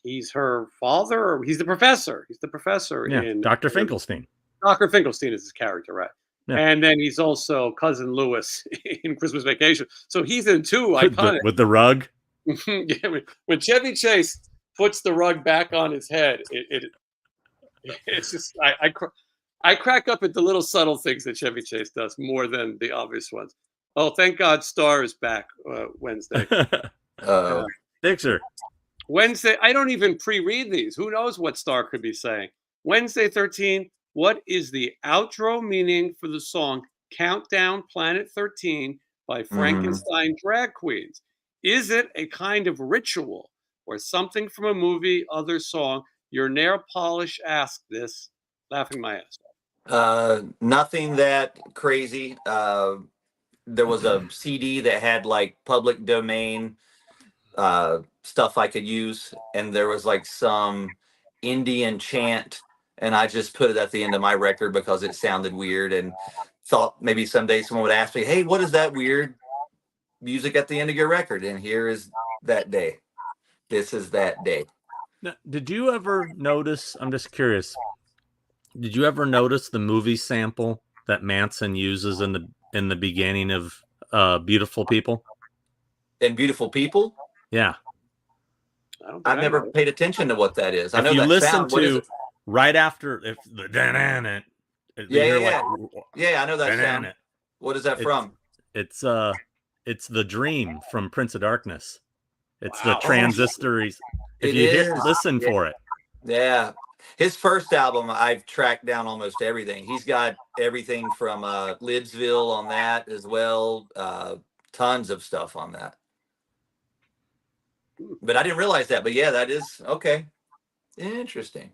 he's her father, or he's the professor. He's the professor in Dr. Finkelstein. Dr. Finkelstein is his character, right? Yeah. And then he's also Cousin Lewis in Christmas Vacation. So he's in two iconic. With the rug. Yeah, when Chevy Chase puts the rug back on his head, it's just I crack up at the little subtle things that Chevy Chase does more than the obvious ones. Oh, thank God, Star is back Wednesday. Dixer. Wednesday, I don't even pre-read these. Who knows what Star could be saying? Wednesday 13, what is the outro meaning for the song Countdown Planet 13 by Frankenstein Drag Queens? Is it a kind of ritual or something from a movie, other song? Your nail polish asked this, laughing my ass off. Nothing that crazy. There was a CD that had like public domain stuff I could use, and there was like some Indian chant, and I just put it at the end of my record because it sounded weird, and thought maybe someday someone would ask me, hey, what is that weird music at the end of your record? And here is that day. This is that day. Now, did you ever notice, I'm just curious, did you ever notice the movie sample that Manson uses in the beginning of Beautiful People? And Beautiful People? Yeah. I've never paid attention to what that is. I if know you that listen sound. to right after if the yeah, I know that sound. What is that from? It's The Dream from Prince of Darkness. It's the Wow. transistors. If you listen for it. Yeah. His first album, I've tracked down almost everything. He's got everything from Lidsville on that as well. Tons of stuff on that. But I didn't realize that. But yeah, that is okay. Interesting.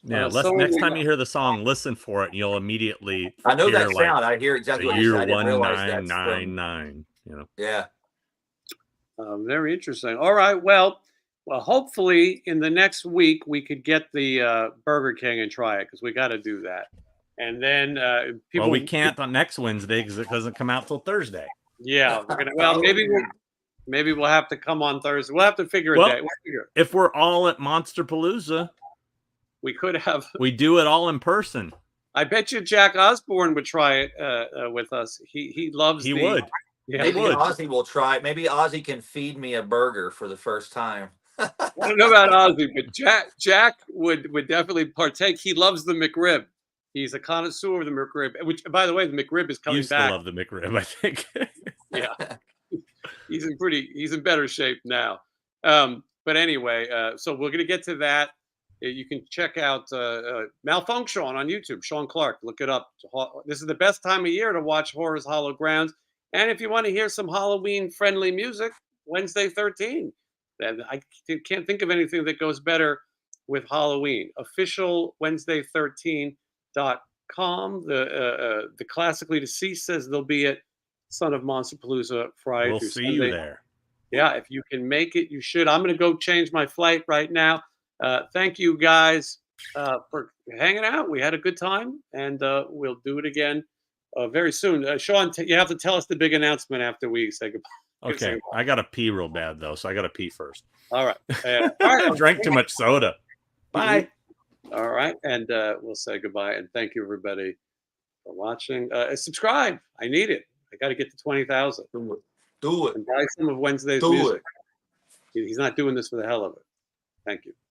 Yeah, next time you hear the song, listen for it, and you'll immediately. I know hear, that sound. I hear exactly what you're saying. 1999. You know. Yeah. Very interesting. All right. Well, hopefully in the next week we could get the Burger King and try it, because we got to do that. And then people. Well, we can't on next Wednesday because it doesn't come out till Thursday. Yeah. Maybe we'll have to come on Thursday. We'll have to figure a day. We'll figure. If we're all at Monsterpalooza, we could have. We do it all in person. I bet you Jack Osborne would try it with us. He loves. He would. Yeah, maybe Ozzy will try. Maybe Ozzy can feed me a burger for the first time. I don't know about Ozzy, but Jack would definitely partake. He loves the McRib. He's a connoisseur of the McRib. Which, by the way, the McRib is coming back. I love the McRib, I think. Yeah. He's in better shape now. But anyway, so we're going to get to that. You can check out Malfunction on YouTube. Sean Clark, look it up. This is the best time of year to watch Horror's Hollow Grounds. And if you want to hear some Halloween-friendly music, Wednesday 13. I can't think of anything that goes better with Halloween. Official Wednesday13.com. The Classically Deceased says they'll be at Son of Monsterpalooza Friday. We'll see you there. Yeah, if you can make it, you should. I'm going to go change my flight right now. Thank you guys for hanging out. We had a good time, and we'll do it again very soon. Sean, you have to tell us the big announcement after we say goodbye. Okay, I got to pee real bad, though, so I got to pee first. All right. I drank too much soda. Bye. All right, and we'll say goodbye, and thank you, everybody, for watching. Subscribe. I need it. I got to get to 20,000. Do it. And buy some of Wednesday's music. He's not doing this for the hell of it. Thank you.